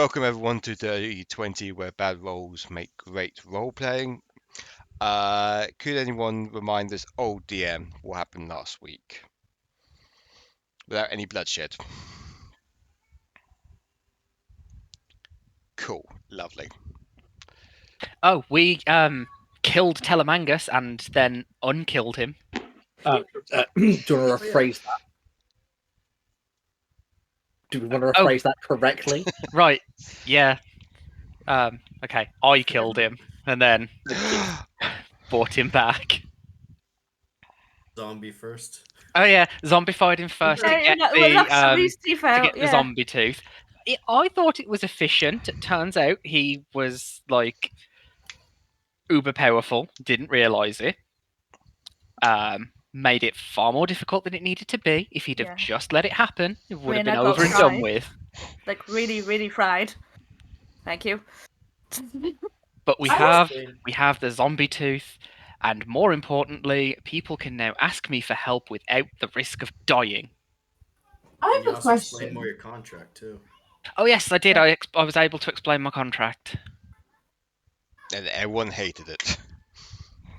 welcome everyone to 3020, where bad rolls make great role-playing. Could anyone remind us, old DM, what happened last week? Without any bloodshed. Cool, lovely. Oh, we killed Telemangus and then unkilled him. Do you want to rephrase that? Do we want to rephrase that correctly? Right, yeah. Okay, I killed him and then brought him back. Zombie first. Oh yeah, zombified him first to get the zombie tooth. I thought it was efficient. It turns out he was like uber powerful. Didn't realise it. Made it far more difficult than it needed to be. If he'd have just let it happen, it would have been over and done with. Like really, really fried. Thank you. But we have the zombie tooth, and more importantly, people can now ask me for help without the risk of dying. I have a question. Explain more your contract too. Oh yes, I did. I was able to explain my contract. And everyone hated it.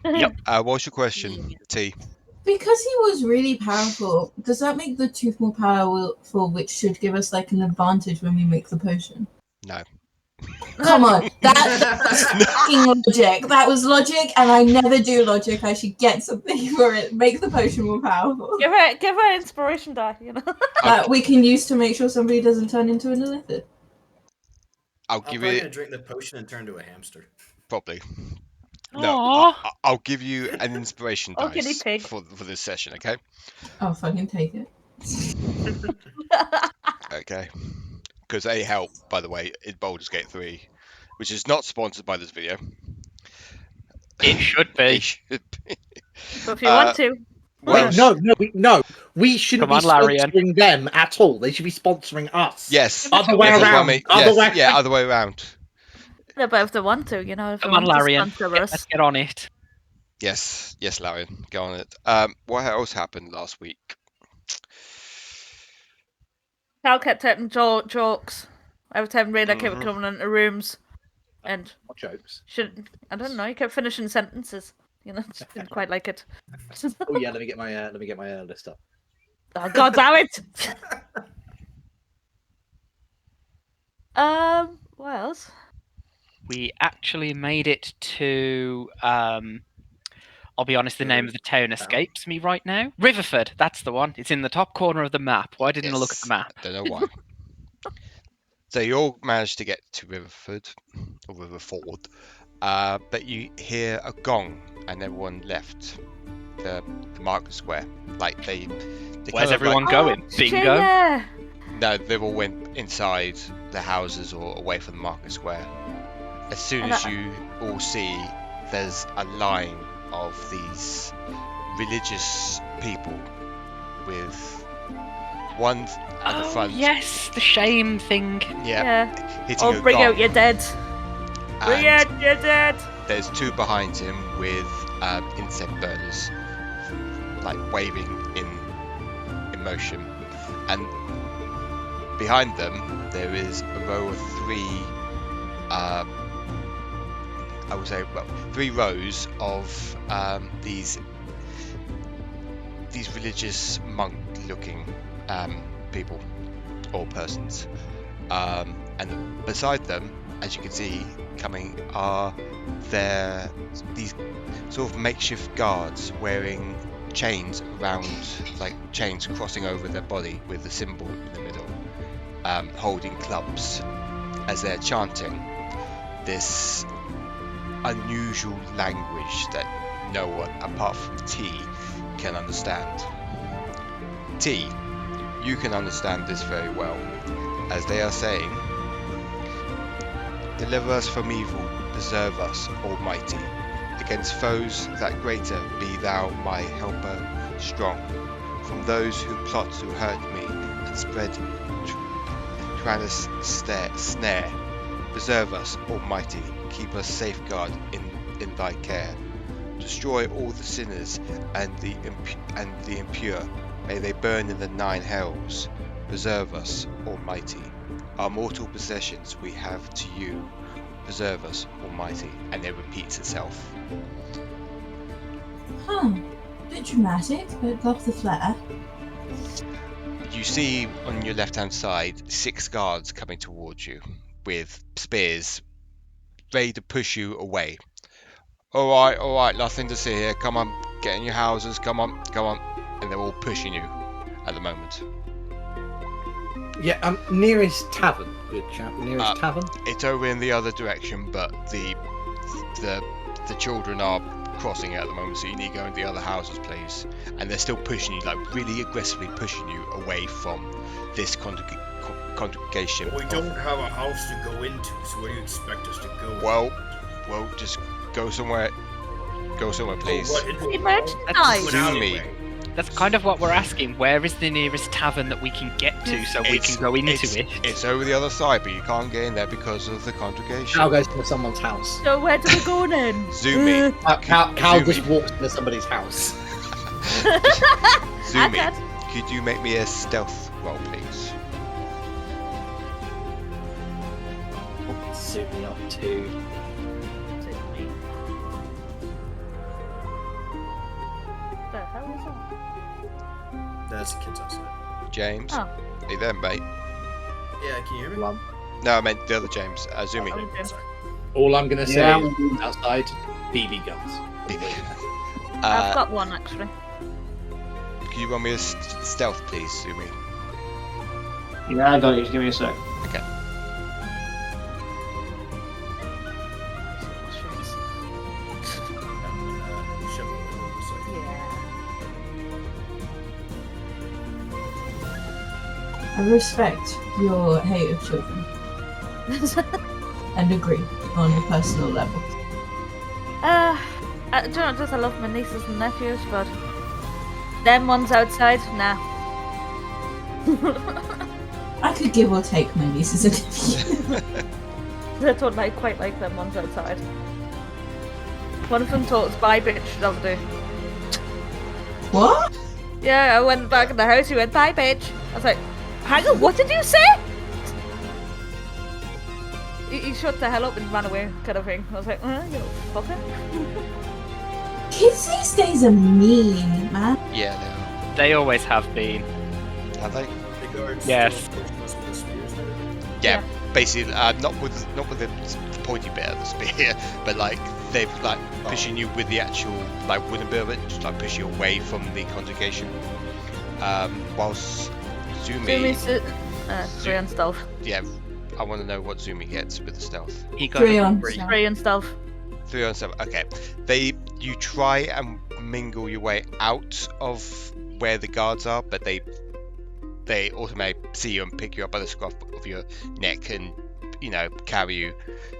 Yep. What's your question, T? Because he was really powerful, does that make the tooth more powerful, which should give us like an advantage when we make the potion? No. Come on, that's fucking logic. That was logic, and I never do logic. I should get something for it. Make the potion more powerful. Give her inspiration die, you know. That we can use to make sure somebody doesn't turn into an illithid. I'll give you. Gonna drink the potion and turn into a hamster. Probably. No, I'll give you an inspiration dice for this session, okay? I'll fucking take it. Okay. Because they help, by the way, in Baldur's Gate 3, which is not sponsored by this video. It should be. But if you want to. Well, no. We shouldn't be sponsoring them at all. They should be sponsoring us. Yes. Other way around. Other way around. Yeah, but if they want to, you know. If Come on, Larian. Let's get on it. Yes, Larian, get on it. What else happened last week? Cal kept taking jokes every time Rena kept coming into rooms, and what jokes? I don't know. He kept finishing sentences. You know, just didn't quite like it. Oh yeah, let me get my list up. Oh God damn it! What else? We actually made it to. I'll be honest, the name of the town escapes me right now. Riverford, that's the one. It's in the top corner of the map. Why didn't I look at the map? I don't know why. So you all managed to get to Riverford, or Riverford, but you hear a gong, and everyone left the market square. Like they Where's everyone going? Bingo? Yeah. No, they all went inside the houses or away from the market square. As soon as you all see, there's a line of these religious people with one at the front. Yes, the shame thing. Yeah. Hitting a bring gong. out your dead. Bring out your dead. There's two behind him with incense burners, like waving in motion, and behind them there is a row of three rows of these religious monk-looking people or persons, and beside them, as you can see coming, are these sort of makeshift guards wearing chains around, like chains crossing over their body with a symbol in the middle, holding clubs as they're chanting this unusual language that no one apart from T can understand. T, you can understand this very well, as they are saying, "Deliver us from evil, preserve us, Almighty, against foes that greater be thou my helper strong, from those who plot to hurt me and spread tyrannous snare. Preserve us, Almighty, keep us safeguard in thy care. Destroy all the sinners and the impure. May they burn in the 9 hells. Preserve us, Almighty. Our mortal possessions we have to you, preserve us, Almighty, and it repeats itself. Huh. Bit dramatic, but love the flair. You see on your left-hand side 6 guards coming towards you with spears, ready to push you away. All right, nothing to see here. Come on, get in your houses. Come on. And they're all pushing you at the moment. Yeah, nearest tavern. Good chap. Nearest tavern. It's over in the other direction, but the children are crossing it at the moment, so you need to go into the other houses, please. And they're still pushing you, like really aggressively pushing you away from this congregation. We don't have a house to go into, so where do you expect us to go? Well, just go somewhere. Go somewhere, please. Zumi. That's kind of what we're asking. Where is the nearest tavern that we can get to so we can go into it? It's over the other side, but you can't get in there because of the congregation. Cal goes to someone's house. So where do we go then? Zumi. Cal just walks into somebody's house. Zumi, could you make me a stealth roll, please? Zumi up to. The hell is that? That's the kids outside. James? Oh. Are you there, mate? Yeah, can you hear me? No, I meant the other James. Zumi. All I'm going to say is outside, BB guns. I've got one, actually. Can you run me a stealth, please, Zumi? Yeah, I got it. Just give me a sec. Okay. I respect your hate of children. And agree on a personal level. I don't know, just I love my nieces and nephews, but them ones outside, nah. I could give or take my nieces and nephews. I don't quite like them ones outside. One of them talks bye bitch the other day. What? Yeah, I went back in the house, he went bye bitch. I was like, hang on, what did you say? He shut the hell up and ran away, kind of thing. I was like, you little fucker. Kids these days are mean, man. Yeah, they are. They always have been. Have they? Yes. Yeah, basically, not with the pointy bit of the spear, but like they've like pushing you with the actual like wooden bit of it, just like push you away from the congregation. Whilst Zumi's 3 on stealth. Yeah, I want to know what Zumi gets with the stealth. He got 3 on 3 on stealth. 3 on 7. Okay, you try and mingle your way out of where the guards are, but they automatically see you and pick you up by the scruff of your neck and carry you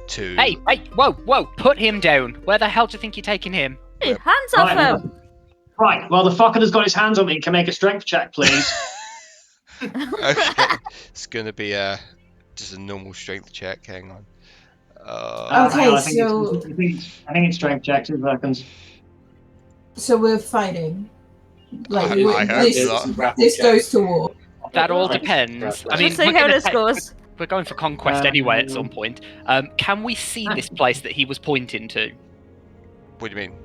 to. Hey, whoa! Put him down. Where the hell do you think you're taking him? Hey, hands off him! Right. Well, the fucker that's got his hands on me can make a strength check, please. Okay, it's gonna be just a normal strength check. Hang on. Okay, I think it's strength check, 2 seconds. So we're fighting. Like I hope not. This goes to war. That all depends. I mean, Let's see how this goes. We're going for conquest anyway at some point. Can we see this place that he was pointing to? What do you mean?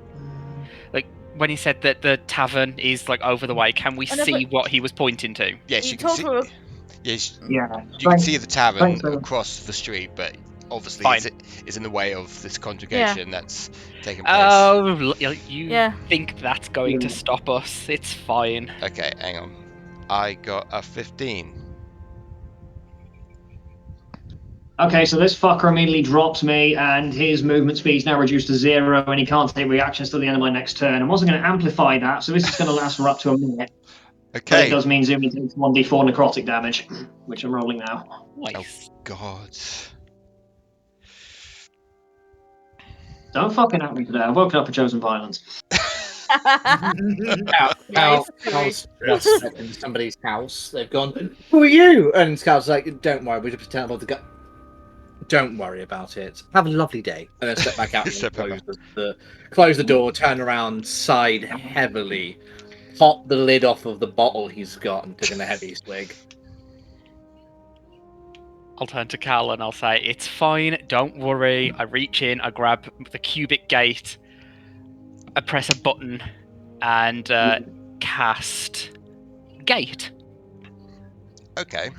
Like when he said that the tavern is like over the way, can we see what he was pointing to? Yes, you can see. Yes, Yeah. you can see the tavern across the street, but obviously it's in the way of this congregation that's taking place. Oh, you think that's going to stop us? It's fine. Okay, hang on. I got a 15. Okay, so this fucker immediately drops me, and his movement speed is now reduced to 0, and he can't take reactions till the end of my next turn. I'm also going to amplify that, so this is going to last for up to a minute. Okay. But it does mean Zumi takes 1d4 necrotic damage, which I'm rolling now. Nice. Oh, God. Don't fucking at me today. I've woken up for chosen violence. Cal's in somebody's house. They've gone, who are you? And Cal's like, don't worry, we'll just pretend about the guy. Don't worry about it. Have a lovely day. And then step back out and close the door, turn around, sighed heavily, pop the lid off of the bottle he's got and took in a heavy swig. I'll turn to Cal and I'll say, it's fine, don't worry. I reach in, I grab the cubic gate, I press a button, and cast Gate. Okay.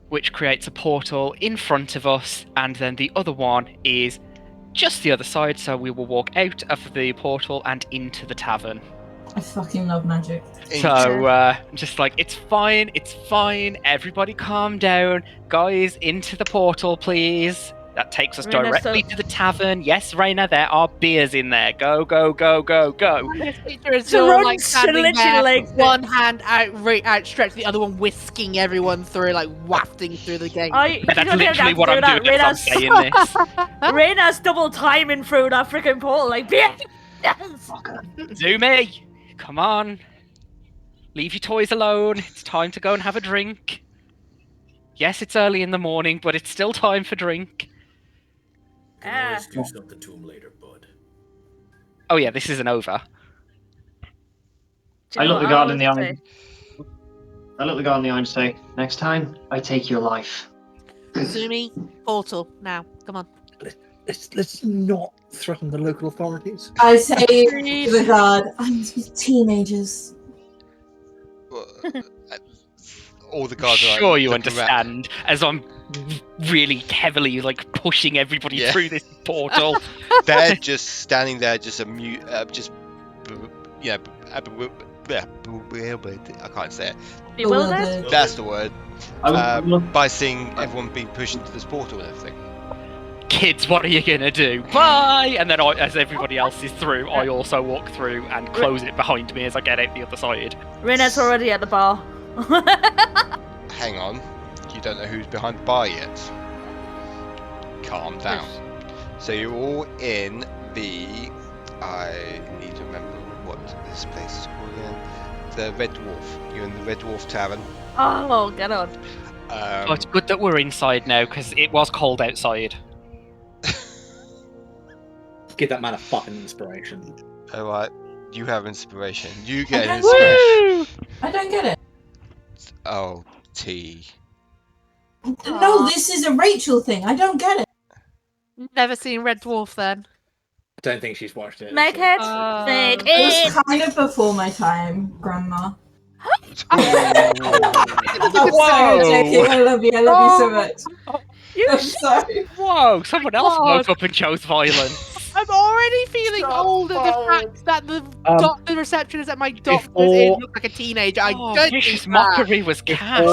Which creates a portal in front of us, and then the other one is just the other side, so we will walk out of the portal and into the tavern. I fucking love magic. So, just like, it's fine, everybody calm down. Guys, into the portal, please. That takes us directly to the tavern. Yes, Rena, there are beers in there. Go, go, go, go, go. So like standing there, one hand outstretched, the other one whisking everyone through, like wafting through the gate. That's literally what I'm doing as I'm saying this. Rena's double timing through that freaking portal, like, beer! Zumi, come on. Leave your toys alone. It's time to go and have a drink. Yes, it's early in the morning, but it's still time for drink. You can always do something to him later, bud. Oh yeah, this isn't over. I look the guard in the eye. I look the guard in the eye and say, next time, I take your life. Zumi, portal, now. Come on. Let's not threaten the local authorities. I say to the guard, I'm teenagers. All the guards are sure you understand, as I'm really heavily like pushing everybody through this portal. They're just standing there, I can't say it. Bewildered? That's the word. By seeing everyone being pushed into this portal and everything. Kids, what are you gonna do? Bye! And then as everybody else is through, I also walk through and close it behind me as I get out the other side. Rena's already at the bar. Hang on, you don't know who's behind the bar yet. Calm down. So you're all in the... I need to remember what this place is called again. The Red Dwarf. You're in the Red Dwarf Tavern. Oh, get on. It's good that we're inside now, because it was cold outside. Give that man a fucking inspiration. Alright, you have inspiration. You get inspiration. I don't get it. Oh, T. No, this is a Rachel thing. I don't get it. Never seen Red Dwarf then. I don't think she's watched it. Make it. Make It it. was kind of before my time, Grandma. Whoa! Joking. I love you so much. I'm sorry. Whoa! Someone else woke up and chose violence. I'm already feeling old at the fact that the receptionist at my doctor's inn looked like a teenager. I don't vicious think mockery was cast.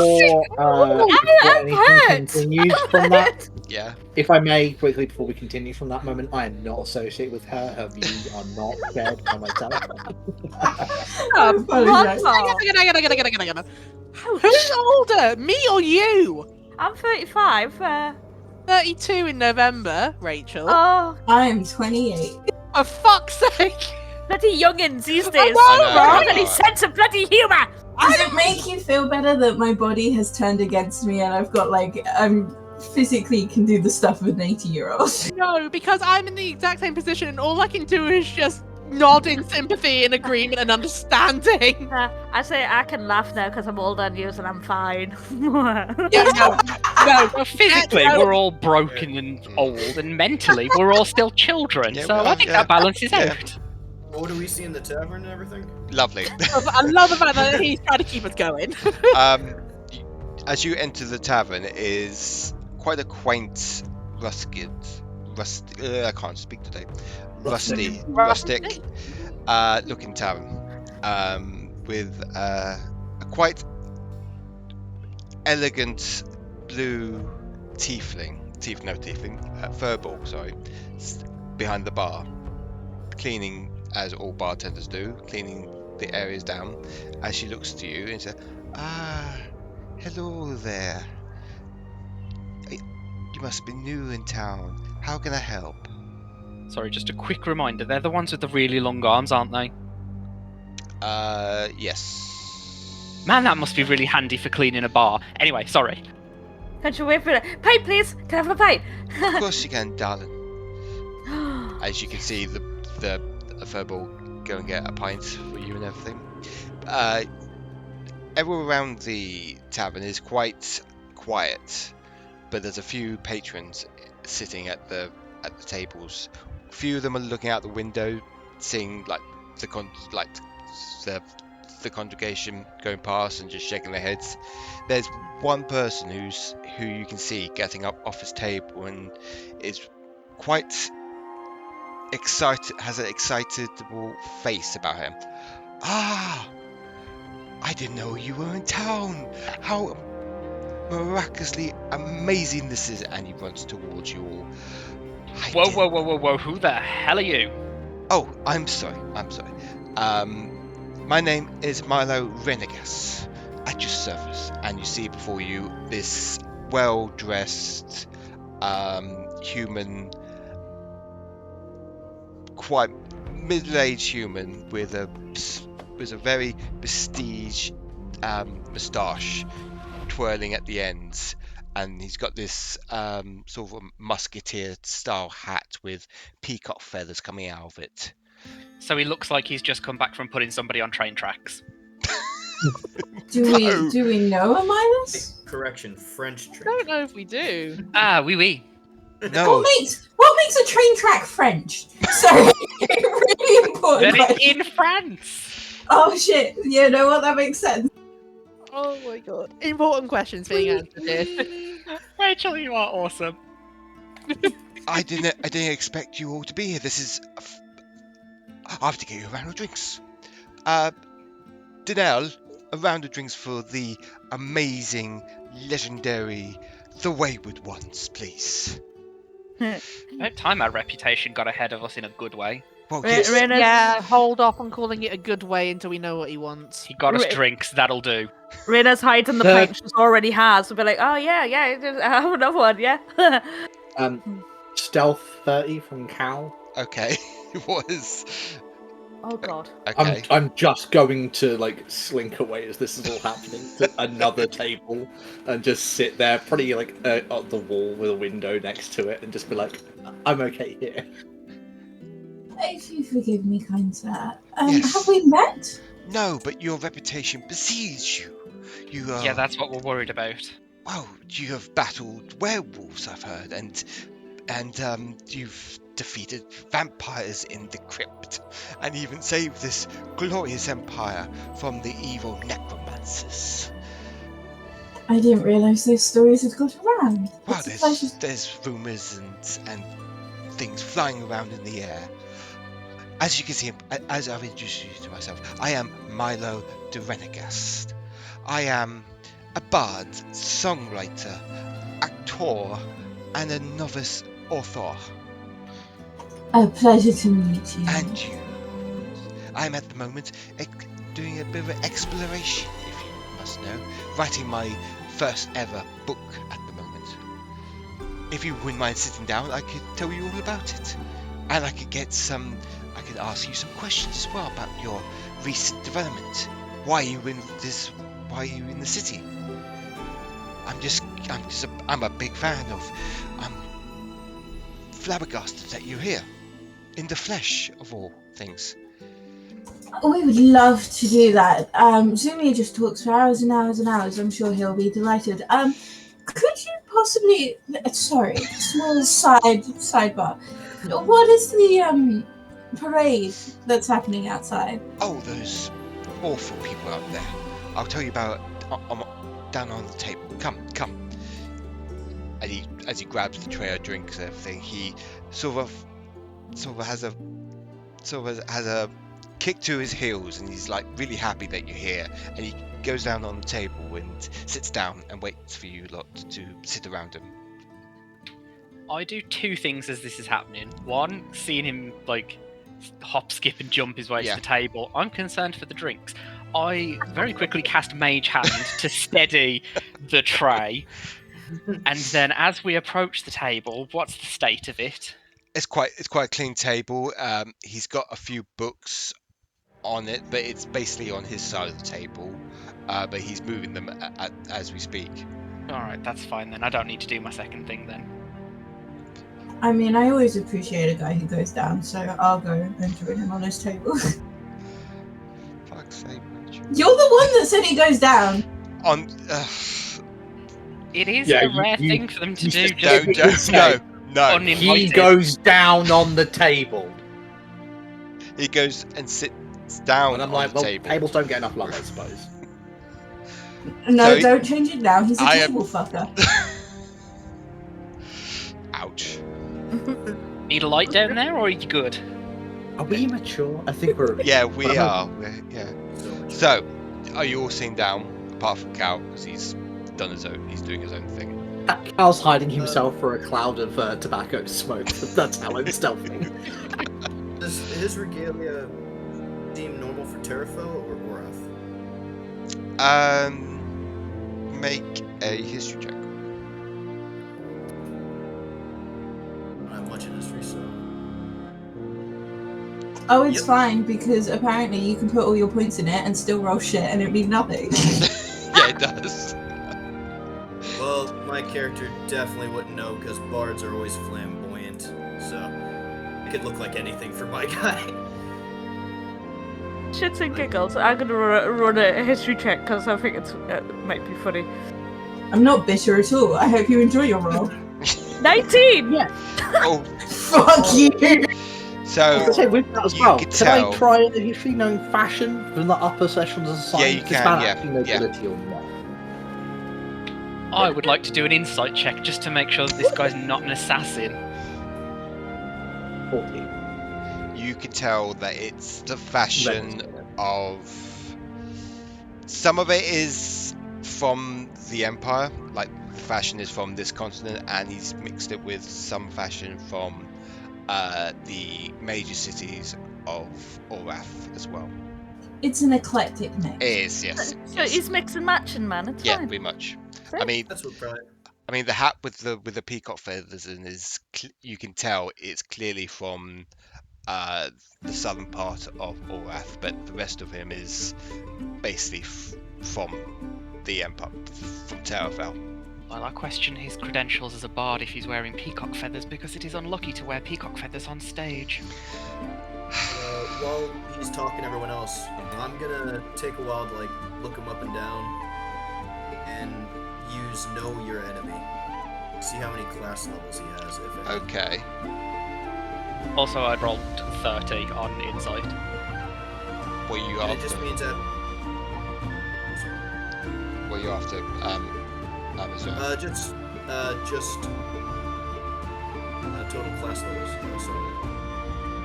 Continued from that. Yeah. If I may, quickly before we continue from that moment, I am not associated with her. Her views are not shared by myself. Who's older, me or you? I'm 35. 32 in November, Rachel. Oh, I'm 28. For fuck's sake! bloody youngins these days. I know. Any sense of bloody humour. Does it make you feel better that my body has turned against me and I've got I'm physically can do the stuff of an 80-year-old? No, because I'm in the exact same position and all I can do is just nod in sympathy and agreement and understanding. I say I can laugh now because I'm older than you and I'm fine. No, physically we're all broken and old, and mentally we're all still children. Yeah, so I think that balances out. What do we see in the tavern and everything? Lovely. I love the fact that he's trying to keep us going. As you enter the tavern, it is quite a quaint, rustic, looking tavern, with a quite elegant blue furball, behind the bar, cleaning, as all bartenders do, cleaning the areas down. As she looks to you and says, hello there. You must be new in town. How can I help? Sorry, just a quick reminder, they're the ones with the really long arms, aren't they? Yes. Man, that must be really handy for cleaning a bar. Anyway, sorry. Can't you wait for it? Pipe, please. Can I have a pipe? Of course you can, darling. As you can see, the furball go and get a pint for you and everything. Everywhere around the tavern is quite quiet. but there's a few patrons sitting at the tables. A few of them are looking out the window, seeing like the congregation going past and just shaking their heads. There's one person who you can see getting up off his table and is quite excited, has an excitable face about him. Ah, I didn't know you were in town. How miraculously amazing this is. And he runs towards you all. Whoa, who the hell are you? Oh, I'm sorry. My name is Milo Renegas, at your service. And you see before you this well-dressed human, quite middle-aged human with a very prestige moustache twirling at the ends, and he's got this sort of a musketeer style hat with peacock feathers coming out of it. So he looks like he's just come back from putting somebody on train tracks. Do we know a Milos? Correction, French train. I don't know if we do. Ah, oui. No. What makes a train track French? So really important. That it's in France. Oh shit! You know what? That makes sense. Oh my god! Important questions being answered here. Rachel, you are awesome. I didn't expect you all to be here. This is. I have to get you a round of drinks. Danelle, a round of drinks for the amazing, legendary, the Wayward Ones, please. About time our reputation got ahead of us in a good way. Well, yes. Yeah, hold off on calling it a good way until we know what he wants. He got us drinks, that'll do. Rena's hiding the pint she already has. We'll be like, oh yeah, I have another one, yeah. Stealth 30 from Cal. Okay, it was. Oh god. Okay. I'm just going to like slink away as this is all happening to another table and just sit there, pretty like on the wall with a window next to it, and just be like, I'm okay here. If you forgive me, kind sir, Yes. have we met? No, but your reputation precedes you. You are. Yeah, that's what we're worried about. Well, you have battled werewolves, I've heard, and you've defeated vampires in the crypt, and even saved this glorious empire from the evil necromancers. I didn't realise those stories had got around. Well, there's rumours and things flying around in the air. As you can see, as I've introduced you to myself, I am Milo de Renegast. I am a bard, songwriter, actor, and a novice author. A pleasure to meet you. And you. I'm at the moment doing a bit of an exploration, if you must know, writing my first ever book at the moment. If you wouldn't mind sitting down, I could tell you all about it. And I could ask you some questions as well about your recent development. Why are you in the city? I'm a big fan of. I'm flabbergasted that you're here. In the flesh, of all things. We would love to do that. Zumi just talks for hours and hours and hours. I'm sure he'll be delighted. Could you possibly... Sorry, small sidebar. What is the parade that's happening outside? Oh, those awful people out there. I'll tell you about it down on the table. Come. And as he grabs the tray of drinks and everything, he sort of has a kick to his heels, and he's like really happy that you're here, and he goes down on the table and sits down and waits for you lot to sit around him. I do two things as this is happening. One, seeing him like hop, skip and jump his way to the table. I'm concerned for the drinks. I very quickly cast Mage Hand to steady the tray. And then as we approach the table, what's the state of it? It's quite a clean table. He's got a few books on it, but it's basically on his side of the table. But he's moving them as we speak. Alright, that's fine then. I don't need to do my second thing then. I mean, I always appreciate a guy who goes down, so I'll go and join him on his table. Fuck's sake, You're the one that said he goes down. It is a rare thing for them to do. No. He goes down on the table. He goes and sits down and I'm on like, the table. Tables don't get enough love, I suppose. No, don't change it now. He's a table fucker. Ouch. Need a light down there, or are you good? Are we mature? I think we're. Yeah, we are. So, are you all sitting down, apart from Cal, because he's doing his own thing? Cal's hiding himself for a cloud of tobacco smoke. That's how I'm stealthing. Does his regalia seem normal for Terrafell or Orath? Make a history check. I don't have much in history, so. Oh, it's fine because apparently you can put all your points in it and still roll shit and it means nothing. Yeah, it does. Well, my character definitely wouldn't know because bards are always flamboyant, so it could look like anything for my guy. Shits and giggles. I'm gonna run a history check because I think it might be funny. I'm not bitter at all. I hope you enjoy your role. 19. Yeah. Oh, fuck you. So I was gonna say with that as well. Can tell... I try a history known fashion from the upper sessions of society? Yeah, you can. Nobility or not? I would like to do an insight check just to make sure that this guy's not an assassin. 14. You can tell that it's the fashion of... Some of it is from the Empire, like the fashion is from this continent, and he's mixed it with some fashion from the major cities of Orath as well. It's an eclectic mix. It is, yes. So he's mix and matching, man. It's fine. Pretty much. I mean, the hat with the peacock feathers in is you can tell it's clearly from the southern part of Orath, but the rest of him is basically from the Empire, from Terrafell. Well, I question his credentials as a bard if he's wearing peacock feathers, because it is unlucky to wear peacock feathers on stage. While he's talking to everyone else, I'm gonna take a while to look him up and down and use Know Your Enemy. See how many class levels he has, if any. Okay. Also, I'd rolled 30 on Insight. What are you and after? It just means that... What are you after? Azure? Just total class levels. Sorry.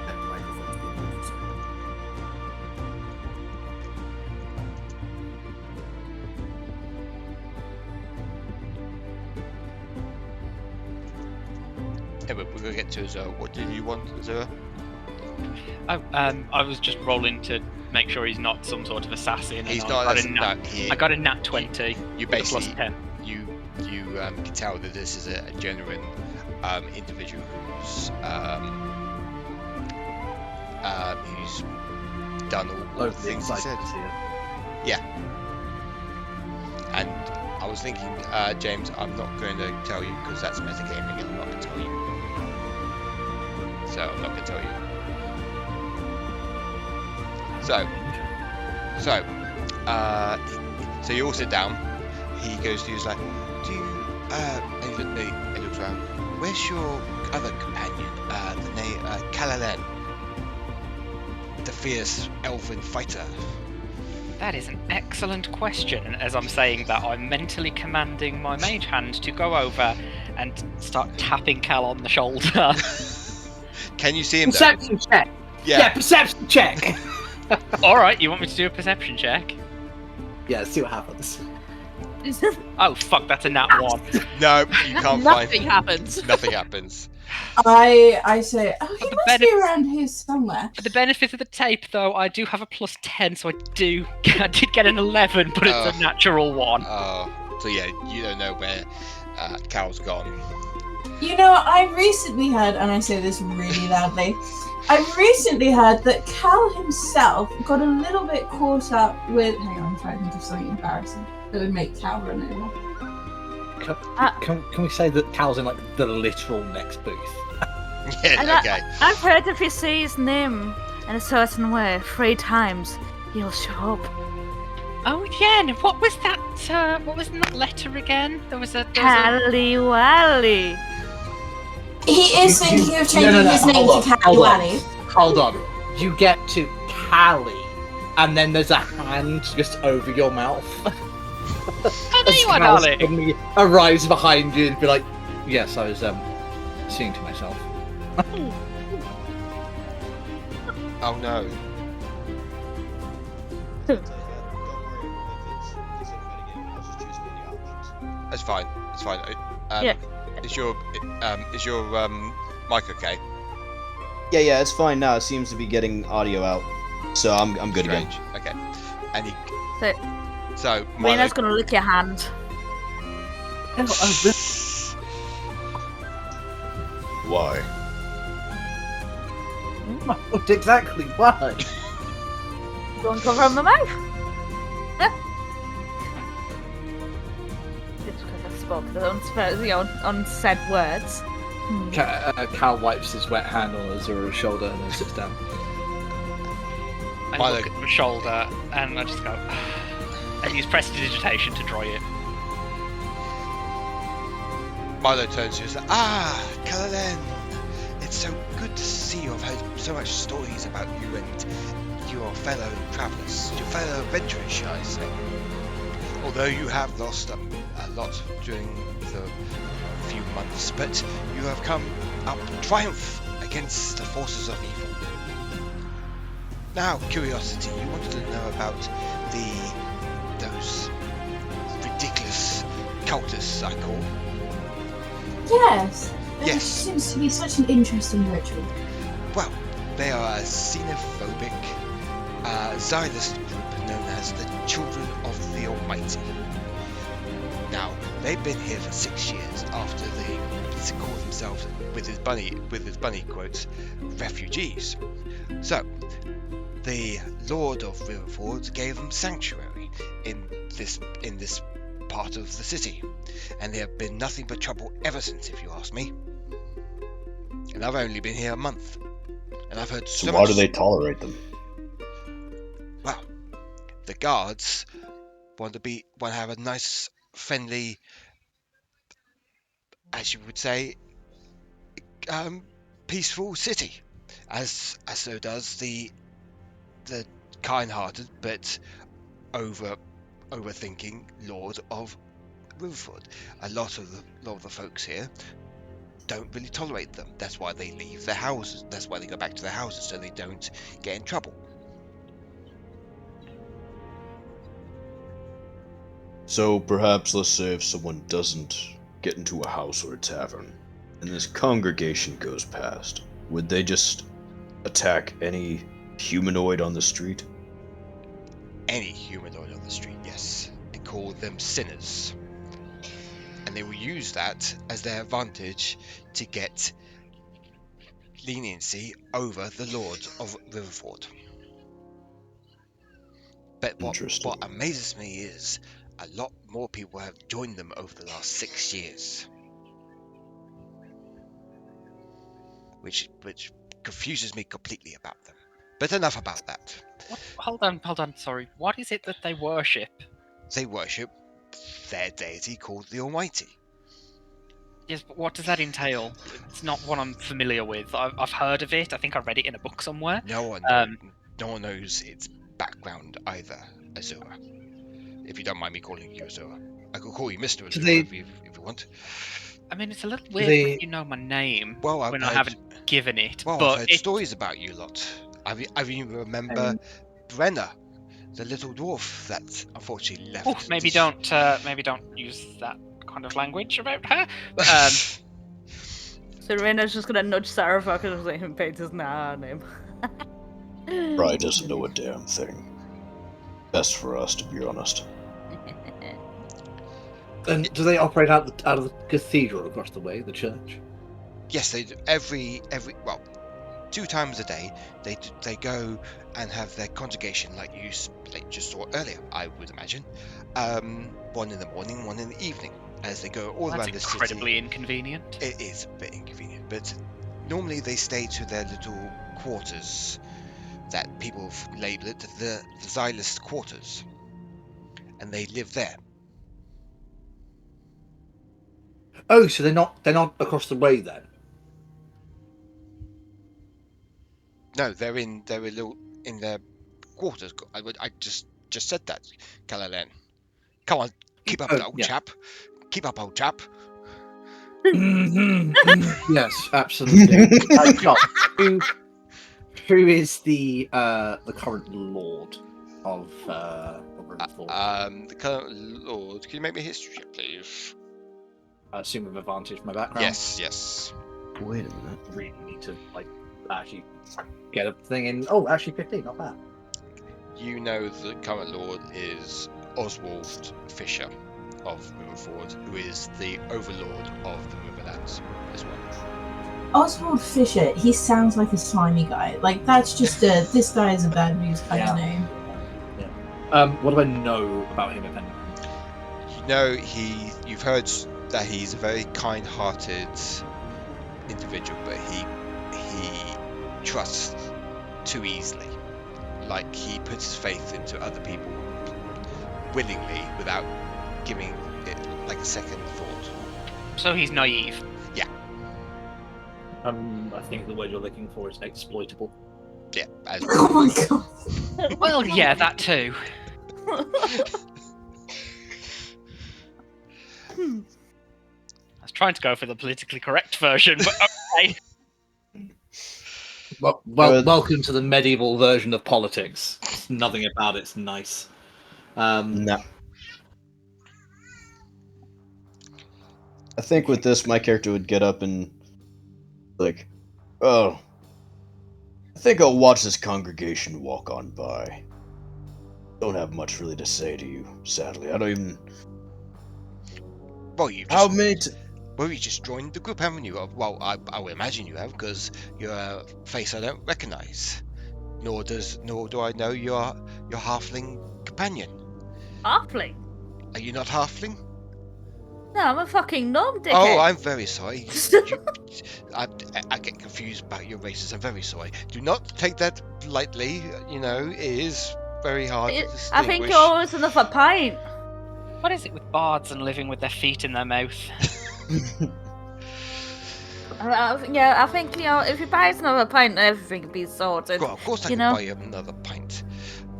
That microphone's being weird for a second. Yeah, but we're gonna get to Azure. What did you want, Azure? Oh, I was just rolling to make sure he's not some sort of assassin. He's not. I got a nat 20. You basically plus 10. You can tell that this is a genuine individual who's done all the things he said. Yeah. And I was thinking, James, I'm not going to tell you because that's metagaming, and I'm not going to tell you. So I'm not going to tell you. So you all sit down. He goes to you, he's like, do you, and he looks around, where's your other companion, the name, Cala'elen, the fierce elven fighter? That is an excellent question, and as I'm saying that, I'm mentally commanding my mage hand to go over and start tapping Cal on the shoulder. Can you see him Perception check! Yeah, perception check! Alright, you want me to do a perception check? Yeah, let's see what happens. Oh fuck, that's a nat 1. No, you can't find... Nothing happens. Nothing happens. I say, oh, he must be around here somewhere. For the benefit of the tape, though, I do have a plus 10, so I did get an 11, but it's a natural 1. Oh, so yeah, you don't know where Cal's gone. You know, I recently heard, and I say this really loudly, I recently heard that Cal himself got a little bit caught up with... Hang on, I'm trying to think of something embarrassing that would make Cal run over. Can we say that Cal's in the literal next booth? Yeah, okay. I've heard if you say his name in a certain way 3 times, he'll show up. Oh yeah, what was that? What was in that letter again? There was a Cala'elen. He is thinking of changing his name to Cala'elen. Hold on. You get to Cali, and then there's a hand just over your mouth. Oh, there you are, darling. Suddenly arrives behind you and be like, "Yes, I was singing to myself." Oh no. It's fine. It's fine. Yeah. Is your mic okay? Yeah, it's fine now. It seems to be getting audio out, so I'm good again. Okay. And so Rena's gonna lick your hand. Why? Exactly why? Don't cover on the mouth. It's because I spoke the unsaid words. Cal wipes his wet hand on Azura's shoulder and then sits down. I look at the shoulder and I just go, and use prestidigitation to dry it. Milo turns to you and says, Cala'elen! It's so good to see you. I've heard so much stories about you and your fellow travellers, your fellow adventurers, shall I say. Although you have lost a lot during the few months, but you have come up triumph against the forces of evil. Now, curiosity, you wanted to know about those ridiculous cultists, I call. Yes. Yes. It seems to be such an interesting ritual. Well, they are a xenophobic, Zionist group known as the Children of the Almighty. Now, they've been here for 6 years after they call themselves, with his bunny quotes, refugees. So, the Lord of Riverford gave them sanctuary in this part of the city, and they have been nothing but trouble ever since, if you ask me. And I've only been here a month, and I've heard so much. Why do they tolerate them? Well, the guards want to have a nice, friendly, as you would say, peaceful city, as so does the kind-hearted but overthinking Lord of Riverford. A lot of the folks here don't really tolerate them. That's why they leave their houses. That's why they go back to their houses, so they don't get in trouble. So perhaps, let's say, if someone doesn't get into a house or a tavern, and this congregation goes past, would they just attack any humanoid on the street? Any humanoid on the street, yes. And call them sinners. And they will use that as their advantage to get leniency over the Lord of Riverford. But what amazes me is a lot more people have joined them over the last 6 years. Which confuses me completely about them. But enough about that. Hold on, sorry. What is it that they worship? They worship their deity called the Almighty. Yes, but what does that entail? It's not one I'm familiar with. I've heard of it. I think I read it in a book somewhere. No one knows its background either, Azure. If you don't mind me calling you Azure. I could call you Mr. Azure if you want. I mean, it's a little weird when you know my name when I haven't given it. Well, but I've heard stories about you lot. I even remember Rena, the little dwarf that unfortunately left. Oh, maybe don't use that kind of language about her. So Rena's just gonna nudge Savovock and let him paint his name. Probably doesn't know a damn thing. Best for us, to be honest. And do they operate out of the cathedral across the way, the church? Yes, they do. Every 2 times a day, they go and have their conjugation, like you just saw earlier, I would imagine. One in the morning, one in the evening, as they go all around the city. That's incredibly inconvenient. It is a bit inconvenient, but normally they stay to their little quarters that people have labelled it the Xylist quarters. and they live there. Oh, so they're not across the way then? No, they're in their quarters. I just said that, Cala'elen. Come on, keep up, old chap. Keep up, old chap. Yes, absolutely. John, who is the current lord of Riverford? The current lord. Can you make me a history check, please? I assume with advantage my background. Yes. Wait a minute. Really need to actually get a thing in. Oh, actually 15, not bad. You know the current lord is Oswald Fisher of Riverford, who is the overlord of the Riverlands as well. Oswald Fisher, he sounds like a slimy guy. Like, that's just this guy is a bad news kind of name. Yeah. What do I know about him, if anything? You know, you've heard that he's a very kind-hearted individual, but he trusts too easily. Like, he puts his faith into other people willingly without giving it like a second thought. So he's naive. Yeah. I think the word you're looking for is exploitable. Yeah. Oh my god. Well, yeah, that too. I was trying to go for the politically correct version, but okay. Well, welcome to the medieval version of politics. Nothing about it's nice. No. I think with this, my character would get up and like, oh, I think I'll watch this congregation walk on by. Don't have much really to say to you, sadly. I don't even. Well, you just joined the group, haven't you? Well, I would imagine you have, because you're a face I don't recognise. Nor do I know your halfling companion. Halfling? Are you not halfling? No, I'm a fucking gnome, dickhead. Oh, I'm very sorry. I get confused about your races. I'm very sorry. Do not take that lightly. You know, it is very hard to distinguish. I think you're always enough a pint. What is it with bards and living with their feet in their mouth? I think, if you buy us another pint, everything will be sorted. Well, of course I can buy you another pint.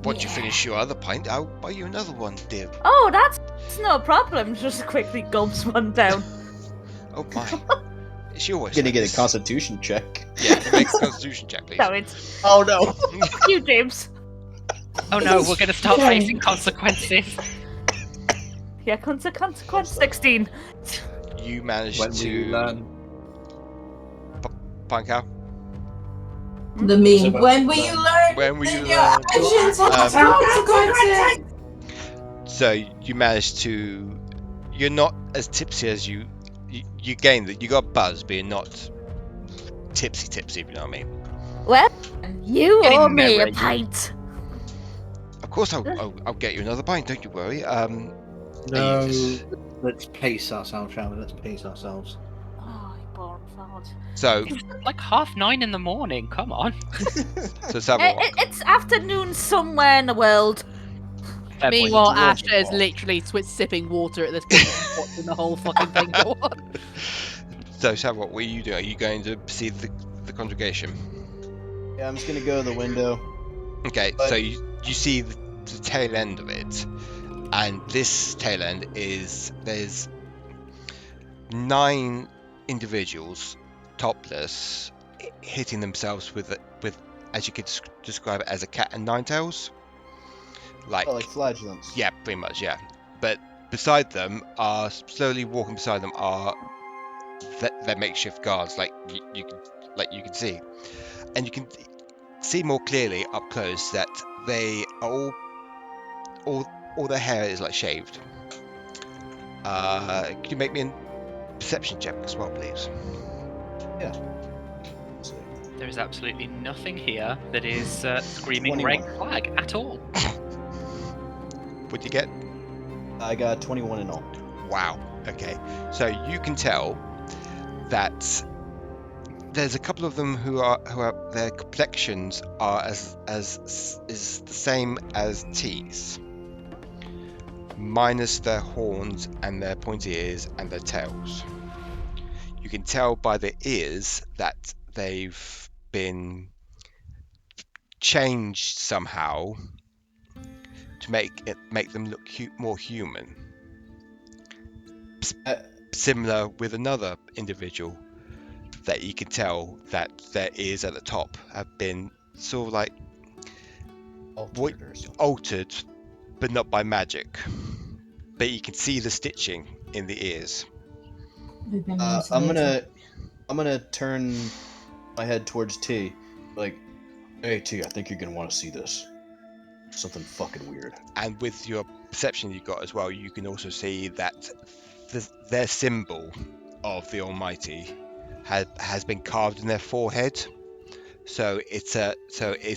Once you finish your other pint, I'll buy you another one, dear. Oh, that's no problem. Just quickly gulps one down. Oh my. She always gonna get a constitution check. Yeah, make a constitution check, please. No, it's... Oh no. You, James. Oh no, we're gonna start facing consequences. Yeah, consequence 16. You managed when to learn. Pankow? The meme. When will you learn? When will you Your learn? actions have consequences. So you managed to. You're not as tipsy as you gained that. You got buzz, but you're not tipsy. If you know what I mean. Well, you owe me a pint. Of course, I'll get you another pint. Don't you worry. No, let's pace ourselves, shall we? Let's pace ourselves. Oh, you boring fart. So it's like 9:30 in the morning. Come on. So Savovock. It's afternoon somewhere in the world. Meanwhile, Asha is literally sipping water at this point, watching the whole fucking thing go on. So Savovock, what are you doing? Are you going to see the congregation? Yeah, I'm just gonna go to the window. Okay, so you see the tail end of it. And this tail end is there's 9 individuals, topless, hitting themselves with as you could describe it as a cat and 9 tails. Like flagellants. Yeah, pretty much. Yeah, but beside them slowly walking beside them are their makeshift guards, like you can see, and you can see more clearly up close that they are all their hair is like shaved. Can you make me a perception check as well, please? Yeah. There is absolutely nothing here that is screaming 21. red flag at all. What'd you get? I got 21 in all. Wow. Okay. So you can tell that there's a couple of them who are their complexions are as is the same as T's. minus their horns and their pointy ears and their tails. You can tell by the ears that they've been changed somehow to make them look more human. Similar with another individual that you can tell that their ears at the top have been sort of like altered, but not by magic. But you can see the stitching in the ears. I'm gonna turn my head towards T. Like, hey T, I think you're gonna want to see this. Something fucking weird. And with your perception you got as well, you can also see that their symbol of the Almighty has been carved in their forehead. So it's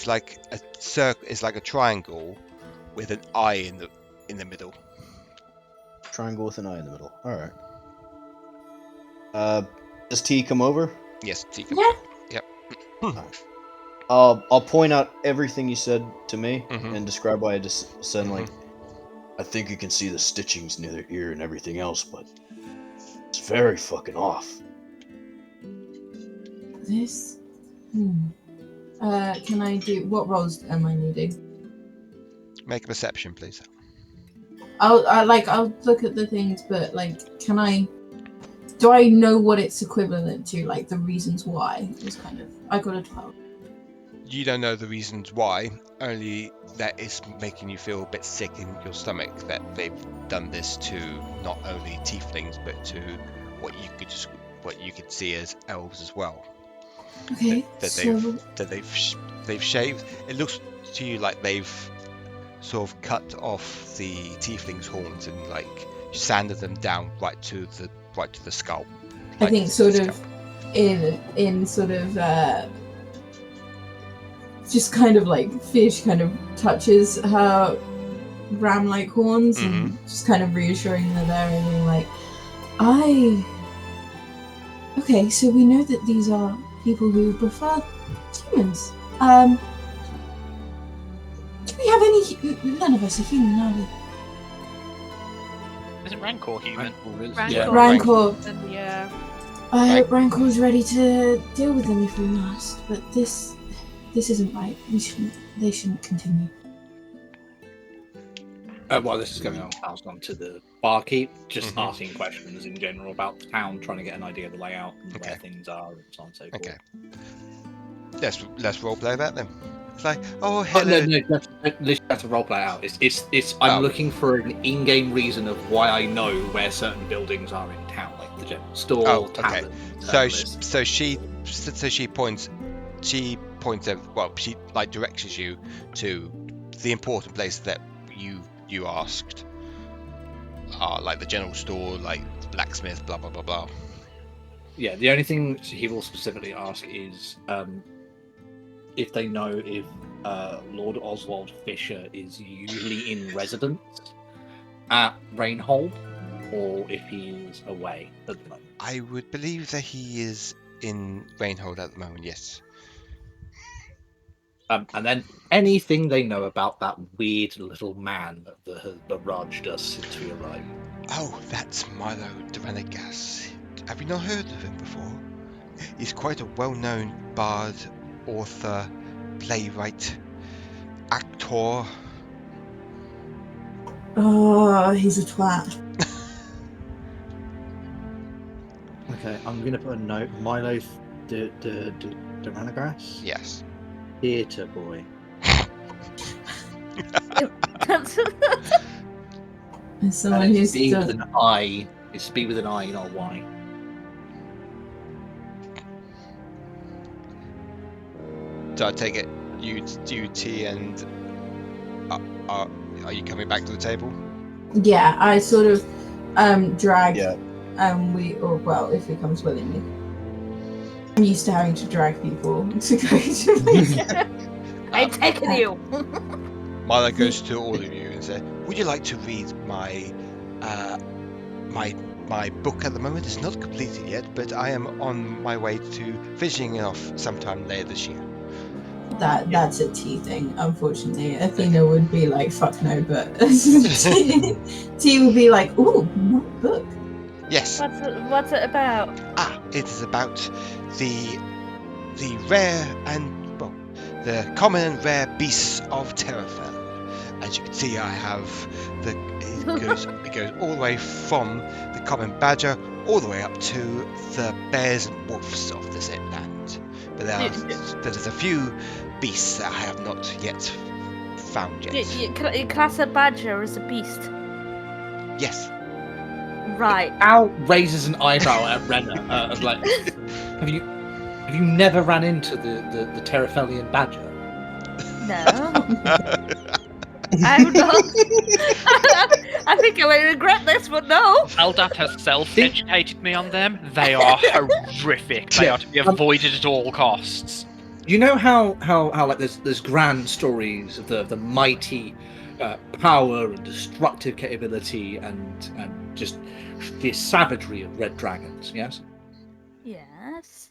like a circle. It's like a triangle with an eye in the middle. Triangle with an eye in the middle. All right. Does T come over? Yes, T comes over. Yep. I'll point out everything you said to me and describe why I just said like, I think you can see the stitchings near their ear and everything else, but it's very fucking off. This. Can I do? What rolls am I needing? Make a perception, please. I'll look at the things, but like, can I? Do I know what it's equivalent to? Like the reasons why? It's kind of. I got a 12. You don't know the reasons why, only that it's making you feel a bit sick in your stomach that they've done this to not only tieflings but to what you could see as elves as well. Okay. They've shaved. It looks to you like they've sort of cut off the tieflings' horns and like sanded them down right to the skull. I think sort of in sort of just kind of like fish kind of touches her ram-like horns and just kind of reassuring her there and being like, okay, so we know that these are people who prefer humans. Do we have any? None of us are human, are we? Isn't Rankor human? Rankor. Yeah. I hope Rankor's ready to deal with them if we must, but this isn't right. They shouldn't continue. While this is going on, I was on to the barkeep, just asking questions in general about the town, trying to get an idea of the layout and where things are and so on and so forth. Okay. Let's roleplay that then. It's like, oh, hello. No, let's have to roleplay out. I'm looking for an in-game reason of why I know where certain buildings are in town, like the general store, tavern. So she points out, well, she like directs you to the important place that you asked, like the general store, like blacksmith, blah blah blah blah. Yeah, the only thing he will specifically ask is if they know if Lord Oswald Fisher is usually in residence at Rainhold, or if he is away at the moment. I would believe that he is in Rainhold at the moment, yes. And then anything they know about that weird little man that Raj does since we arrived. Oh, that's Milo Duranagas. Have you not heard of him before? He's quite a well-known bard, author, playwright, actor. Oh, he's a twat. Okay, I'm going to put a note. Milo Duranagas? Yes. Theatre boy. As someone who's speed with an I. It's speed with an I, not a Y. So I take it you T and are you coming back to the table? Yeah, I sort of drag. Yeah. If he comes willingly. I'm used to having to drag people to go to I'm taking you. Milo goes to all of you and says, would you like to read my book at the moment? It's not completed yet, but I am on my way to finishing it off sometime later this year. that's a T thing, unfortunately. Athena would be like, fuck no, but T would be like, ooh, my book. Yes. What's it about? It is about the rare and the common and rare beasts of Terrafell. As you can see, I have it goes all the way from the common badger all the way up to the bears and wolves of the said land. But there's a few beasts that I have not yet found yet. You class a badger as a beast? Yes. Right. Al raises an eyebrow at Rena. Like, have you never ran into the Terrafellian badger? No. I'm not. I think I may regret this, but no. Eldat has self-educated me on them. They are horrific. They are to be avoided at all costs. You know how like there's grand stories of the mighty power and destructive capability and just the savagery of red dragons, yes? Yes.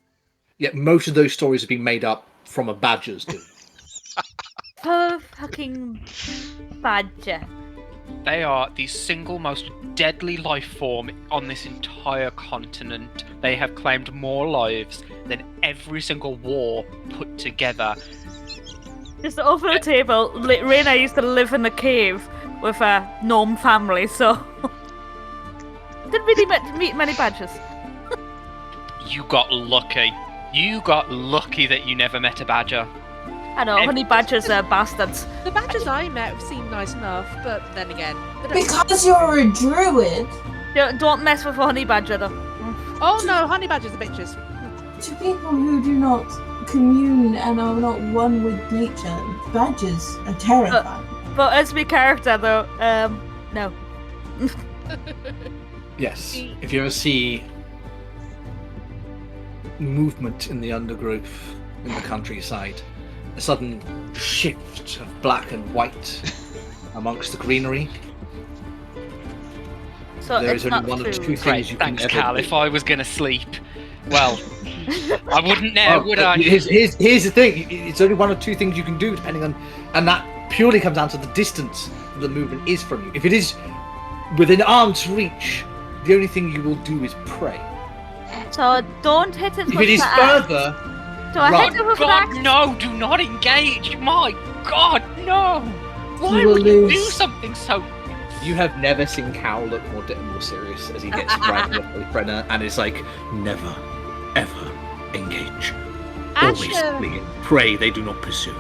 Yet most of those stories have been made up from a badger's doing. Oh, fucking badger. They are the single most deadly life form on this entire continent. They have claimed more lives than every single war put together. Just over the table, Rena used to live in a cave with a gnome family, so didn't really meet many badgers. You got lucky. You got lucky that you never met a badger. I know, honey badgers are bastards. The badgers I met seemed nice enough, but then again... Because you're a druid! Don't mess with a honey badger, though. Oh no, honey badgers are bitches. To people who do not commune and are not one with nature, badgers are terrifying. But as my character, though, no. Yes, if you ever see movement in the undergrowth in the countryside, a sudden shift of black and white amongst the greenery. So there is only one of two things you can Thanks, ever Cal. do. If I was going to sleep, well, I wouldn't know, would I? Here's the thing. It's only one of two things you can do, depending on... And that purely comes down to the distance the movement is from you. If it is within arm's reach, the only thing you will do is pray. So don't hit it with If it is further... Do I hit it with an axe? No, do not engage! My God, no! Why You will would you lose. do something so... You have never seen Cal look more serious as he gets right up with Brenna, and it's like, never, ever engage. Always Asha. flee. Pray they do not pursue.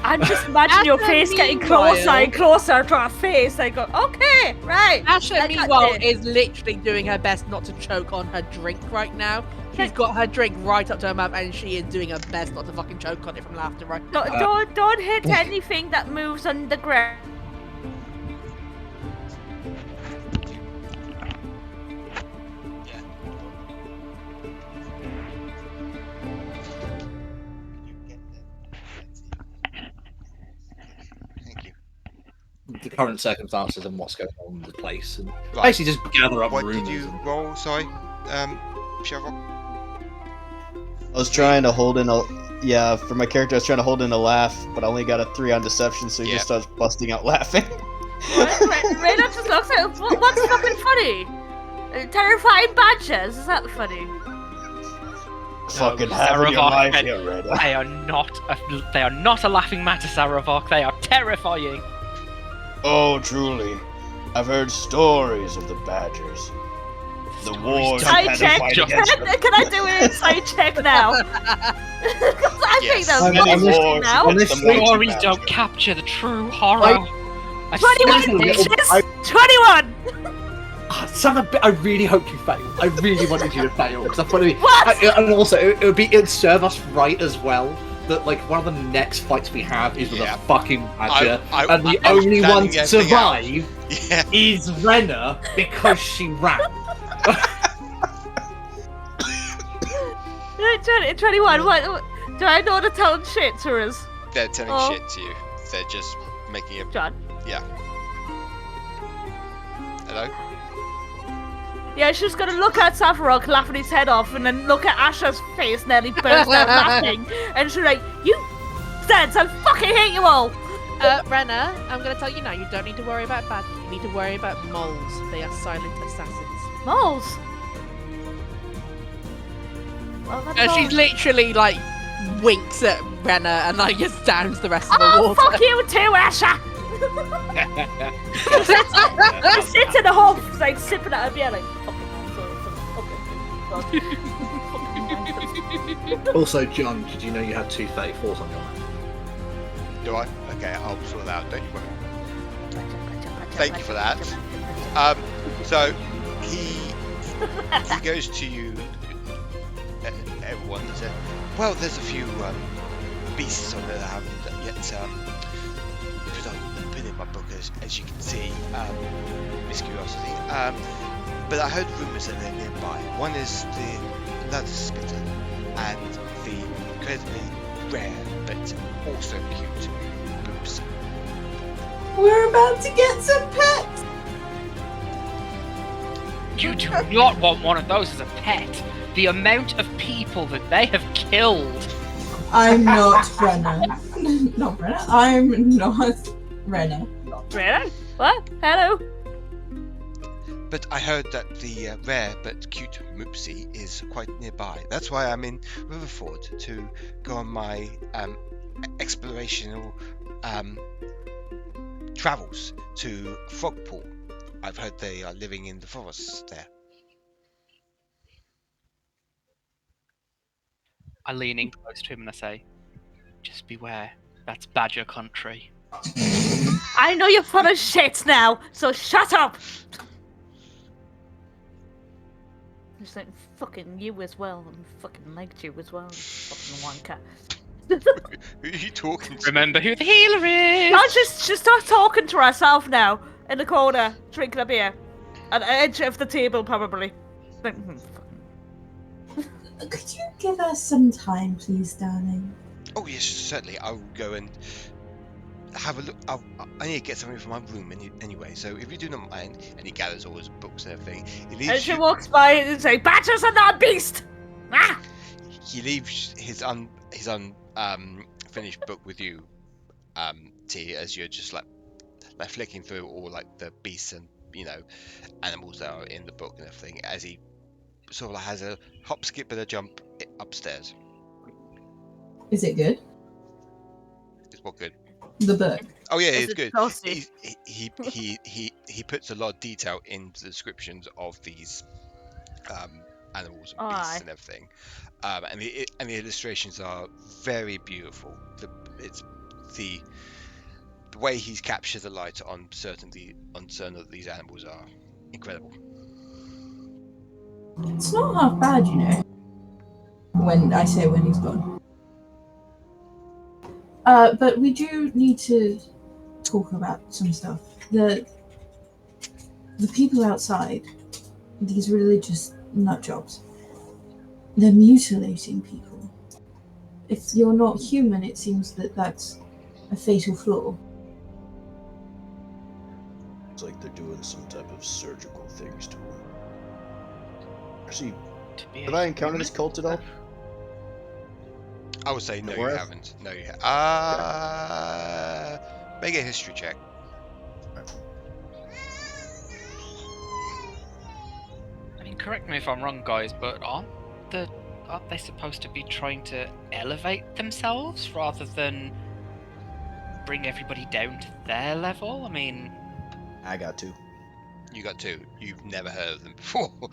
I'm just imagining your face getting closer and closer to our face. I go, okay, right. Asha, meanwhile, is literally doing her best not to choke on her drink right now. She's got her drink right up to her mouth, and she is doing her best not to fucking choke on it from laughter right now. Don't hit anything that moves on the ground. The current circumstances and what's going on in the place, and basically just gather up What rumors. did you roll? Sorry, Shavrock? I was trying to hold in a... Yeah, for my character I was trying to hold in a laugh, but I only got a 3 on deception, so he just starts busting out laughing. Rena just looks at what's fucking funny? Terrifying badgers, is that funny? Fucking having your life here, Rena. They are not a laughing matter, Savovock. They are terrifying. Oh, truly. I've heard stories of the badgers. The wars Side you've had check. to fight against them. Can I do an inside check now? Because I think that's Many interesting wars now. against the mighty Stories badgers. don't capture the true horror. 21 bitches! 21! Son of a bit, I really hope you fail. I really wanted you to fail because I thought it'd be, What? and also it'd serve us right as well that like one of the next fights we have is with a fucking badger, and the only one to survive is Rena because she ran. 21, what? Do I know to tell them shit to us? They're telling shit to you. They're just making a... John? Yeah. Hello? Yeah, she's gonna look at Savovock laughing his head off and then look at Asha's face nearly burst out laughing. And she's like, you sense. I fucking hate you all. Rena, I'm going to tell you now, you don't need to worry about bad. You need to worry about moles. They are silent assassins. Moles? Well, she's literally, like, winks at Rena and, like, just downs the rest of the water. Oh, fuck you too, Asha! Just sits in the hole, like, sipping at a beer, like, fucking Also, John, did you know you had 2 34s on your map? Do I? Okay, I'll sort that out, don't you worry. Thank you for that. So, he goes to you, everyone, and says, well, there's a few beasts on there that I haven't yet put in my book, as you can see, Miss Curiosity. But I heard rumours that they're nearby. One is the Blood Spitter, and the incredibly rare but also cute Boops. We're about to get some pets! You do not want one of those as a pet. The amount of people that they have killed. I'm not Rena. Not Rena. I'm not Rena. Rena? What? Hello? But I heard that the rare but cute Moopsie is quite nearby. That's why I'm in Riverford to go on my explorational travels to Frogpool. I've heard they are living in the forests there. I lean in close to him and I say, just beware, that's Badger country. I know you're full of shit now, so shut up! Just like, fucking you as well, and fucking liked you as well, fucking wanker. Who are you talking to? Remember who the healer is! No, she's start talking to herself now, in the corner, drinking a beer. At the edge of the table, probably. Like, Could you give us some time, please, darling? Oh yes, certainly. I'll go and have a look. I need to get something from my room anyway, so if you do not mind, and he gathers all his books and everything, and she walks by and says, "Badgers are not a beast!" Ah! He leaves his finished book with you, T, as you're just like flicking through all like the beasts and animals that are in the book and everything, as he sort of like has a hop, skip, and a jump upstairs. Is it good? Is what good? The book. Oh yeah, it's good. He puts a lot of detail into the descriptions of these animals and beasts and everything, and the illustrations are very beautiful. The way he's captured the light on certain of these animals are incredible. It's not half bad, when I say when he's gone. But we do need to talk about some stuff. The people outside, these religious nutjobs, they're mutilating people. If you're not human, it seems that that's a fatal flaw. It's like they're doing some type of surgical things to them. Actually, have I encountered this cult at all? I would say no, you haven't. No, you haven't. Make a history check. I mean, correct me if I'm wrong, guys, but aren't they supposed to be trying to elevate themselves rather than bring everybody down to their level? I mean, I got 2. You got 2. You've never heard of them before. I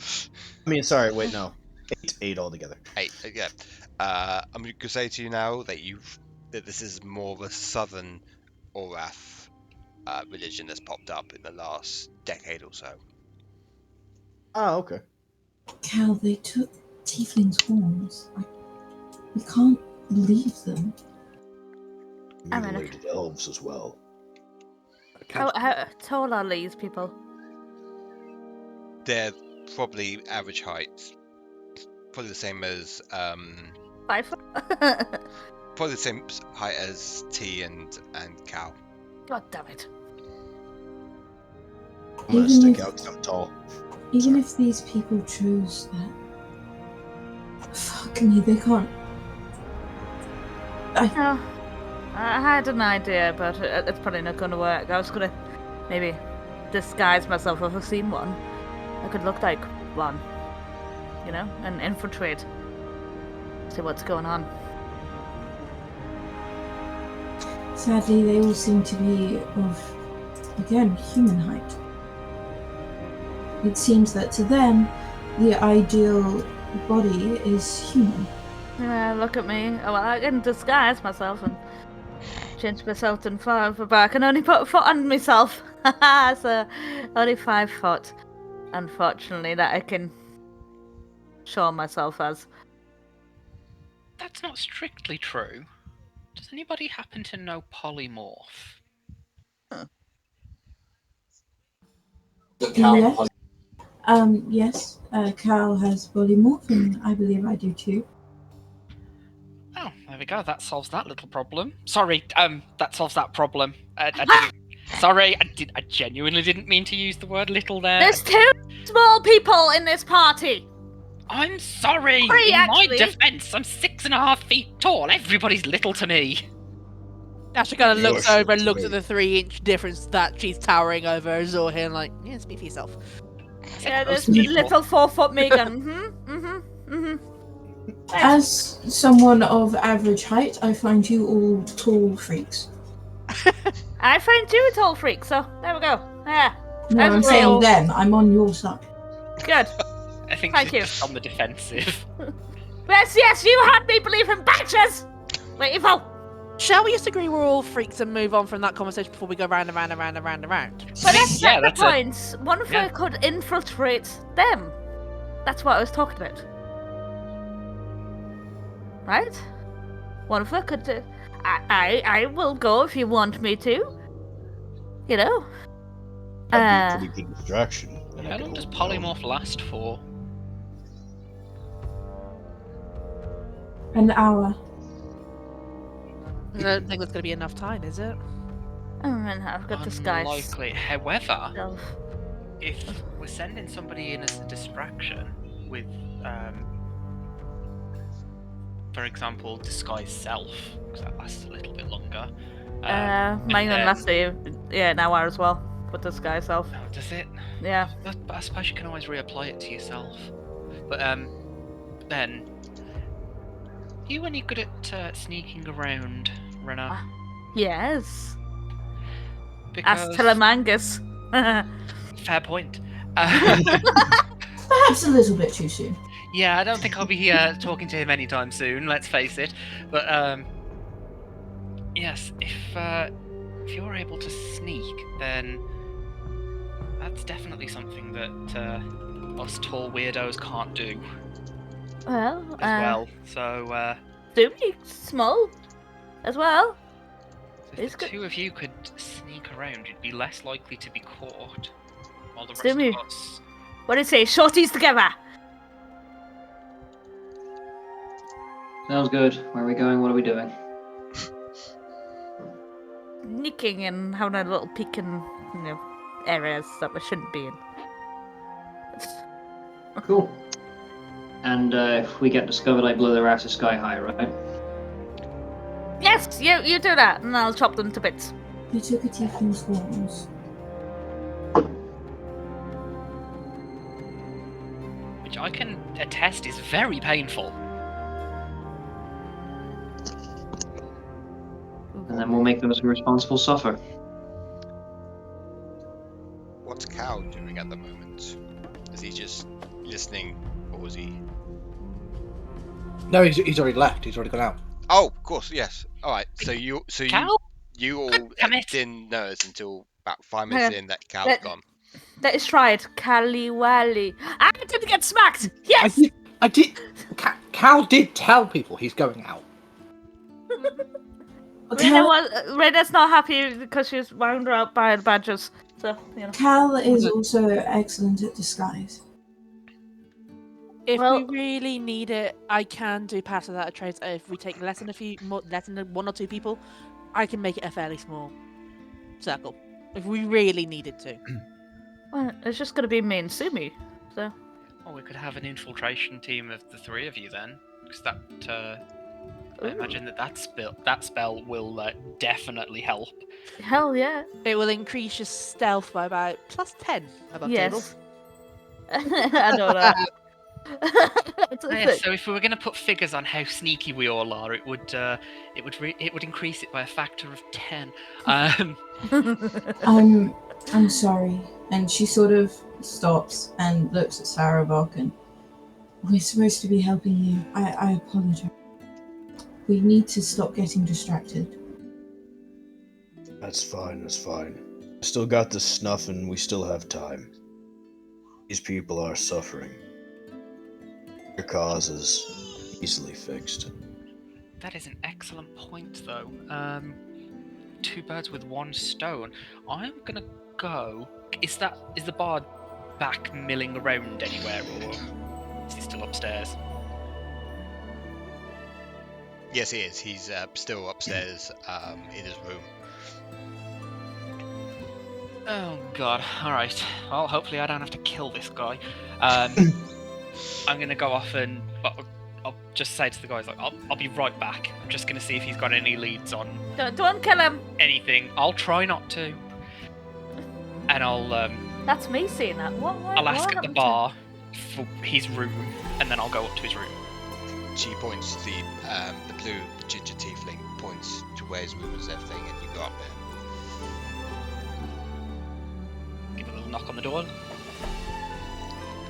mean, sorry, wait, no. 8 altogether. 8, yeah. I'm going to say to you now that this is more of a southern Orath religion that's popped up in the last decade or so. Oh, okay. Cal, they took Tiefling's horns. We can't leave them. Mutilated elves as well. How tall are these people? They're probably average height. Probably the same as 5 foot? probably the same height as T and Cal. God damn it. I'm gonna stick out because I'm tall. Even if these people chose that, fuck me, they can't. I had an idea, but it's probably not going to work. I was going to maybe disguise myself if I've seen one. I could look like one, you know, and infiltrate. See what's going on. Sadly, they all seem to be of, again, human height. It seems that to them, the ideal body is human. Yeah, look at me. Oh, well, I can disguise myself and change myself to 5 foot, but I can only put a foot on myself. So, only 5 foot, unfortunately, that I can show myself as. That's not strictly true. Does anybody happen to know polymorph? Yes. Yes. Cal has polymorph, and I believe I do too. Oh, there we go. That solves that little problem. Sorry, that solves that problem. Sorry, I genuinely didn't mean to use the word little there. There's 2 small people in this party. I'm sorry. 3, in my actually. defense, I'm 6.5 feet tall. Everybody's little to me. Asha kind of looks over and looks at the 3-inch difference that she's towering over Azure here and like, yeah, speak for yourself. Yeah, there's the little 4-foot Megan. As someone of average height, I find you all tall freaks. I find you a tall freak, so there we go. Yeah. No, I'm saying them. I'm on your side. Good. I think Thank she's you. just on the defensive. Yes, you had me believe in badgers! We're evil! Shall we just agree we're all freaks and move on from that conversation before we go round and round and round and round and round? But that's not the point. One of us could infiltrate them. That's what I was talking about. Right? One of us could... I will go if you want me to. You know? That'd be a pretty good distraction. How long does polymorph last for? An hour. I don't think that's going to be enough time, is it? I've got disguise. Unlikely. However, if we're sending somebody in as a distraction with, for example, disguise self, because that lasts a little bit longer. Mine lasts an hour as well with disguise self. Oh, does it? Yeah. But I suppose you can always reapply it to yourself. But Ben, you any good at sneaking around, Rena? Yes. Because... Ask Telemangus. Fair point. Perhaps a little bit too soon. Yeah, I don't think I'll be talking to him anytime soon, let's face it. But, yes, if you're able to sneak, then that's definitely something that us tall weirdos can't do. Well, So, do be small as well. if the 2 of you could sneak around, you'd be less likely to be caught. While the rest Sumi. of us... What do you say? Shorties together! Sounds good. Where are we going? What are we doing? Sneaking and having a little peek in, areas that we shouldn't be in. Cool. And if we get discovered, I blow their asses sky high, right? Yes, you do that, and I'll chop them to bits. You took a tiefling's horns. Which I can attest is very painful. And then we'll make those who are responsible suffer. What's Cal doing at the moment? Is he just listening, or was he? No, he's already left. He's already gone out. Oh, of course, yes. All right. So you all didn't notice until about 5 minutes in that Cal's gone. That is right, Cala'elen. I didn't get smacked. Yes. I did. Cal did tell people he's going out. Rena's not happy because she was wound out by the badgers. So, Cal is also excellent at disguise. If we really need it, I can do pass without a trace. If we take less than 1 or 2 people, I can make it a fairly small circle. If we really needed to. Well, it's just going to be me and Sumi. So. Well, we could have an infiltration team of the 3 of you then, because that I imagine that spell will definitely help. Hell yeah. It will increase your stealth by about +10 above Yes. tables. I know that. So if we were going to put figures on how sneaky we all are, it would increase it by a factor of 10. I'm sorry. And she sort of stops and looks at Savovock and we're supposed to be helping you. I apologize. We need to stop getting distracted. That's fine, that's fine. Still got the snuff and we still have time. These people are suffering. Their cause is easily fixed. That is an excellent point, though. 2 birds with 1 stone. I'm gonna go. Is the bard back milling around anywhere, or is he still upstairs? Yes, he is. He's still upstairs in his room. Oh god. Alright. Well, hopefully I don't have to kill this guy. I'm gonna go off and I'll just say to the guys, like, I'll be right back. I'm just gonna see if he's got any leads on Don't kill him. anything. I'll try not to. And I'll That's me saying that. I'll ask at the bar for his room, and then I'll go up to his room. She points the blue ginger tiefling points to where his room is and everything, and you go up there. Give a little knock on the door.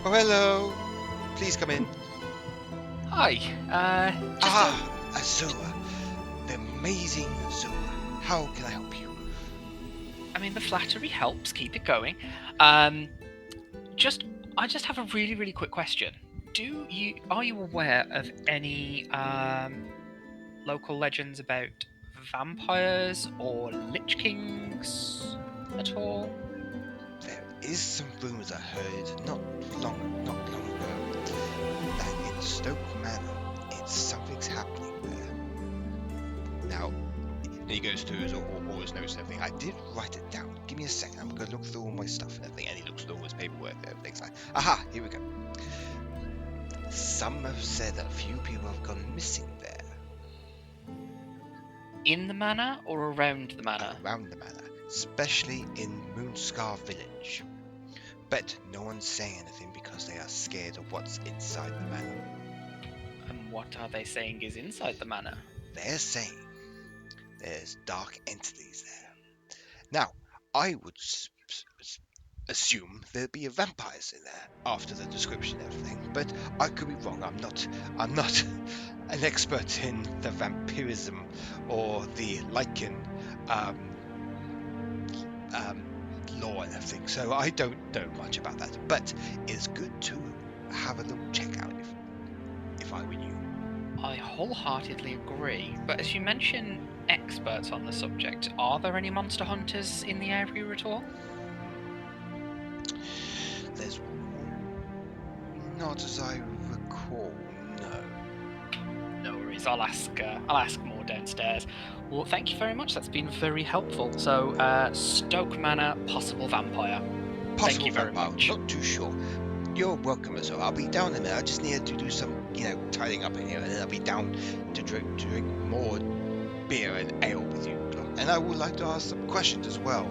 Oh, hello. Please come in. Hi. Azure. The amazing Azure. How can I help you? I mean, the flattery helps. Keep it going. I just have a really, really quick question. Are you aware of any local legends about vampires or lich kings at all? There is some rumours I heard not long ago that in Stoke Manor, something's happening there. Now, he goes through all his notes and everything. I did write it down. Give me a second. I'm going to look through all my stuff and everything. And he looks through all his paperwork and everything's like, aha, here we go. Some have said that a few people have gone missing there. In the manor or around the manor? Around the manor, especially in Moonscar Village. But no one's saying anything because they are scared of what's inside the manor. And what are they saying is inside the manor? They're saying there's dark entities there. Now, I would assume there'd be vampires in there after the description and everything, but I could be wrong. I'm not an expert in the vampirism or the lichen law and everything, so I don't know much about that. But it's good to have a little check out if I were you. I wholeheartedly agree, but as you mention experts on the subject, are there any monster hunters in the area at all? There's not as I recall, no. No worries, I'll ask more downstairs. Well, thank you very much, that's been very helpful. So, Stoke Manor, possible vampire. Thank you very much. Not too sure. You're welcome as well. I'll be down in a minute. I just need to do some, tidying up in here, and then I'll be down to drink more beer and ale with you. And I would like to ask some questions as well,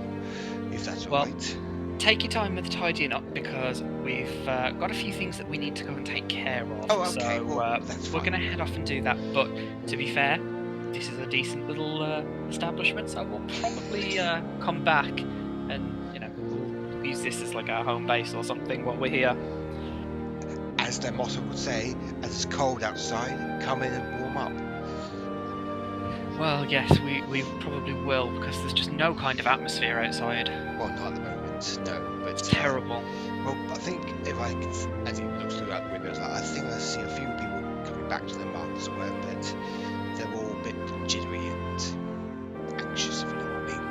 if that's all right. Take your time with tidying up, because we've got a few things that we need to go and take care of. Oh, okay. So we're going to head off and do that. But to be fair, this is a decent little establishment, so we'll probably come back and, we'll use this as like our home base or something while we're here. As their motto would say, as it's cold outside, come in and warm up. Well, yes, we probably will, because there's just no kind of atmosphere outside. Well, not at the moment, no. But it's terrible. Well, I think if I can, as he looks through out the windows, I think I see a few people coming back to the market square, but they're all a bit jittery and anxious, if you know what I mean.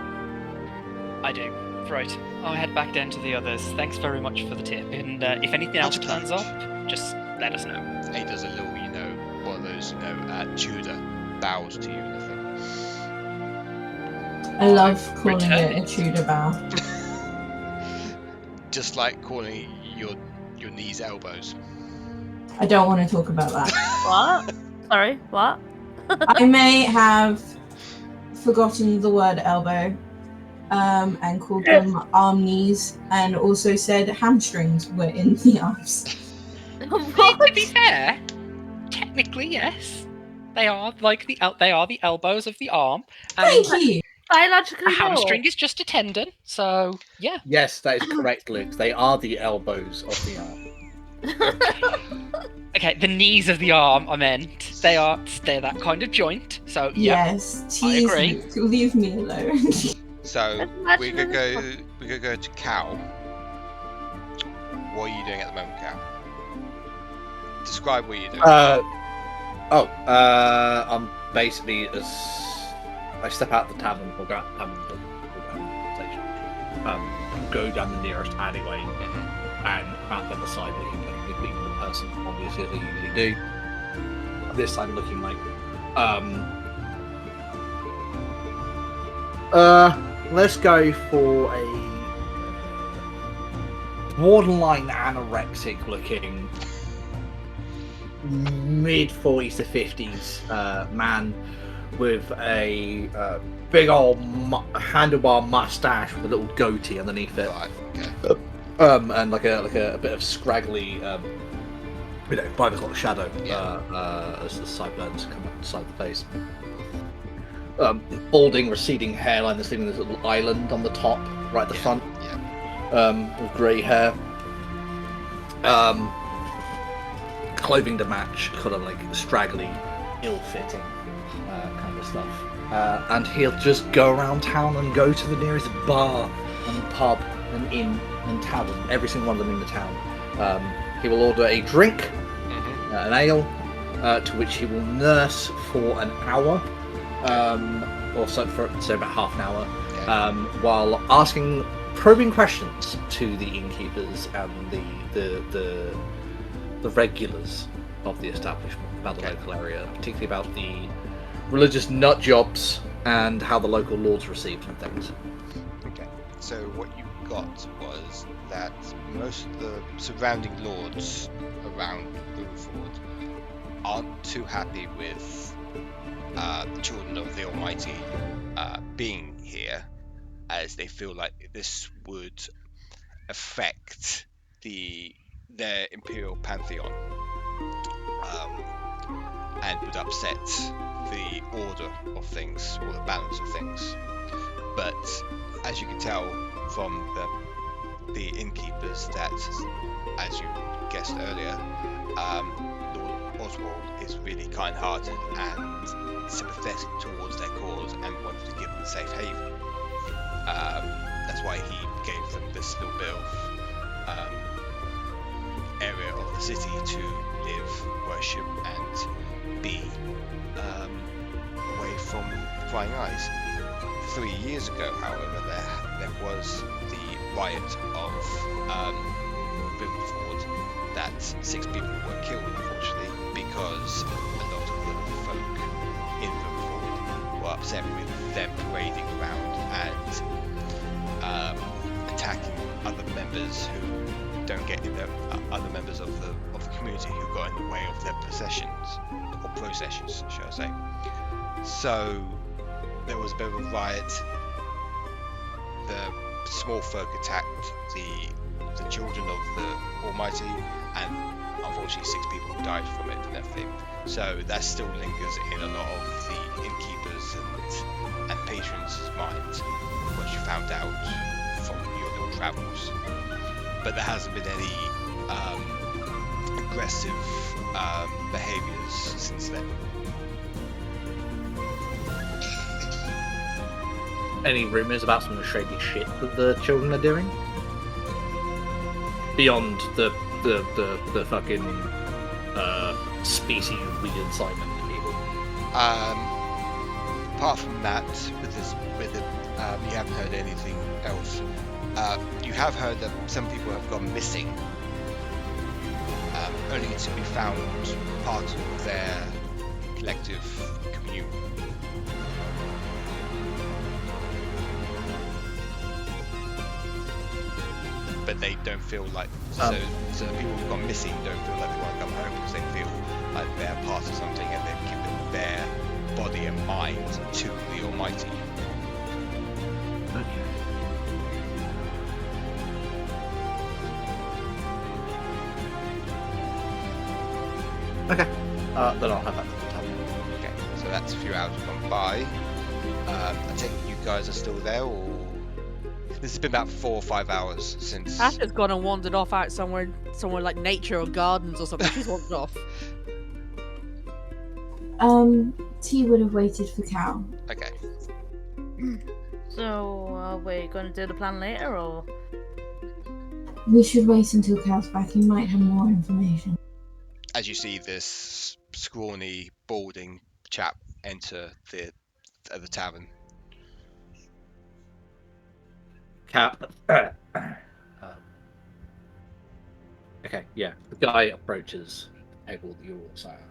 I do. Right, I'll head back down to the others. Thanks very much for the tip, and if anything else turns up, just let us know. He does a little, one of those, Tudor bows to you and everything. I love calling it a Tudor bow. Just like calling your knees elbows. I don't want to talk about that. What? Sorry, what? I may have forgotten the word elbow, and called them arm knees, and also said hamstrings were in the arms. To be fair, technically yes, they are like they are the elbows of the arm. And Thank you. Biologically, a hamstring is just a tendon, so yeah. Yes, that is correct, Luke. They are the elbows of the arm. Okay, the knees of the arm, I meant. They're that kind of joint, so yeah. Yes, I agree. Leave me alone. So we could go to Cal. What are you doing at the moment, Cal? Describe what you're doing. I'm basically as I step out the tavern or go out the tavern, go down the nearest alleyway and out the other side looking like the person, obviously as I usually do. This time looking like let's go for a borderline anorexic looking mid-40s to 50s man with a big old handlebar mustache with a little goatee underneath it. Right, okay. And like a bit of scraggly, 5 o'clock shadow as the sideburns come up the side of the face. Balding, receding hairline that's leaving this little island on the top, right at the front. Yeah. With grey hair. Clothing to match, kind of like straggly, ill-fitting kind of stuff. And he'll just go around town and go to the nearest bar and pub and inn and tavern, every single one of them in the town. He will order a drink, an ale, to which he will nurse for an hour, or so about half an hour, while asking probing questions to the innkeepers and the regulars of the establishment about the local area, particularly about the religious nut jobs and how the local lords received and things. Okay, so what you got was that most of the surrounding lords around Riverford aren't too happy with the children of the Almighty being here, as they feel like this would affect their imperial pantheon, and would upset the order of things, or the balance of things. But as you can tell from the innkeepers, that, as you guessed earlier, Lord Oswald is really kind-hearted and sympathetic towards their cause and wanted to give them a safe haven. That's why he gave them this little bit of area of the city to live, worship, and be away from prying eyes. 3 years ago, however, there was the riot of Riverford, that 6 people were killed, unfortunately, because a lot of the folk in Riverford were upset with them parading around and attacking other members who don't get in there, other members of the community who got in the way of their processions, should I say. So there was a bit of a riot. The small folk attacked the children of the Almighty, and unfortunately 6 people died from it and everything. So that still lingers in a lot of the innkeepers and patrons' minds, what you found out from your little travels. But there hasn't been any aggressive behaviours since then. Any rumours about some of the shady shit that the children are doing? Beyond the fucking species weird Simon people. Apart from that, you haven't heard anything else. You have heard that some people have gone missing, only to be found part of their collective commune. But they don't feel like so the people who've gone missing don't feel like they want to come home because they feel like they're part of something and they've given their body and mind to the Almighty. Okay. Then I'll have that to tell you. Okay, so that's a few hours gone by. I think you guys are still there, or this has been about 4 or 5 hours since. Asha's gone and wandered off out somewhere like nature or gardens or something. She's wandered off. T would have waited for Cal. Okay. So, are we going to do the plan later, or? We should wait until Cal's back. He might have more information. As you see this scrawny, balding chap enter the tavern. Cap. Okay, yeah. The guy approaches the table that you're all sat at.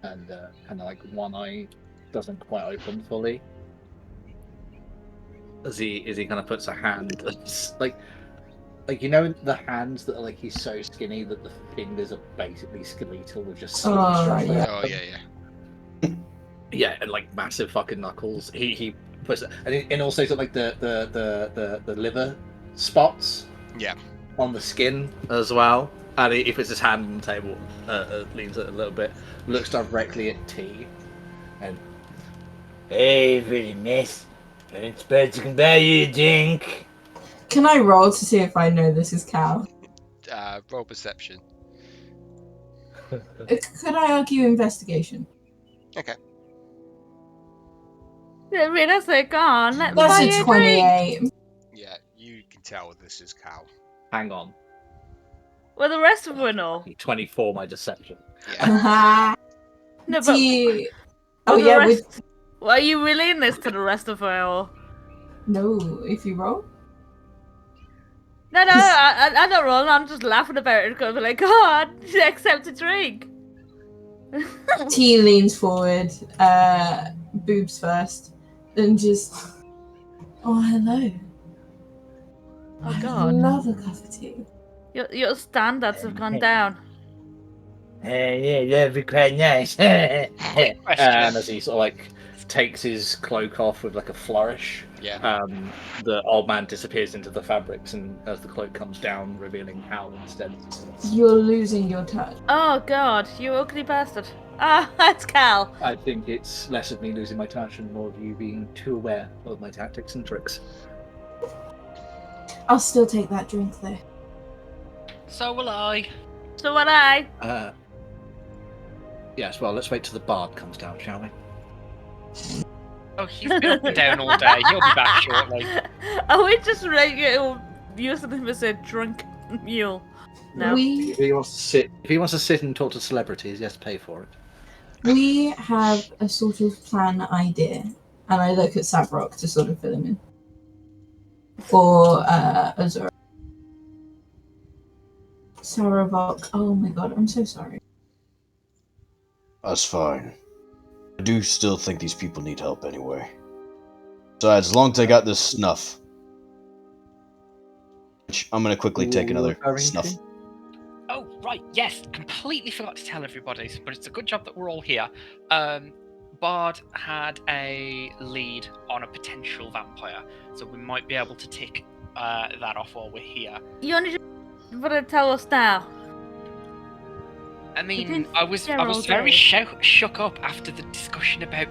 And kind of like one eye doesn't quite open fully. As he kind of puts a hand, like you know the hands that are like he's so skinny that the fingers are basically skeletal with just yeah. Oh yeah. Yeah, and like massive fucking knuckles. He puts it, and also sort of like the liver spots. Yeah. On the skin as well. And he puts his hand on the table, leans it a little bit, looks directly at T, and hey, pretty miss. I don't suppose you can buy you a drink. Can I roll to see if I know this is Cal? Roll perception. Could I argue investigation? Okay. Rena's like, gone. Let me That's buy a you 28. drink. Yeah, you can tell this is Cal. Hang on. Well, the rest of them know. 24, my deception. Yeah. No, but Oh the yeah, rest... Well, are you relaying this to the rest of her? Or... No, if you roll. No, I'm not rolling. I'm just laughing about it because I'm like, God, accept a drink. T leans forward, boobs first, and just. Oh, hello. Oh God. I love a cup of tea. Your standards have gone down. Yeah, that'd be quite nice. And as he sort of like takes his cloak off with like a flourish, the old man disappears into the fabrics, and as the cloak comes down, revealing Hal instead. You're losing your touch. Oh God, you ugly bastard. Ah, that's Cal. I think it's less of me losing my touch and more of you being too aware of my tactics and tricks. I'll still take that drink though. So will I. So will I. Yes, well, let's wait till the bard comes down, shall we? Oh, he's been up and down all day. He'll be back shortly. Are we just using him as a drunk mule? No. If he wants to sit and talk to celebrities, he has to pay for it. We have a sort of plan idea, and I look at Savovock to sort of fill him in. For Azure. Savovock. Oh my God, I'm so sorry. That's fine. I do still think these people need help anyway. Besides, as long as I got this snuff. Which I'm gonna quickly take another snuff. Oh, right, yes, completely forgot to tell everybody, but it's a good job that we're all here. Bard had a lead on a potential vampire, so we might be able to tick that off while we're here. You only just want to tell us now. I mean, I was very shook up after the discussion about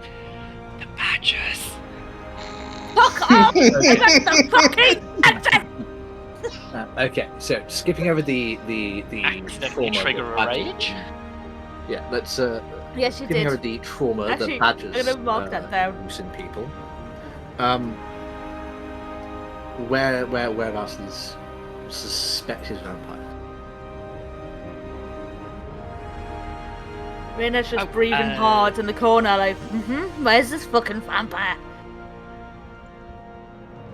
the badgers. Fuck off! The fucking badgers! Okay, so skipping over the accidentally trigger a rage. Yeah, let's yes, you skipping did. over the trauma Actually, that badgers I'm gonna mark that down. use in people. Where else these suspected vampires? Rena's just breathing hard in the corner, like, where's this fucking vampire?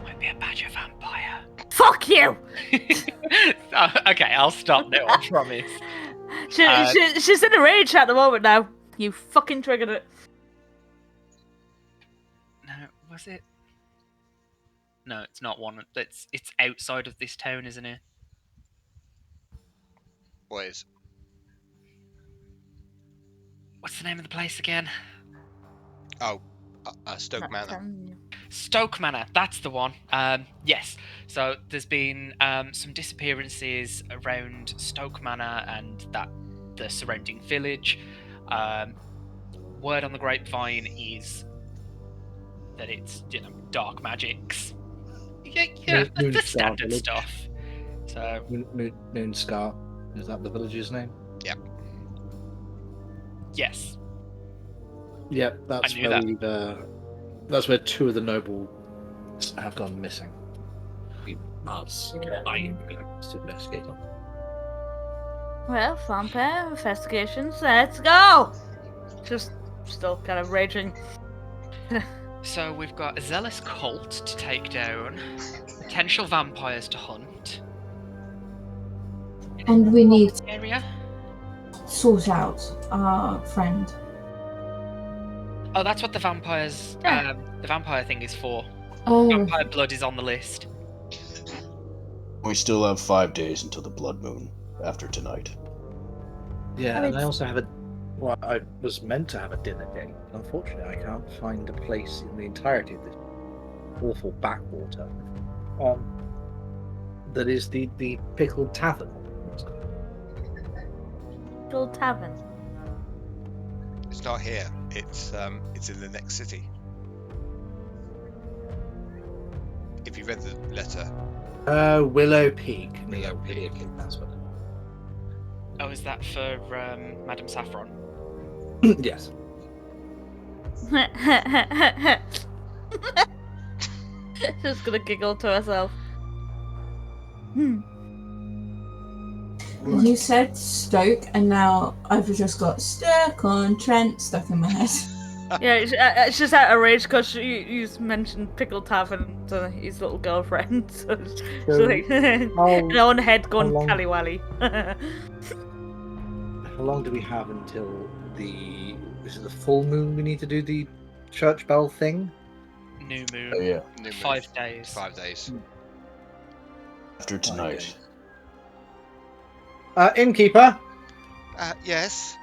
Might be a badger vampire. Fuck you! Okay, I'll stop now, I promise. She's in a rage at the moment now. You fucking triggered it. No, was it? No, it's not one. It's outside of this town, isn't it? What is? What's the name of the place again? Stoke Manor. Stoke Manor, that's the one. Yes. So there's been some disappearances around Stoke Manor and the surrounding village. Word on the grapevine is that it's dark magics. Yeah, the standard village stuff. So Moonscar, is that the village's name? Yep. Yes. Yep, that's that's where two of the nobles have gone missing. We must investigate them. Well, vampire investigations, let's go! Just still kind of raging. So we've got a zealous cult to take down, potential vampires to hunt. And we need area. Sort out our friend. Oh, that's what the vampires. The vampire thing is for. Oh. Vampire blood is on the list. We still have 5 days until the blood moon after tonight. Yeah, and I also have I was meant to have a dinner date. Unfortunately, I can't find a place in the entirety of this awful backwater that is the Pickled Tavern. Pickled Tavern? It's not here. It's in the next city. If you read the letter. Willow Peak. Willow Peak. That's what. Oh, is that for Madame Saffron? Yes. Just gonna giggle to herself. You said Stoke, and now I've just got Stoke-on-Trent stuck in my head. Yeah, it's just out of rage because you mentioned Pickled Tavern to his little girlfriend. So like, her own head going callywally. How long do we have until is it the full moon we need to do the church bell thing? New moon. Oh, yeah. 5 days. 5 days. After tonight. Innkeeper? Yes?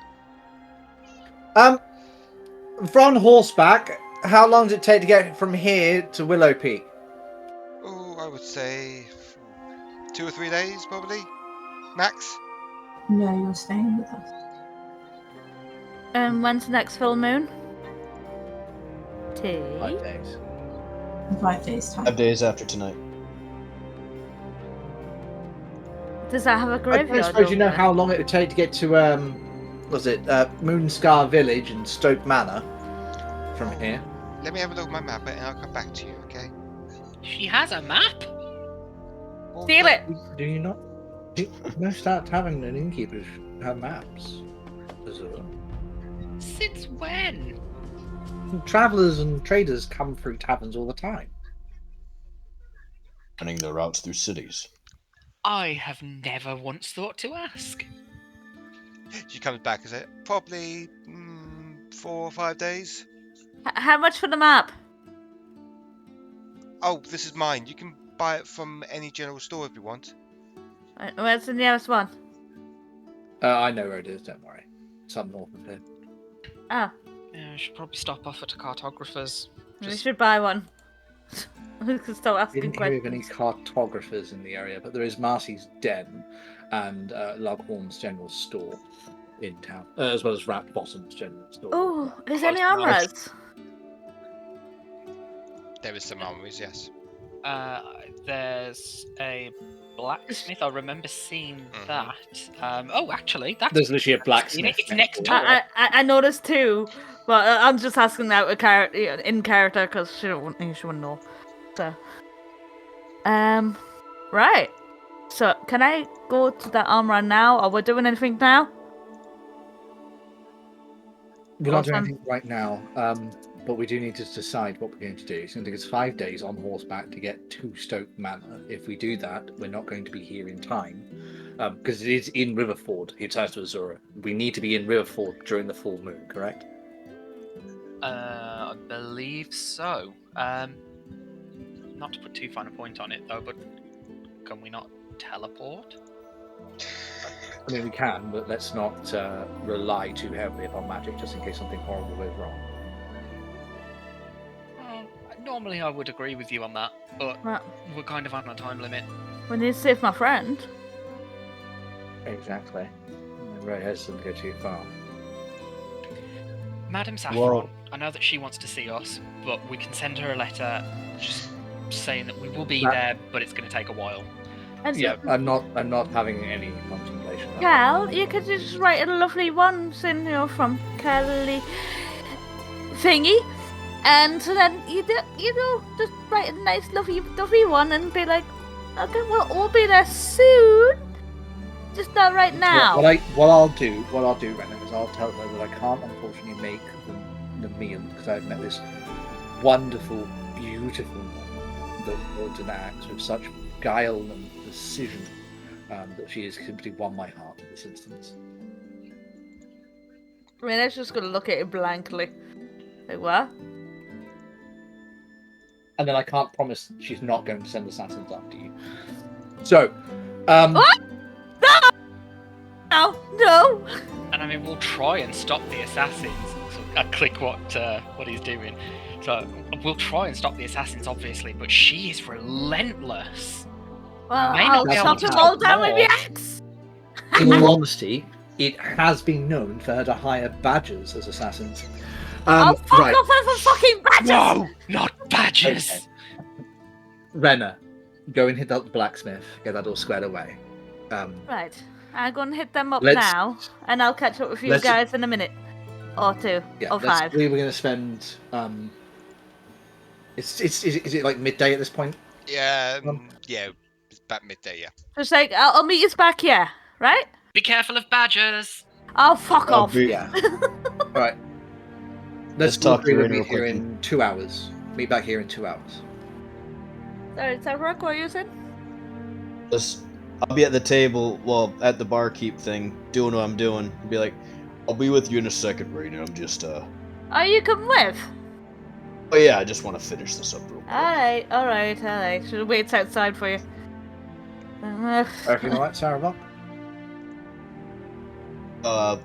On horseback, how long does it take to get from here to Willow Peak? Oh, I would say 2 or 3 days, probably. Max? No, you're staying with us. When's the next full moon? 5 days. 5 days time. 5 days after tonight. Does that have a graveyard? I suppose you know how long it would take to get to Moonscar Village and Stoke Manor from here. Let me have a look at my map and I'll come back to you, okay? She has a map? Steal it! Do you not? Most tavern and innkeepers have maps. Azure. Since when? Travellers and traders come through taverns all the time. Running their routes through cities. I have never once thought to ask. She comes back and says, probably 4 or 5 days. How much for the map? Oh, this is mine. You can buy it from any general store if you want. Where's the nearest one? I know where it is, don't worry. It's up north of here. Oh. Yeah, I should probably stop off at a cartographer's. We should buy one. We can start asking Didn't hear of any cartographers in the area, but there is Marcy's Den and Loghorn's General Store in town, as well as Rat Bottom's General Store. Oh, is there any armorers? There is some armories, yes. There's a blacksmith. I remember seeing that. Actually, there's literally a blacksmith. It's next door. I noticed too, but I'm just asking out in character because she wouldn't know. So, right. So, can I go to the armorer now? Are we doing anything now? We're not doing anything right now, but we do need to decide what we're going to do. It's going to take us 5 days on horseback to get to Stoke Manor. If we do that, we're not going to be here in time, because it is in Riverford. It's out to Azure. We need to be in Riverford during the full moon, correct? I believe so. Not to put too fine a point on it, though, but can we not teleport? I mean, we can, but let's not rely too heavily upon magic, just in case something horrible goes wrong. normally I would agree with you on that, but we're kind of on a time limit. We need to save my friend. Exactly. I'm very hesitant to go too far. Madame Saffron, I know that she wants to see us, but we can send her a letter just saying that we will be there, but it's going to take a while. Yeah, I'm not having any contemplation. Cal, you could just write a lovely one, saying, from Cala'elen thingy, and so then just write a nice, lovely one, and be like, okay, we'll all be there soon. Just not right now. What I'll do, Rena, is I'll tell her that I can't unfortunately make the meal because I've met this wonderful, beautiful woman that holds an axe with such guile and precision that she has simply won my heart in this instance. Rena's just gonna look at it blankly. Like, what? And then I can't promise she's not going to send assassins after you. So, what? No! And I mean, we'll try and stop the assassins. So I click what he's doing. So we'll try and stop the assassins, obviously, but she is relentless. Well, I'll chop them all down with the axe. In all honesty, it has been known for her to hire badgers as assassins. I'll fuck off over fucking badgers! No, not badgers! Okay. Rena, go and hit that blacksmith. Get that all squared away. Right. I'm going to hit them up now, and I'll catch up with you guys in a minute. Or 2, or 5. We were going to spend... Is it like midday at this point? Yeah, it's about midday, yeah. Just like, I'll meet you back here, right? Be careful of badgers! Oh, fuck off! Yeah. Alright. Let's talk to Rena here in 2 hours. Meet back here in 2 hours. Sorry, Savovock, what are you saying? I'll be at the table, at the barkeep thing, doing what I'm doing. Be like, I'll be with you in a second, Rena. I'm just, Oh, you come with? Oh yeah, I just want to finish this up real quick. Alright. Should wait outside for you. Everything alright, Savovock? I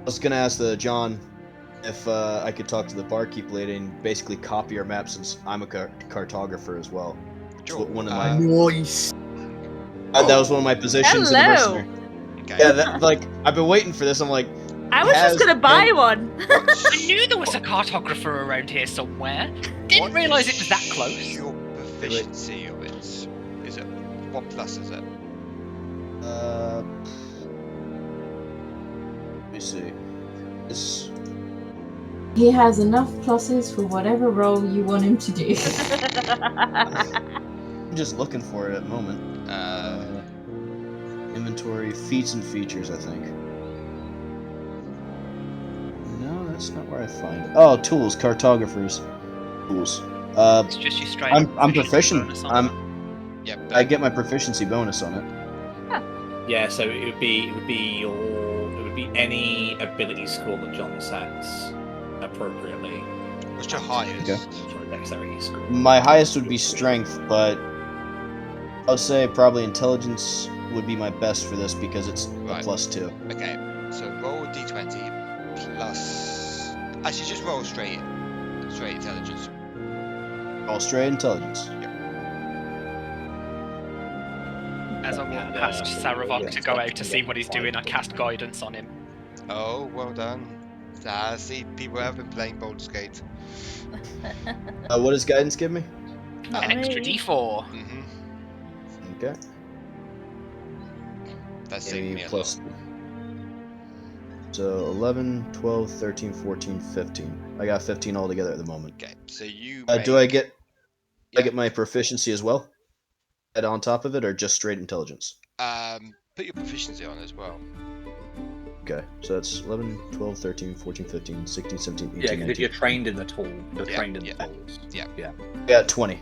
was gonna ask John if I could talk to the barkeep lady and basically copy our map since I'm a cartographer as well. Sure. One of my Nice. That was one of my positions in the mercenary. Okay. Yeah, I've been waiting for this. I'm like, I was just gonna buy one. I knew there was a cartographer around here somewhere. Didn't realise it was that close. What's your proficiency of it? Is it what plus is it? Let me see. He has enough pluses for whatever role you want him to do. I'm just looking for it at the moment. Inventory, feats and features, I think. No, that's not where I find it. Oh, tools, cartographers, tools. It's just you straight. I'm proficient. I get my proficiency bonus on it. Huh. Yeah, so it would be any ability score that John sets appropriately. What's your highest? Okay. Dexterity score. My highest would be strength, but I would say probably intelligence would be my best for this because it's a +2. Okay, so roll d20 plus. Actually, just roll straight intelligence. All straight intelligence. Yep. As I walk past Savovock to go out to see what he's doing, I cast guidance on him. Oh, well done. See, people have been playing Baldur's Gate. What does guidance give me? An extra d4. Mm-hmm. Okay. That's saving me a plus. lot. So 11, 12, 13, 14, 15. I got 15 altogether at the moment. Okay, so you. Do I get my proficiency as well? Add on top of it, or just straight intelligence? Put your proficiency on as well. Okay, so that's 11, 12, 13, 14, 15, 16, 17, 18, Yeah, because 19. if you're trained in the tool, you're trained in the tools. Yeah. I got 20.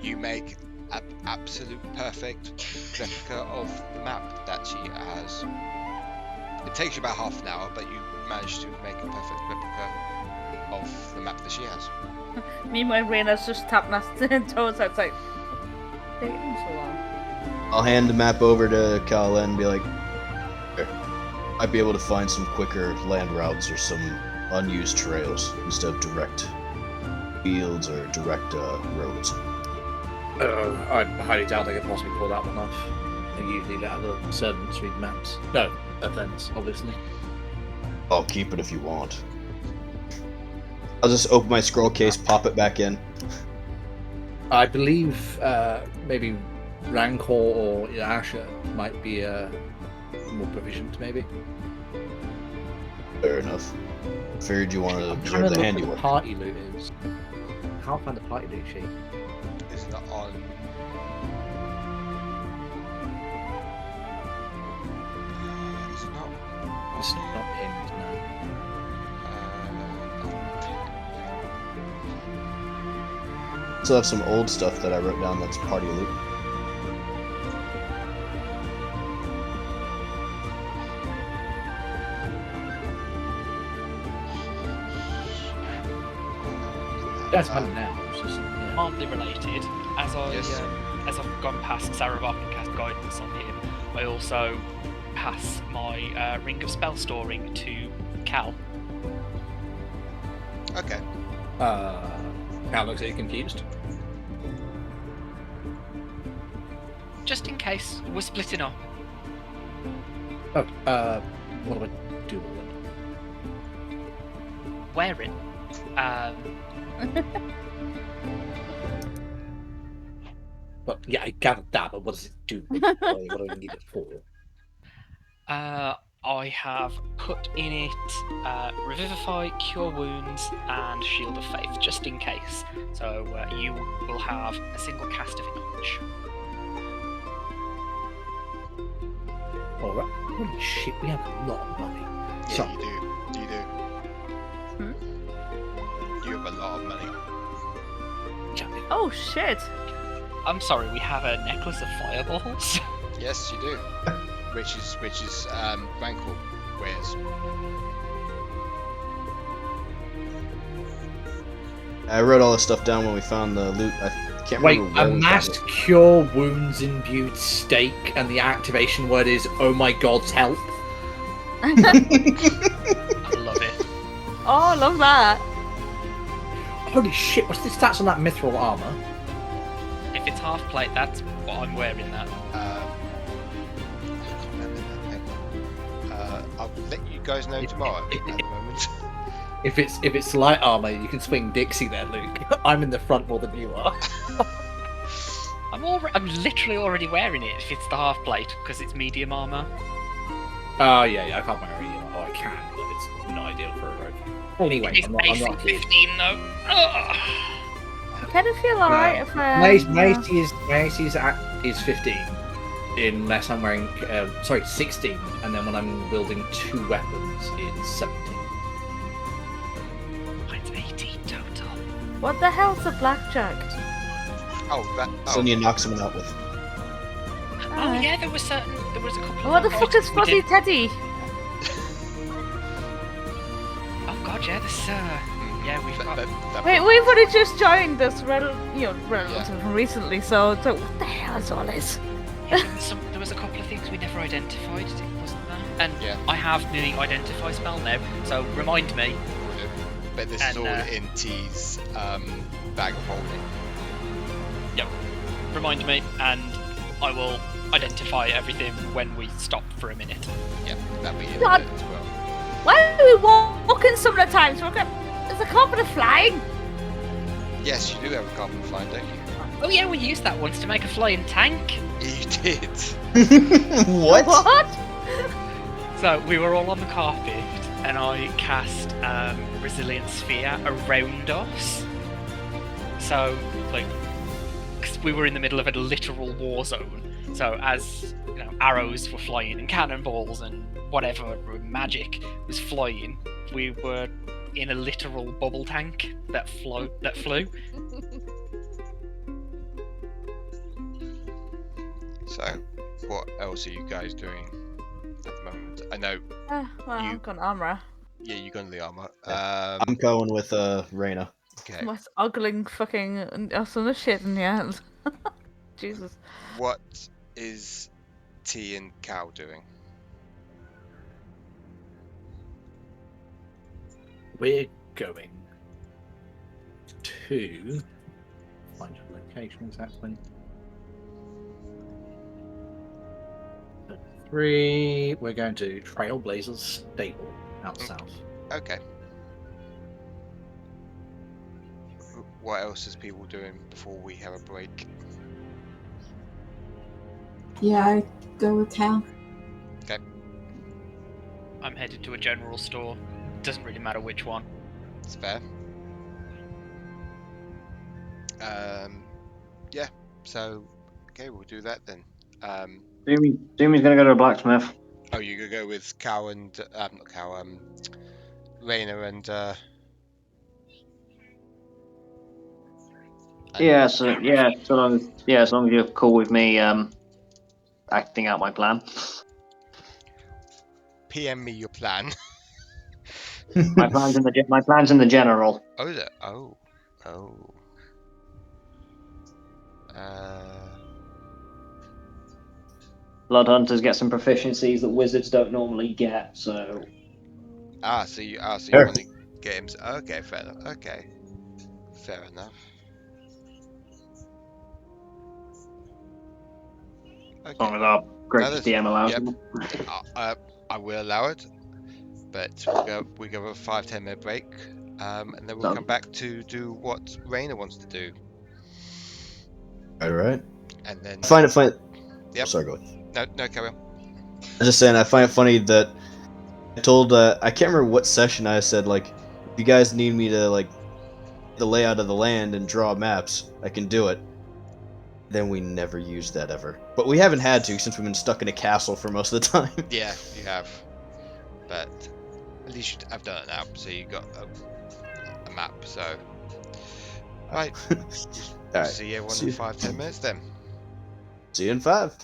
You make an absolute perfect replica of the map that she has. It takes you about half an hour, but you manage to make a perfect replica of the map that she has. Meanwhile, Rena's just tapping us toes outside. Taking so long. I'll hand the map over to Cala'elen and be like, here, I'd be able to find some quicker land routes or some unused trails instead of direct fields or direct roads? I highly doubt they could possibly pull that one off. They usually let other servants read maps. No, offense, obviously. I'll keep it if you want. I'll just open my scroll case, pop it back in. I believe maybe Rankor or Asha might be more proficient, maybe. Fair enough. Figured you wanted to trying observe to the look handiwork. where the party loot is. I can't find the party loot sheet. It's not on. It's not. It's not pinned, no. Still have some old stuff that I wrote down that's party loot. That's fun now. It's just, Hardly related. As I've gone past Savovock and cast guidance on him, I also pass my ring of spell storing to Cal. Okay. Cal looks like you're confused. Just in case we're splitting up. Oh, what do I do with it? Wear it. But yeah, I gathered that, but what does it do? What do I need it for? I have put in it Revivify, Cure Wounds, and Shield of Faith, just in case. So you will have a single cast of each. Alright. Holy shit, we have a lot of money. Yeah, So, you do. You do. You have a lot of money. Oh shit! I'm sorry, we have a necklace of fireballs. Yes, you do. Which is Rankor wears. I wrote all this stuff down when we found the loot. I can't remember where a we mass found it. cure wounds imbued stake, and the activation word is "Oh my God's help." I love it. Oh, I love that. Holy shit! What's the stats on that mithril armor? If it's half plate, that's what I'm wearing. That. I can't remember that. I'll let you guys know tomorrow. At the moment. If it's light armor, you can swing Dixie there, Luke. I'm in the front more than you are. I'm literally already wearing it. If it's the half plate, because it's medium armor. Oh yeah, I can't wear it. Oh, I can, but it's not ideal for a rogue. Anyway, It's I'm AC not 15 though. Ugh. I kind of feel alright if my AC is 15, unless I'm wearing 16, and then when I'm wielding 2 weapons, it's 17. Mine's 18 total. What the hell's a blackjack? Sonia knocks someone out with. Oh yeah, there was a couple. What the of fuck is items we Fuzzy did- Teddy? Oh god, yeah, this yeah, we've got. Wait, we've only just joined this relatively recently, so what the hell is all this? Yeah, there was a couple of things we never identified, wasn't there? And I have the identify spell now, so remind me. But this is all in T's bag of holding. Yep. Remind me, and I will identify everything when we stop for a minute. Yep, that'll be in God. there as well. Why are we walking some of the time? Is the carpenter flying? Yes, you do have a carbon flying, don't you? Oh yeah, we used that once to make a flying tank. You did. What? What? So we were all on the carpet, and I cast Resilient Sphere around us. So, like, 'cause we were in the middle of a literal war zone. So as arrows were flying and cannonballs and whatever magic was flying, we were in a literal bubble tank that flew. So, what else are you guys doing at the moment? I know. I've got armor. Yeah, you got the armor. I'm going with Rena. Okay. What's ogling fucking son of shit in the end? Jesus. What is T and Cal doing? We're going to find your location exactly. 3. We're going to Trailblazers Stable out south. Okay. What else is people doing before we have a break? Yeah, I go with Cal. Okay. I'm headed to a general store. Doesn't really matter which one. It's fair. Yeah. So, okay, we'll do that then. Doomy's gonna go to a blacksmith. Oh, you're gonna go with Cal and not Cal, Rena and Yeah, so long as you're cool with me acting out my plan. PM me your plan. my plan's in the general. Oh, is it? Oh. Blood hunters get some proficiencies that wizards don't normally get, so. So you want to get him? Okay, fair enough. Okay, fair enough. Okay. As long as our gracious DM allows them. I will allow it, but we go a 5-10 minute break, and then we'll come back to do what Rena wants to do. All right. And then find it. Yep. Sorry, go ahead. No, carry on. I'm just saying, I find it funny that I told I can't remember what session I said, like, if you guys need me to like the layout of the land and draw maps, I can do it. Then we never used that ever, but we haven't had to since we've been stuck in a castle for most of the time. Yeah, you have, but at least you have done it now, so you got a map. So, right. All right. See everyone in 5-10 minutes then. See you in 5.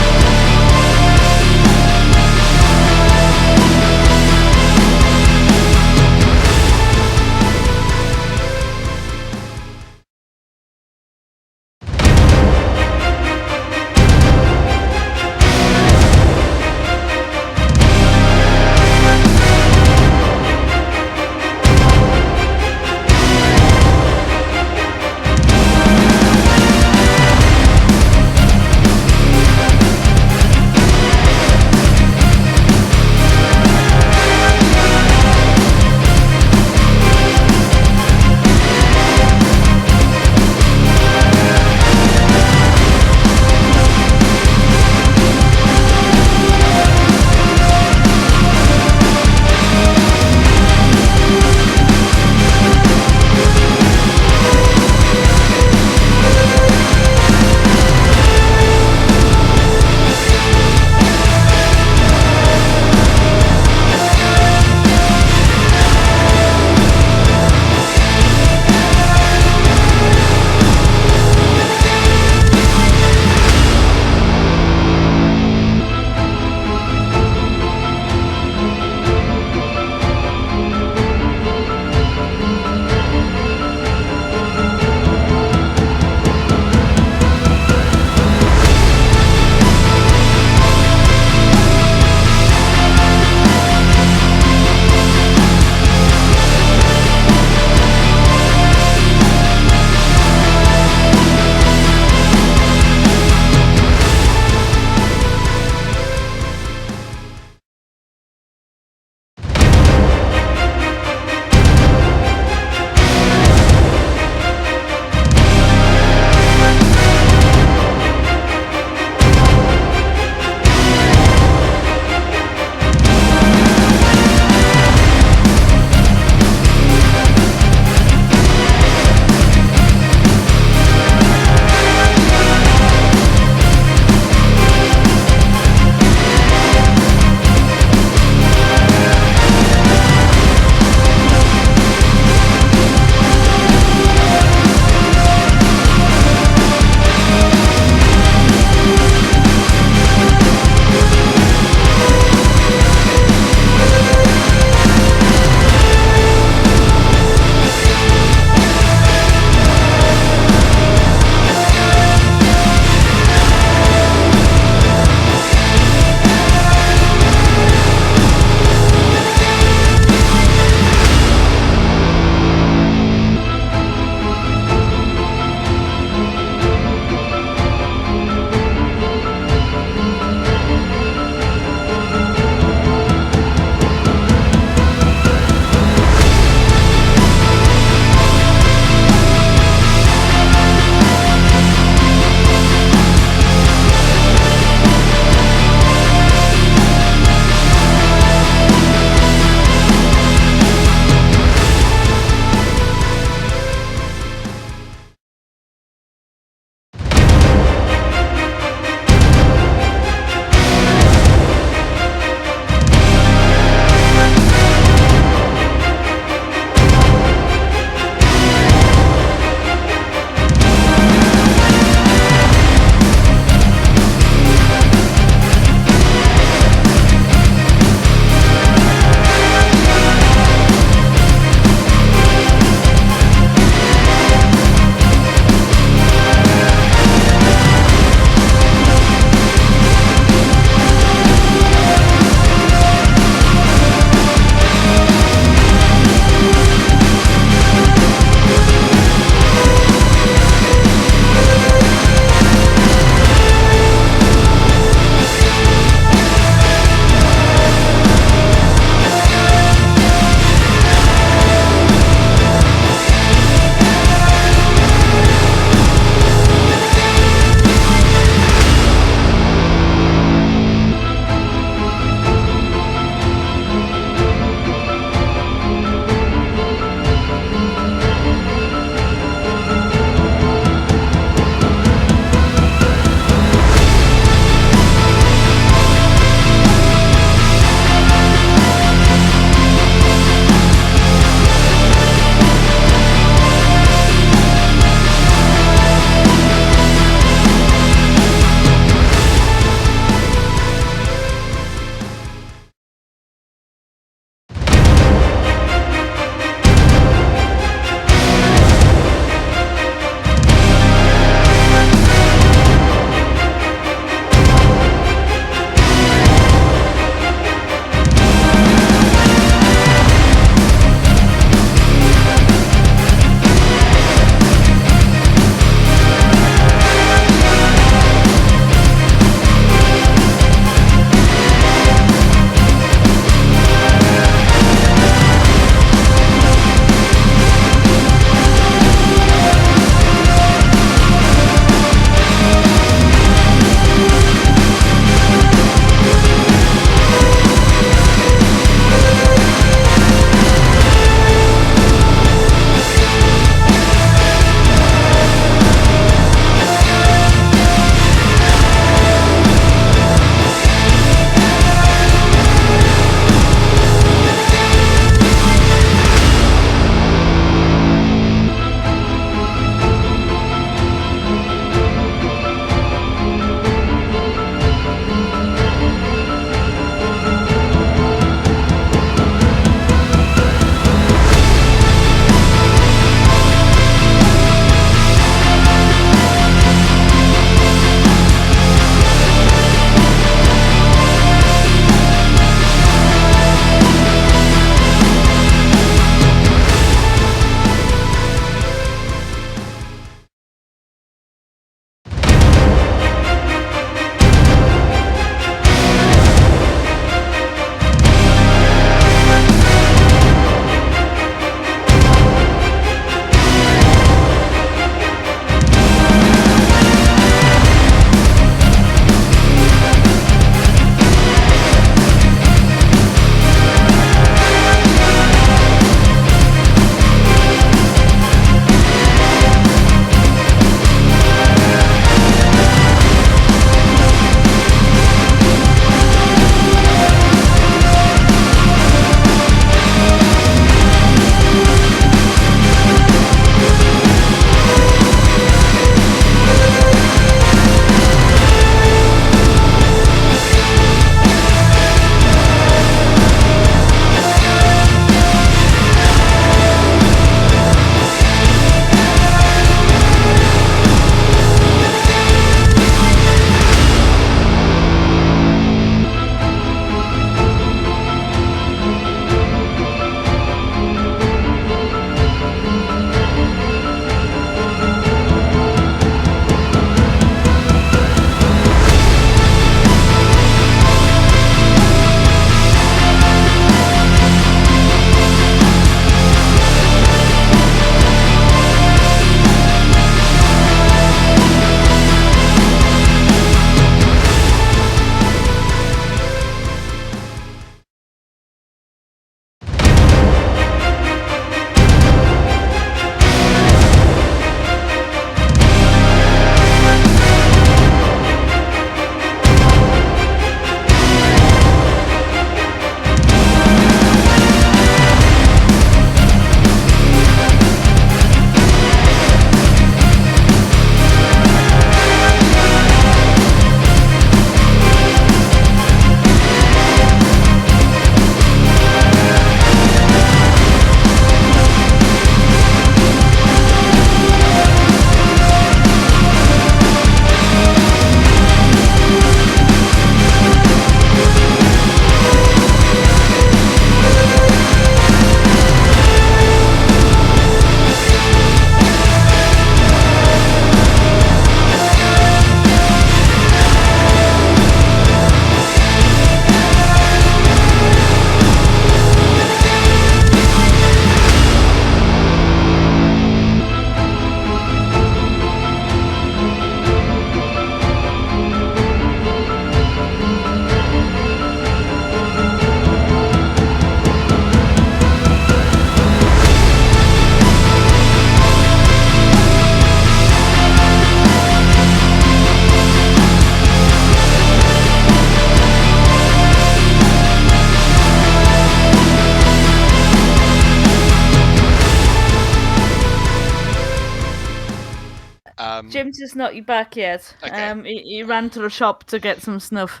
James is not back yet. Okay. He ran to the shop to get some snuff.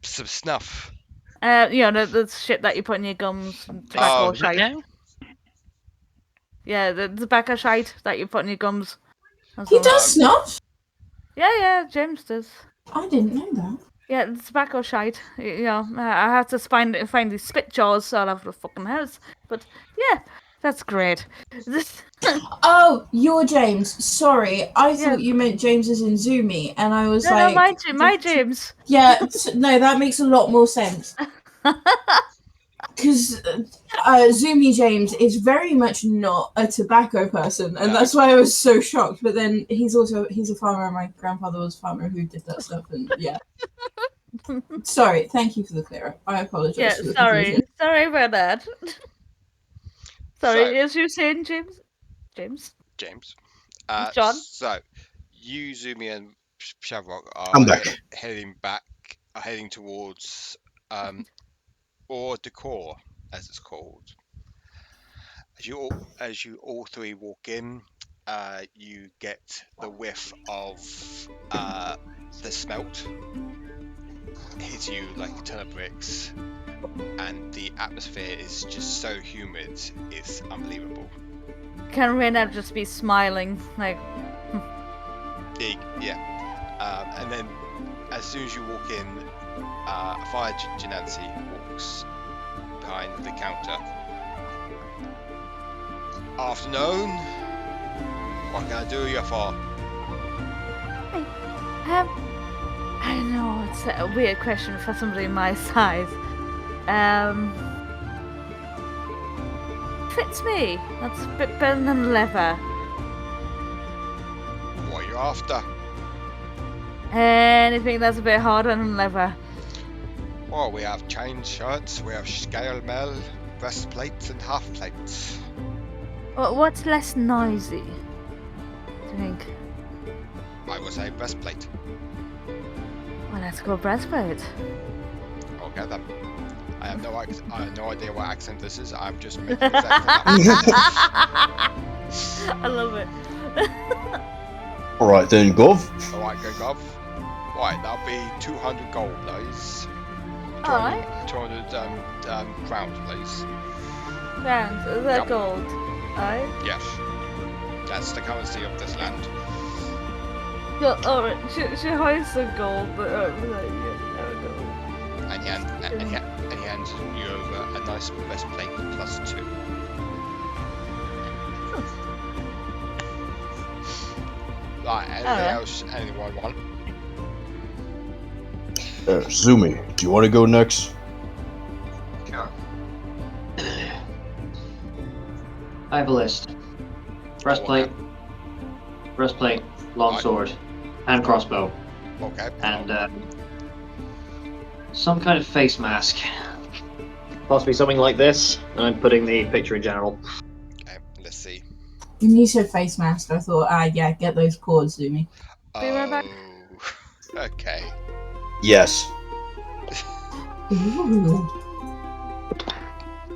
Some snuff. The shit that you put in your gums. Tobacco shite. No? Yeah, the tobacco shite that you put in your gums. He does snuff? Yeah, James does. I didn't know that. Yeah, the tobacco shite. I have to find these spit jaws all over the fucking house. But yeah, that's great. Oh, you're James. Sorry, I thought you meant James as in Zumi, and I was like... No, my James. Yeah, no, that makes a lot more sense. Because Zumi James is very much not a tobacco person, and that's why I was so shocked. But then he's a farmer, and my grandfather was a farmer who did that stuff, and yeah. Sorry, thank you for the clear up. I apologize. Yeah, for the sorry confusion. about that. Sorry, as you saying, James? James. John? So, you, Zumi, and Savovock I'm are back. heading towards or decor, as it's called. As you all three walk in, you get the whiff of the smelt. Hits you like a ton of bricks, and the atmosphere is just so humid, it's unbelievable. Can Rena just be smiling like? Yeah. And then as soon as you walk in, Fire Janansi walks behind the counter. Afternoon. What can I do you for? I know it's a weird question for somebody my size. Fits me. That's a bit better than leather. What are you after? Anything that's a bit harder than leather. Well, we have chain shirts, we have scale mail, breastplates, and half plates. What's less noisy? Do you think? I would say breastplate. Well, let's go breastplate. Okay then. I have no idea what accent this is. I'm just making this accent up. I love it. Alright then, Gov. Alright, go Gov. Right, that'll be 200 gold, please. Alright. 200 crowns, please. Crowns, is that gold? Alright. Yes. That's the currency of this land. Alright, she hoists the gold, but gold. And he hands you over a nice breastplate plus 2. Right, anything else anyone want? Zumi, do you want to go next? Sure. I have a list. Breastplate, longsword, and crossbow. Okay. And some kind of face mask. Possibly something like this, and I'm putting the picture in general. Okay, let's see. When you said face mask, I thought, yeah, get those cords, Zumi. Be right back. Okay. Yes. Ooh.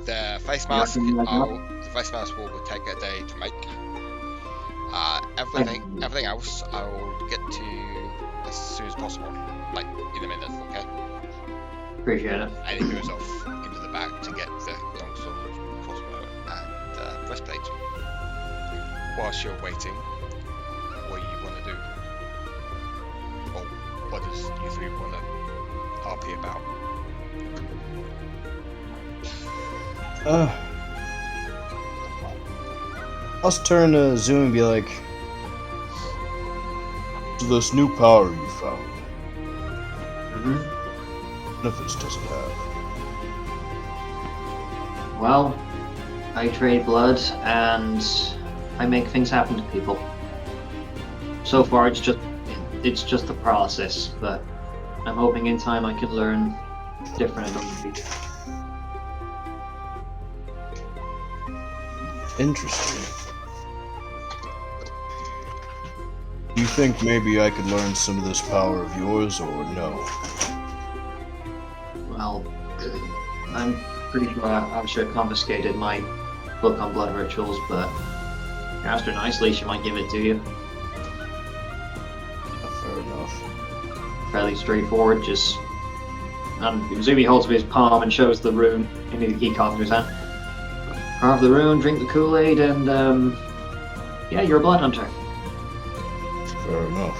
The face mask will take a day to make. Everything else I will get to you as soon as possible, like in a minute, okay? Appreciate it. And it goes off into the back to get the longsword, crossbow, and breastplate. Whilst you're waiting, what do you want to do? Or what does you three want to RP about? I'll turn to Zoom and be like, so this new power you found, benefits does it have? Well, I trade blood and I make things happen to people. So far, it's just a process, but I'm hoping in time I can learn different abilities. Interesting. Do you think maybe I could learn some of this power of yours, or no? Well, I'm pretty sure Asha confiscated my book on blood rituals, but if you asked her nicely, she might give it to you. enough. Fairly straightforward, just... And Zumi holds up his palm and shows the rune, and he carves his hand. Carve the rune, drink the Kool-Aid, and, yeah, you're a blood hunter. Fair enough.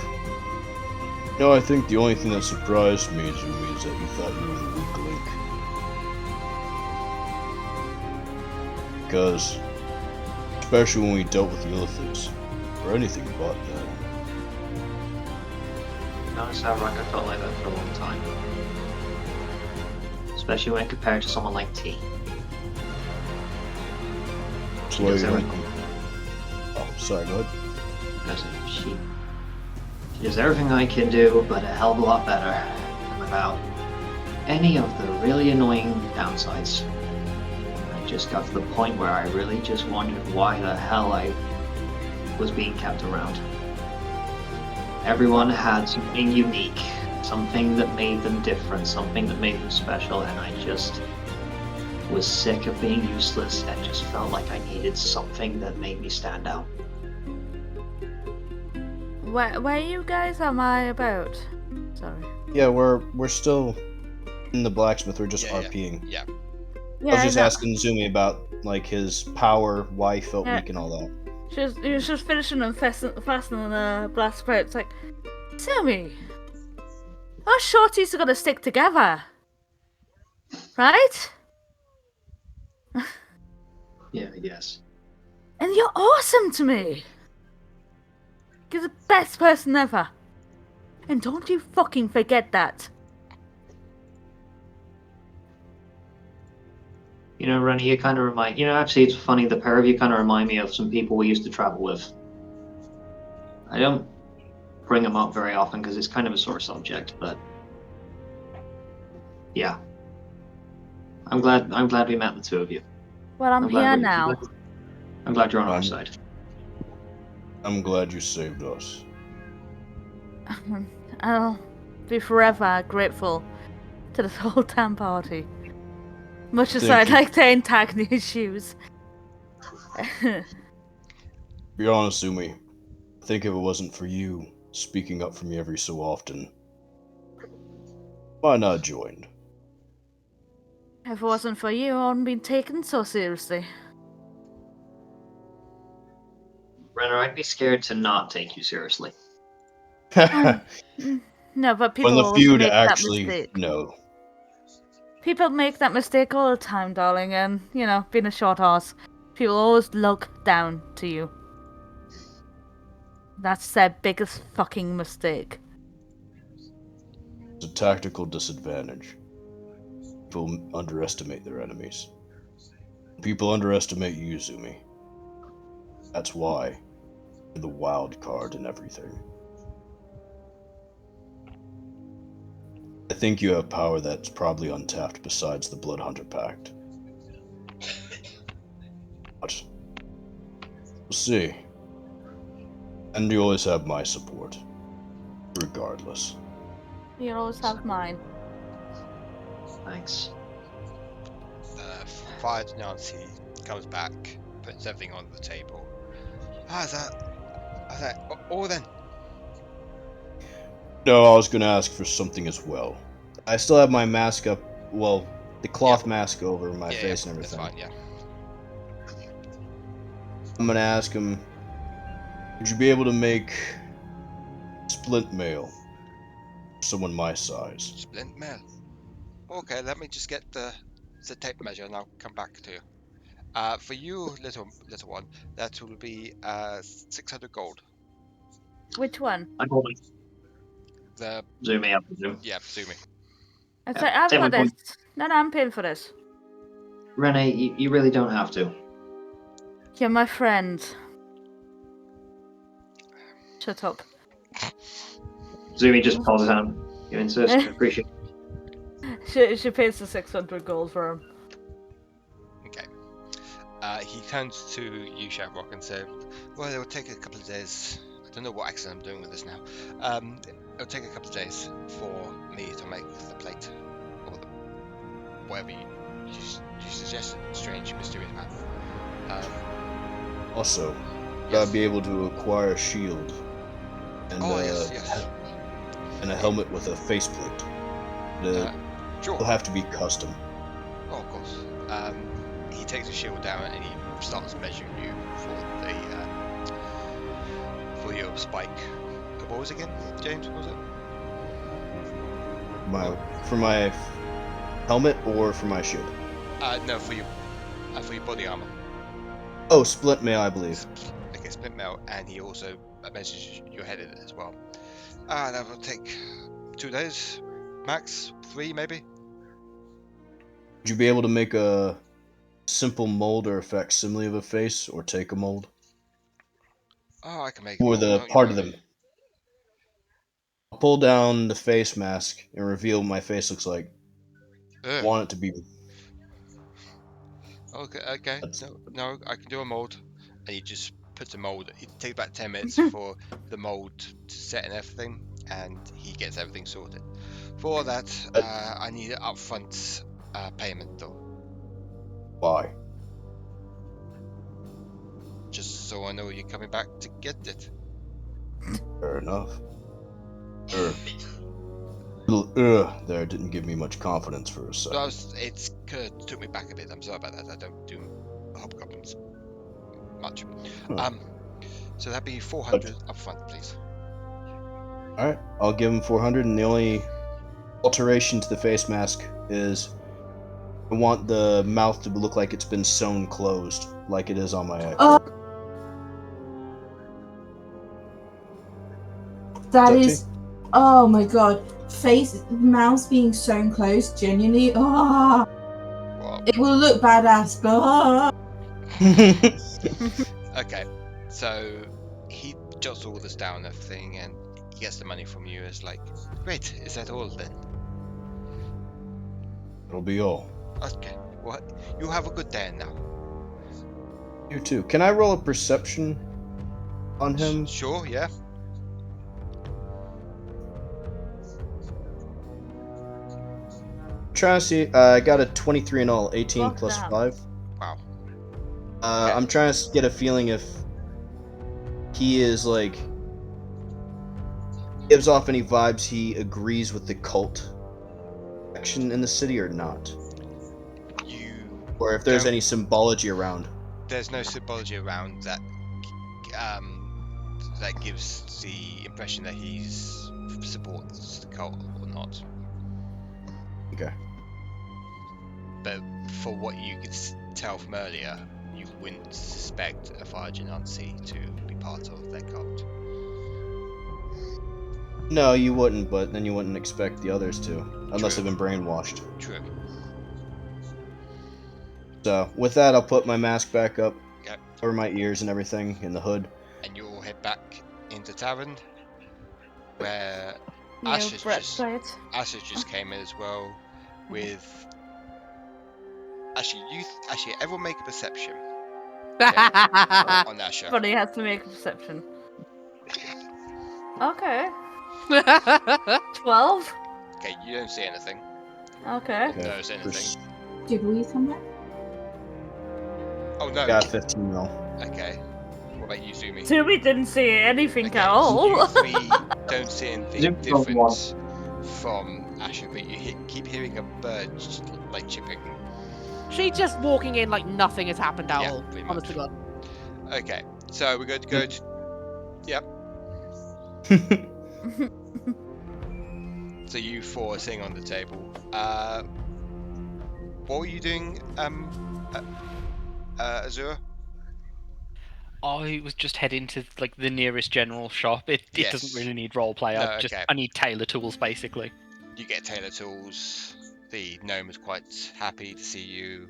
No, I think the only thing that surprised me, Zumi, is that you thought you were the weak link. Because, especially when we dealt with the Illithids, or anything but that. Notice how Rankor felt like that for a long time. Especially when compared to someone like T. She does everything. Oh, sorry, go ahead. She does everything I can do, but a hell of a lot better. And without any of the really annoying downsides. I just got to the point where I really just wondered why the hell I was being kept around. Everyone had something unique, something that made them different, something that made them special, and I just was sick of being useless and just felt like I needed something that made me stand out. Where you guys am I about? Sorry. Yeah, we're still in the blacksmith. We're just RPing. Yeah. I was just asking Zumi about like his power, why he felt weak, and all that. He was just finishing and fastening the blast pipe. It's like, Zumi, us shorties are gonna stick together, right? Yeah, I guess. And you're awesome to me. You're the best person ever. And don't you fucking forget that. You know, Rena, you kind of remind... You know, actually, it's funny, the pair of you kind of remind me of some people we used to travel with. I don't bring them up very often because it's kind of a sore subject, but... Yeah. I'm glad we met the two of you. Well, I'm here now. I'm glad you're on our side. I'm glad you saved us. I'll be forever grateful to this whole damn party. Much as I'd like to untie these shoes. Be honest, Zumi. I think if it wasn't for you speaking up for me every so often, might not have joined. If it wasn't for you, I wouldn't been taken so seriously. Renner, I'd be scared to not take you seriously. No, but people when the always few make to that actually mistake. know. People make that mistake all the time, darling, and, you know, being a short horse, people always look down to you. That's their biggest fucking mistake. It's a tactical disadvantage. People underestimate their enemies. People underestimate you, Zumi. That's why you're the wild card and everything. I think you have power that's probably untapped besides the Bloodhunter Pact. But we'll see. And you always have my support. Regardless. You always have mine. Thanks. Fired Nancy comes back, puts everything on the table. How's that all then? No, I was gonna ask for something as well. I still have my mask up, well, the cloth mask over my face and everything. That's fine, yeah. I'm gonna ask him, would you be able to make splint mail for someone my size? Splint mail? Okay, let me just get the tape measure and I'll come back to you. For you, little one, that will be 600 gold. Which one? I'm holding. The Zumi up. Yeah, Zumi. I've got this. No, I'm paying for this. Rene, you really don't have to. You're my friend. Shut up. Zumi just pulls his hand. You insist. I appreciate it. She pays the 600 gold for him. Okay. He turns to you, Shavrock, and says, well, it will take a couple of days. I don't know what accent I'm doing with this now. It'll take a couple of days for me to make the plate. Or whatever you suggested. Strange, mysterious path. Also, gotta be able to acquire a shield. And, yes. and a helmet with a faceplate. Sure. It'll have to be custom. Oh, of course. He takes his shield down and he starts measuring you for your spike. What was it again, James? What was it? For my helmet or for my shield? No, for your body armor. Oh, splint mail, I believe. Okay, splint mail, and he also measures your head in it as well. That will take 2 days, max 3 maybe. Would you be able to make a simple mold or a facsimile of a face, or take a mold? Oh, I can make. Or the part of them. I'll pull down the face mask and reveal what my face looks like. I want it to be. Okay. No, I can do a mold. And he just puts a mold. It takes about 10 minutes for the mold to set and everything, and he gets everything sorted. For that, I need an upfront payment though. Why? Just so I know you're coming back to get it. Fair enough. There didn't give me much confidence for a second. It took me back a bit. I'm sorry about that. I don't do hobgoblins much. So that'd be 400 up front, please. Alright, I'll give him 400, and the only alteration to the face mask is I want the mouth to look like it's been sewn closed, like it is on my egg. That is... Oh my god. Mouth being sewn closed, genuinely. It will look badass, but... Okay, so he jots all this down and everything, and he gets the money from you. It's like, great, is that all then? It'll be all. Okay, well, you have a good day now. You too. Can I roll a perception on him? Sure, yeah. Trying to see. I got a 23 in all, 18 plus 5. Wow. Okay. I'm trying to get a feeling if he is like gives off any vibes he agrees with the cult action in the city or not. Or if there's any symbology around. There's no symbology around that that gives the impression that he's supports the cult or not. Okay. But for what you could tell from earlier, you wouldn't suspect a Virgin Unsea to be part of their cult. No, you wouldn't, but then you wouldn't expect the others to, unless they've been brainwashed. True. So, with that, I'll put my mask back up, over my ears and everything, in the hood. And you'll head back into tavern, where Asha just came in as well, with... Actually, everyone make a perception. On Asha. But he has to make a perception. Okay. 12. Okay, you don't see anything. Okay. You don't notice anything. Did we come back? Oh no. Got 15 mil. Okay. What about you, Zumi? Zumi didn't see anything at all. You three don't see anything different from Asha, but you keep hearing a bird like chipping. She's just walking in like nothing has happened at all. Pretty Honest to much. God. Okay, so we're going to go to... Yep. So you four are sitting on the table. What were you doing, Azure? I was just heading to like the nearest general shop. It doesn't really need roleplay. I need tailor tools basically. You get tailor tools. The gnome is quite happy to see you.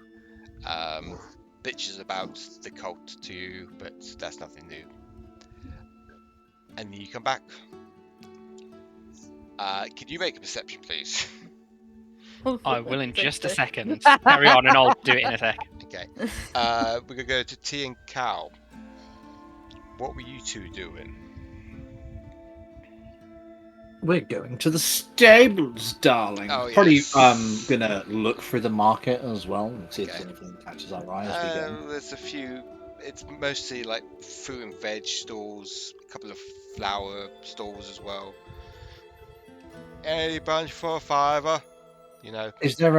Bitches about the cult to you, but that's nothing new. And you come back. Could you make a perception, please? I will in just a second. Carry on and I'll do it in a sec. Okay. We're going to go to T and Cal. What were you two doing? We're going to the stables, darling. Oh, yes. Probably gonna look through the market as well and see if there's anything that catches our eye as we go. There's a few. It's mostly like fruit and veg stalls, a couple of flower stalls as well. Any bunch for $5? You know. Is there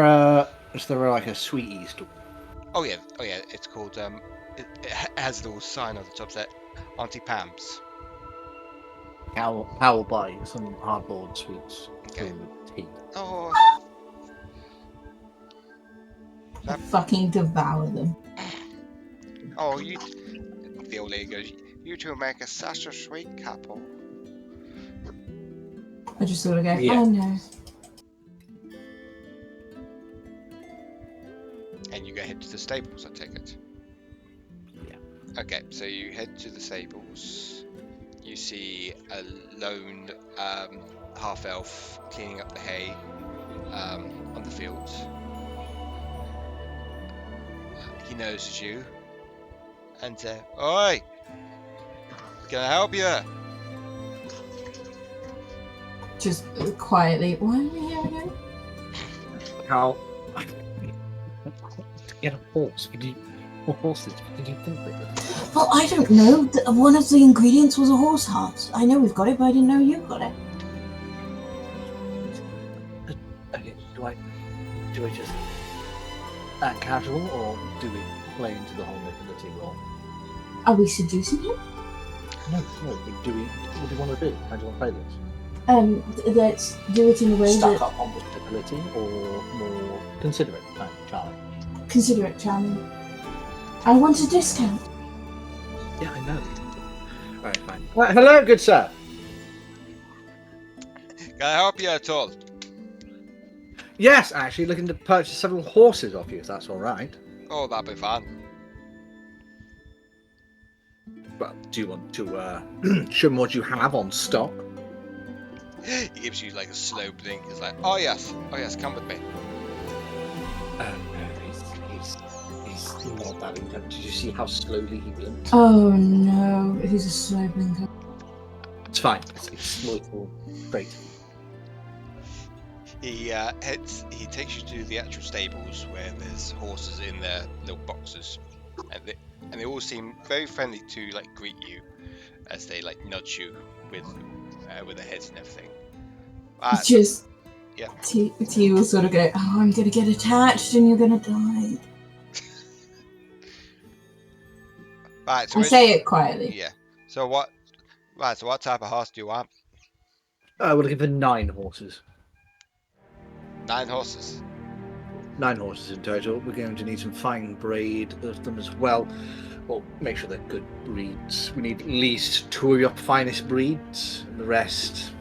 like a sweetie store? Oh yeah. It's called it has a little sign on the top that Auntie Pam's. How will buy some hard-boiled sweets Okay. with tea. Oh. I fucking devour them. Oh, the old lady goes, you two make such a sweet couple. I just sort of go, Yeah. oh no. And you go head to the stables, I take it. Yeah. Okay, so you head to the stables. You see a lone half-elf cleaning up the hay on the fields. He notices you and says, "Oi! Can I help you?" Just quietly, why are we here again? How? To get a horse? What horses? What did you think they were? Well, I don't know. One of the ingredients was a horse heart. I know we've got it, but I didn't know you got it. Okay, do I just act casual, or do we play into the whole nobility role? Are we seducing him? No. What do you want to do? How do you want to play this? Let's do it in a way Stuck that... up on the stability, or more considerate, kind of charming? Considerate, charming. I want a discount. Yeah, I know. Alright, fine. Right, hello, good sir. Can I help you at all? Yes, actually, looking to purchase several horses off you, if that's alright. Oh, that'd be fun. Well, do you want to show them what you have on stock? He gives you like a slow blink. He's like, oh yes, come with me. No, he's not that intense. Did you see how slowly he blinked? Oh no, he's a slow blinker. It's fine. It's little great. He takes you to the actual stables where there's horses in their little boxes, and they all seem very friendly to like greet you as they like nudge you with their heads and everything. Just yeah. T will sort of go, oh, I'm gonna get attached and you're gonna die. Right, so I say it quietly. Yeah. So what type of horse do you want? We're looking for 9 horses. 9 horses. 9 horses in total. We're going to need some fine breed of them as well. Well, make sure they're good breeds. We need at least 2 of your finest breeds, and the rest,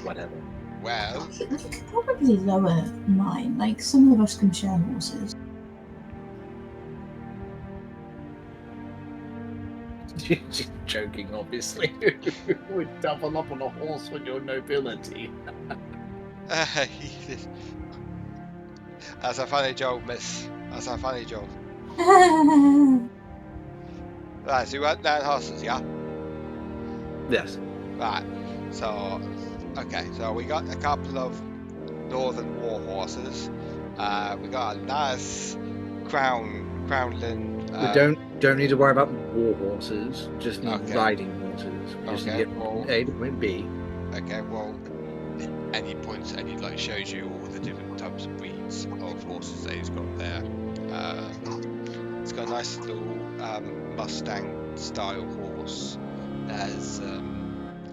whatever. Well, we could probably lower mine. Like, some of us can share horses. You're joking, obviously. We double up on a horse when you're nobility. That's a funny joke, miss. That's a funny joke. Right, so you want 9 horses, yeah? Yes. Right, so, okay, so we got a couple of northern war horses. We got a nice crownland. We don't need to worry about war horses, just need riding horses. We just need to get from A to point B. Okay, well, and he points and he like shows you all the different types of breeds of horses that he's got there. It's got a nice little Mustang style horse. There's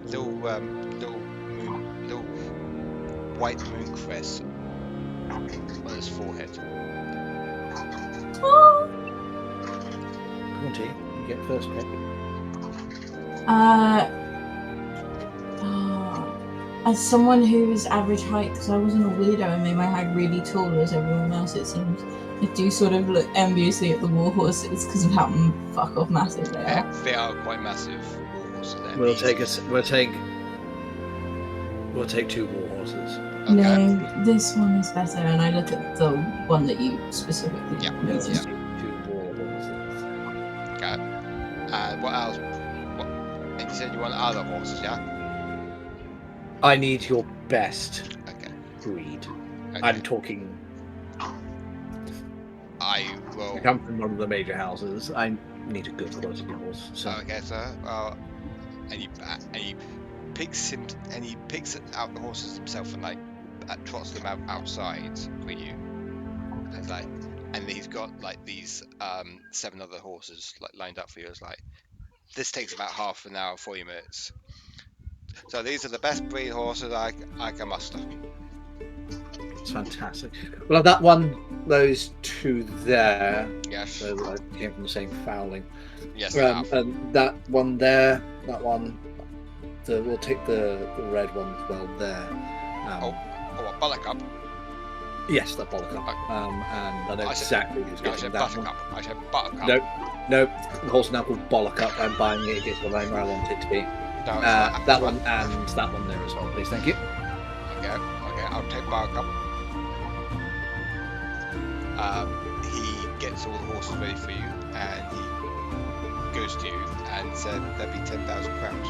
little white moon crest on his forehead. Conti, you get first pick. As someone who's average height, because I wasn't a weirdo and made my height really tall as everyone else, it seems, I do sort of look enviously at the war horses because of how fuck off massive they are. They are quite massive war horses. We'll take 2 war horses. Okay. No, this one is better, and I look at the one that you specifically noticed. 2 war horses. Okay. And what else? And you said you want other horses, yeah? I need your best breed. Okay. I'm talking. I will. I come from one of the major houses. I need a good quality horse. So. Okay, sir. And he picks out the horses himself and like trots them outside for you. And and he's got like these 7 other horses like lined up for you. It's like this takes about half an hour, 40 minutes. So these are the best breed horses I can muster. It's fantastic. Well, that one, those 2 there. Yes. So came from the same fouling. Yes. And that one there, that one. We'll take the red one as well there. A Bollock. Yes, that Bollock. And I know exactly who's getting that one. I said Buttercup. Nope. The horse now called Bollock. I'm buying it. It gets the name where I want it to be. No, that one and that one there as well, please. Thank you. Okay, I'll take Buttercup. He gets all the horses ready for you, and he goes to you and said there'd be 10,000 crowns.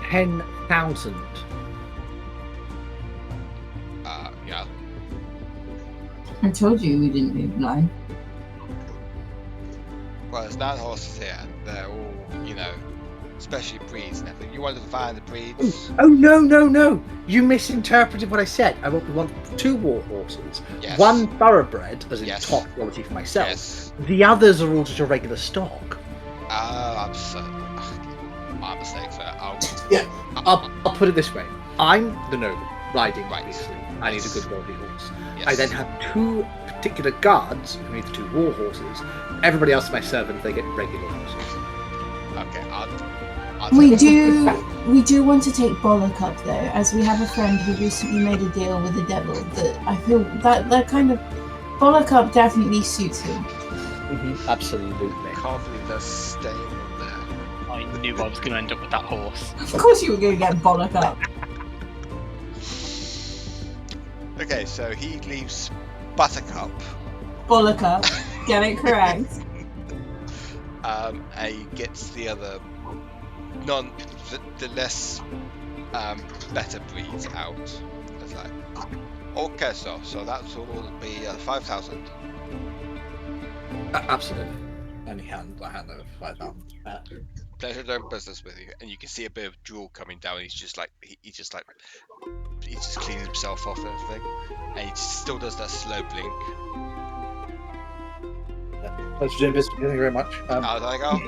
10,000. Yeah. I told you we didn't leave blind. Well, there's 9 horses here. They're all, especially breeds and everything. You want to find the breeds? Oh no! You misinterpreted what I said. We want 2 war horses. Yes. 1 thoroughbred, as in Yes. top quality for myself. Yes. The others are all just a regular stock. I'm sorry. My mistake, sir. I'll put it this way. I'm the noble, riding, Right. obviously. I need a good quality horse. Yes. I then have 2 particular guards who need the 2 war horses. Everybody else is my servant, they get regular horses. Okay, I'll We do want to take Bollock up though, as we have a friend who recently made a deal with the devil that I feel that kind of Bollock up definitely suits him. Absolutely. I can't believe they're staying on there. I knew I was going to end up with that horse. Of course you were going to get Bollock up. Okay, so he leaves Buttercup. Bollock up. Get it correct. And he gets the other the less better breeds out. It's like, okay, so that's all be 5,000. Absolutely. Only I hand over 5,000. Pleasure doing business with you, and you can see a bit of drool coming down. He's just cleaning himself off and everything, and he still does that slow blink. Pleasure doing business. Thank you very much. How did I go?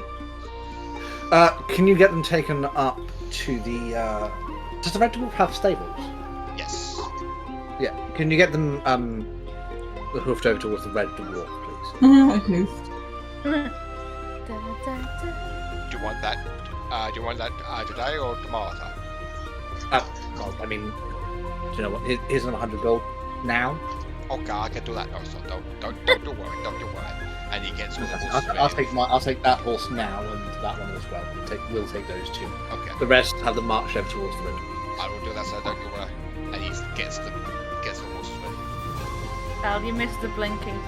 Can you get them taken up to the? Does the Red Dwarf have stables? Yes. Yeah. Can you get them hoofed over towards the Red Dwarf, please? Hoofed. Do you want that today or tomorrow? Well, I mean, do you know what? Here's another 100 gold now. Okay, I can do that. No, so don't worry. And he gets all the horses ready. I'll take that horse now and that one as well. We'll take those 2. Okay. The rest have them marched over towards the Red. I will do that, so don't you worry. And he gets the horses ready. Cal, you missed the blinking.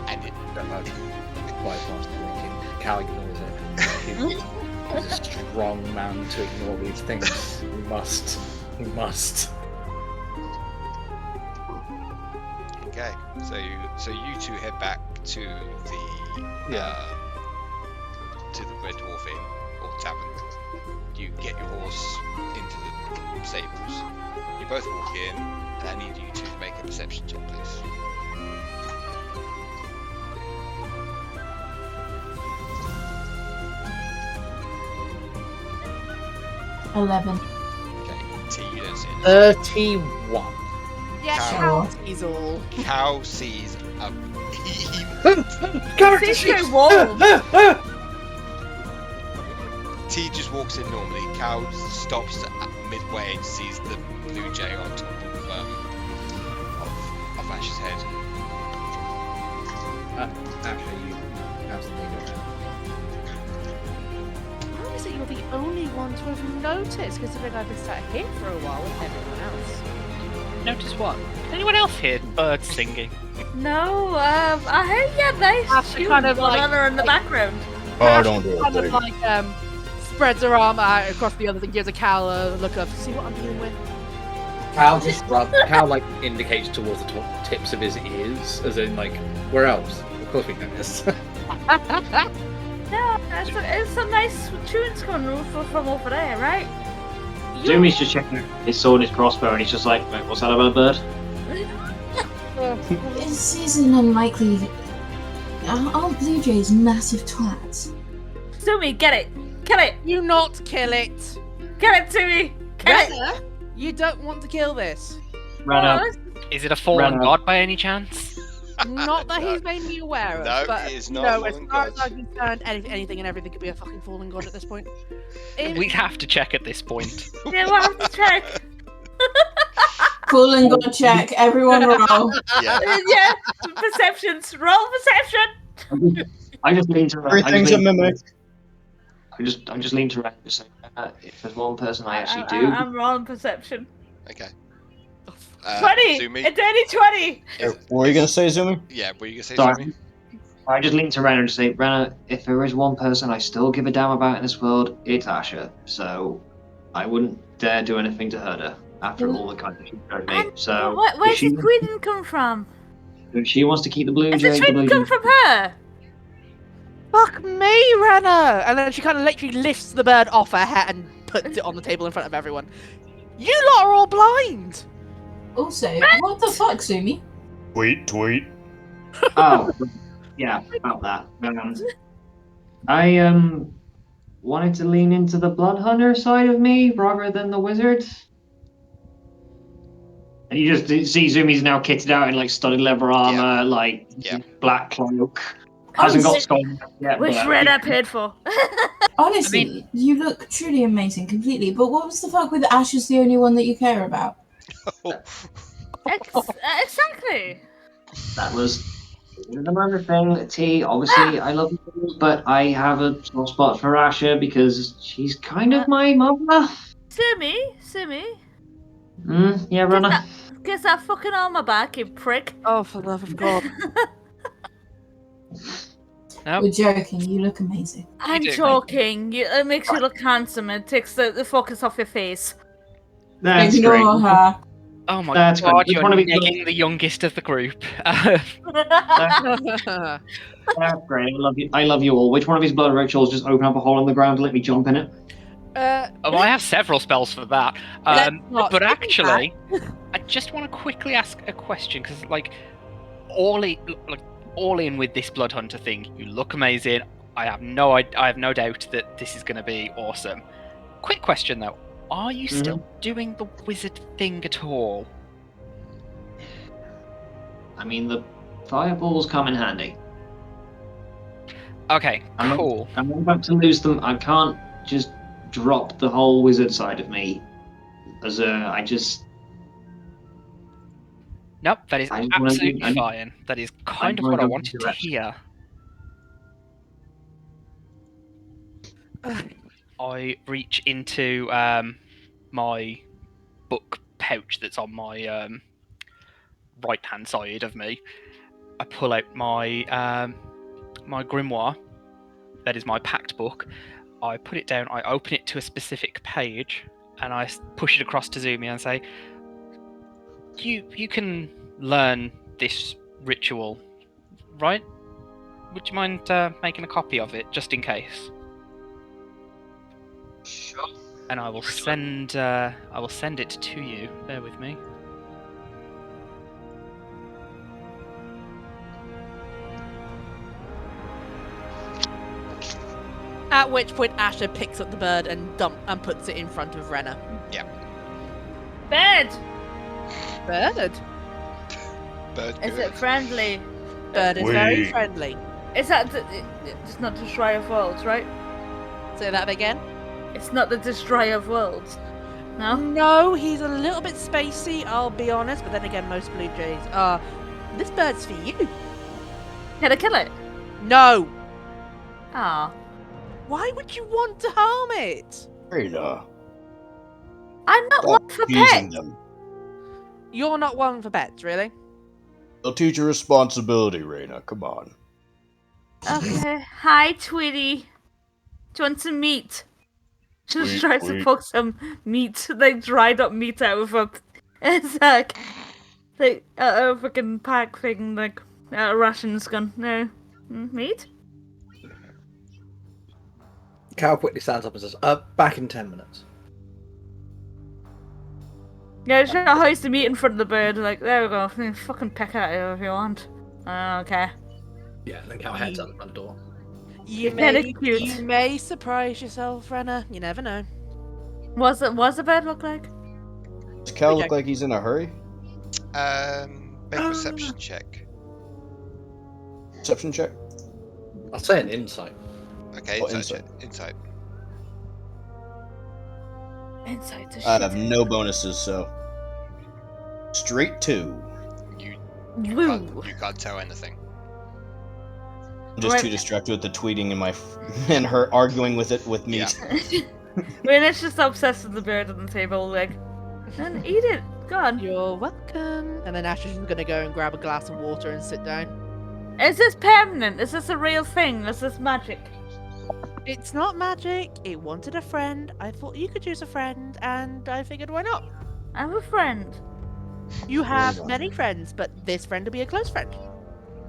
And it. Quite fast blinking. Cal ignores it. He's a strong man to ignore these things. He must. Okay, so you 2 head back to the Red Dwarf Inn or tavern. You get your horse into the stables. You both walk in, and I need you 2 to make a perception check, please. $11. Okay, T, you don't see it. 31. Yeah, Cow. Cow sees all. Cow sees a Cisco wall. T just walks in normally. Cow stops at midway and sees the blue jay on top of Ash's head. Actually, you have something going on. How is it you're the only one to have noticed, considering I've been sat here for a while with everyone else? Notice what? Anyone else hear birds singing? No, I heard they Asha kind of like in the background. Oh, I don't do it. Kind of like spreads her arm out across the others and gives a Cal a look up. See what I'm dealing with? Cal like indicates towards the tips of his ears, as in like, where else? Of course we know this. No, It's some nice tunes coming from over there, right? Zumi's just checking his sword and his crossbow, and he's just like, wait, what's that about a bird? This isn't unlikely. Aren't blue jays massive twats? Zumi, get it! Kill it! You not kill it! Kill it, Zumi! Kill it! Rena, you don't want to kill this. Rena. Is it a fallen god by any chance? Not that he's made me aware of, No, but it is not as fallen far god. as I'm concerned, anything and everything could be a fucking fallen god at this point. We have to check at this point. Yeah, we'll have to check. Fallen god check. Everyone roll. Yeah. Yeah, perceptions. Roll perception. I just lean to Rena. Everything's a mimic. I just lean to Rena and say, if there's one person I actually do. I'm rolling perception. Okay. 20! Zumi? A dirty 20! What were you gonna say, Zumi? Yeah, were you gonna say Sorry. Zumi? I just lean to Rena and say, Rena, if there is one person I still give a damn about in this world, it's Asha. So I wouldn't dare do anything to hurt her after all the kind of she showed me. So Where's the Sweden come from? if she wants to keep the blue Has jay, the the Sweden blue come jay. from her? Fuck me, Rena! And then she kind of literally lifts the bird off her head and puts it on the table in front of everyone. You lot are all blind! Also, what the fuck, Zumi? Tweet. Oh, yeah, about that. I wanted to lean into the blood hunter side of me rather than the wizard. And you just see Zumi's now kitted out in like studded leather armor, black cloak. Hasn't got skull yet. Which Rena paid for. Honestly, you look truly amazing completely, but what was the fuck with Asha's the only one that you care about? Exactly. That was another thing. T, obviously, I love you, but I have a soft spot for Asha because she's kind of my mother. Simi. Yeah, Rena. Get that fucking armor back, you prick. Oh, for the love of God. We're joking, you look amazing. I'm joking. It makes you look handsome. It takes the focus off your face. That's Ignore great. her. Oh my That's god, good. you're negging the youngest of the group. That's great. I love you all. Which one of these blood rituals just open up a hole in the ground and let me jump in it? I have several spells for that. But actually, I just want to quickly ask a question because, all in with this blood hunter thing, you look amazing. I have no doubt that this is going to be awesome. Quick question though: are you still doing the wizard thing at all? I mean, the fireballs come in handy. Okay, cool. I'm about to lose them. I can't just drop the whole wizard side of me. Nope, that is absolutely fine. That is kind of what I wanted to hear. I reach into my book pouch that's on my right-hand side of me. I pull out my my grimoire. That is my pact book. I put it down. I open it to a specific page, and I push it across to Zumi and say, "You can learn this ritual, right? Would you mind making a copy of it, just in case?" Sure. And I will send it to you. Bear with me. At which point Asha picks up the bird and puts it in front of Rena. Yeah. Bird. Is it friendly? Bird is very friendly. Is that it's not Destroyer of Worlds, right? Say that again. It's not the Destroyer of Worlds. No? No, he's a little bit spacey, I'll be honest, but then again, most blue jays are. This bird's for you. Can I kill it? No. Ah. Why would you want to harm it? Rena. I'm not one for pets. You're not one for pets, really? They'll teach you responsibility, Rena. Come on. Okay. Hi, Tweety. Do you want some meat? Just tries to poke some meat, dried up meat out of a fucking pack thing, rations gun. No. Meat? Cal quickly stands up and says, back in 10 minutes. Yeah, just hoist the meat in front of the bird. Like, there we go. Fucking peck at it if you want. Okay. Yeah, and then Cal heads out the front door. You may surprise yourself, Rena. You never know. What's the bird look like? Does Cal look like he's in a hurry? Make a perception check. Perception check? I'll say an insight. Okay, insight. Insight. I have no bonuses, so straight 2. You can't tell anything. I'm just too distracted with the tweeting and her arguing with me. Yeah. Rena's just obsessed with the bird on the table, like, and eat it. Go on. You're welcome. And then Asha's just gonna go and grab a glass of water and sit down. Is this permanent? Is this a real thing? Is this magic? It's not magic. It wanted a friend. I thought you could use a friend, and I figured why not? I'm a friend. You have many friends, but this friend will be a close friend.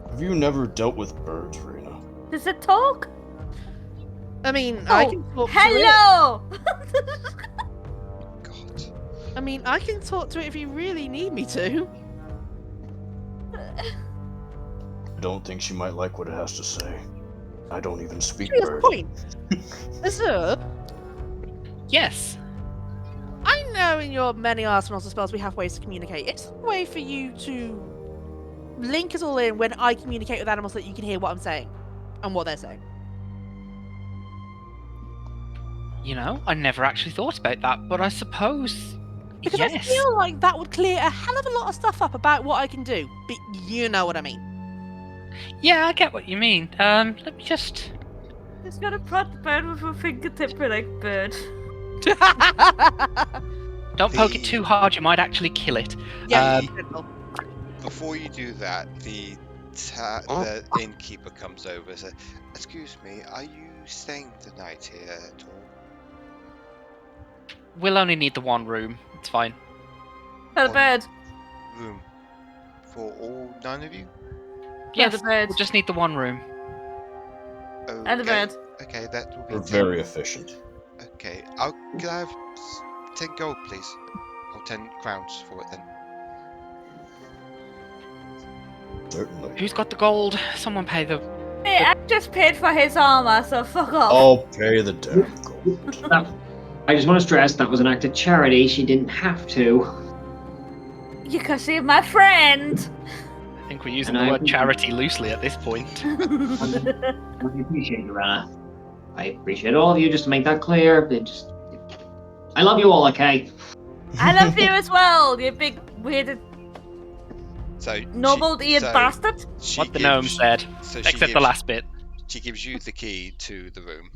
Have you never dealt with birds, Rena? Does it talk? I mean, I can talk hello! to it. God. I mean, I can talk to it if you really need me to. I don't think she might like what it has to say. I don't even speak bird. Point. Azure? Yes. I know in your many arsenals of spells we have ways to communicate. It's a way for you to link us all in when I communicate with animals so that you can hear what I'm saying and what they're saying. You know, I never actually thought about that, but I suppose because yes. I feel like that would clear a hell of a lot of stuff up about what I can do. But you know what I mean. Yeah, I get what you mean. Let me just... Just gotta prod the bird with a fingertip for like bird. Don't poke it too hard, you might actually kill it. Yeah, before you do that, the innkeeper comes over and says, "Excuse me, are you staying the night here at all?" We'll only need the one room. It's fine. For the bird. Room for all 9 of you? Yes, the bird. we'll just need the one room. Okay. And the bird. Okay, that will be. We're very efficient. Okay, can I have 10 gold, please? Or 10 crowns for it then. Certainly. Who's got the gold? Someone pay the... Hey, I just paid for his armor, so fuck off. I'll pay the damn gold. I just want to stress that was an act of charity. She didn't have to. You can see my friend. I think we're using the word charity loosely at this point. I appreciate you, Rena. I appreciate all of you, just to make that clear. I love you all, okay? I love you as well, you big weirded noble-eared bastard. What the gnome said, except the last bit. She gives you the key to the room.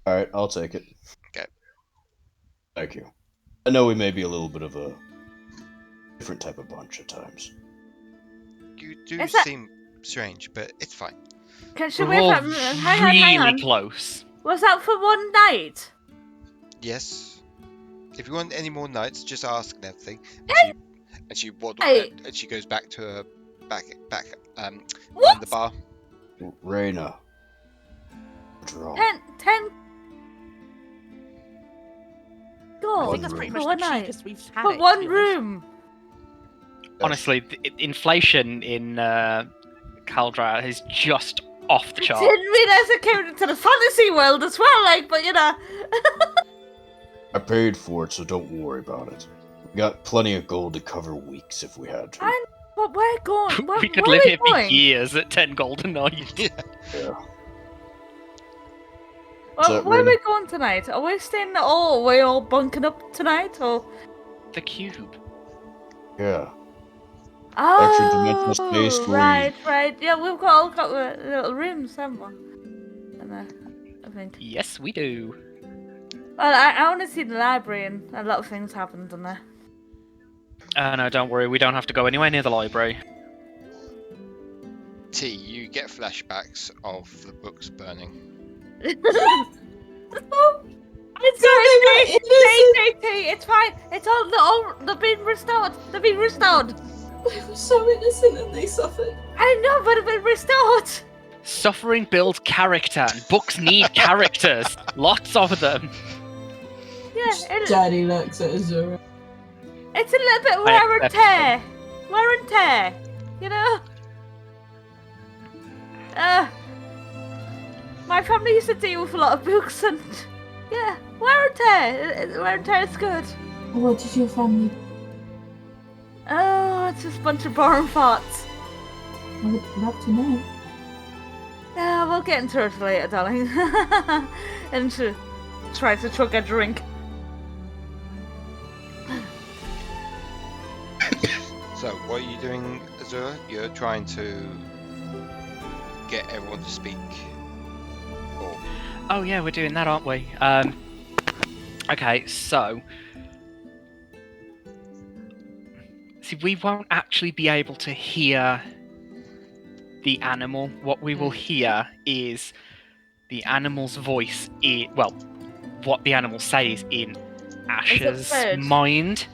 Alright, I'll take it. Okay. Thank you. I know we may be a little bit of a different type of bunch at times. You do seem strange, but it's fine. Should We're we all hang on. Close. Was that for one night? Yes. If you want any more nights, just ask and everything. And she goes back to her back on the bar. Rena. Draw. 10 gold. I think that's pretty much one the night. cheapest we've had. For one room. Honestly, inflation in Kaldraa is just off the chart. Didn't realize it came into the fantasy world as well, like, but you know. I paid for it, so don't worry about it. We got plenty of gold to cover weeks if we had to. But we're going. We could live here for years at 10 gold a night. Yeah. Well, where are we going tonight? Are we staying are we all bunking up tonight, or? The cube. Yeah. Oh, space right. Yeah, we've all got little rooms, haven't we? I think. Yes, we do. Well, I want to see the library, and a lot of things happened in there. No, don't worry. We don't have to go anywhere near the library. T, you get flashbacks of the books burning. It's fine. It's all they've been restored. They've been restored. They were so innocent and they suffered. I know, but they've been restored. Suffering builds character, and books need characters. Lots of them. Yeah, Daddy looks at Azure. It's a little bit wear and tear. Wear and tear. You know? My family used to deal with a lot of books and... Yeah, wear and tear. Wear and tear is good. What did your family... Oh, it's just a bunch of boring farts. I would love to know. Yeah, we'll get into it later, darling. And to try to chug a drink. So, what are you doing, Azure? You're trying to get everyone to speak? Or... Oh yeah, we're doing that, aren't we? Okay, so... See, we won't actually be able to hear the animal. What we will hear is the animal's voice, what the animal says in Asha's mind.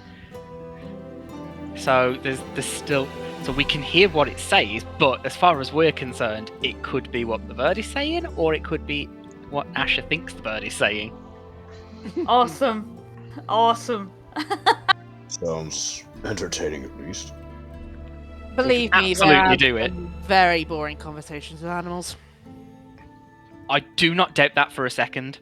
So there's still... So we can hear what it says, but as far as we're concerned, it could be what the bird is saying, or it could be what Asha thinks the bird is saying. Awesome. Awesome. Sounds entertaining, at least. Believe me, absolutely do it. Very boring conversations with animals. I do not doubt that for a second.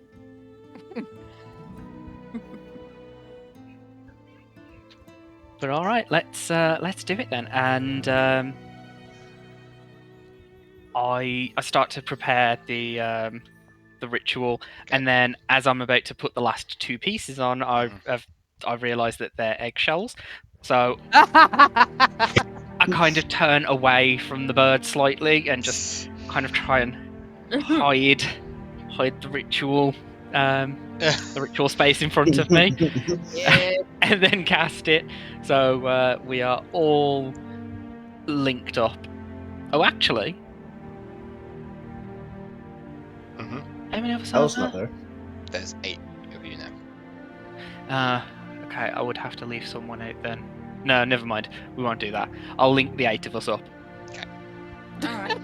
But all right, let's do it then. And I start to prepare the ritual, and then as I'm about to put the last two pieces on, I realise that they're eggshells. So I kind of turn away from the bird slightly and just kind of try and hide the ritual space in front of me. Yeah. And then cast it. So we are all linked up. Oh, actually. How many of us are not there. There's 8 of you now. Okay, I would have to leave someone out then. No, never mind. We won't do that. I'll link the 8 of us up. Okay. Alright.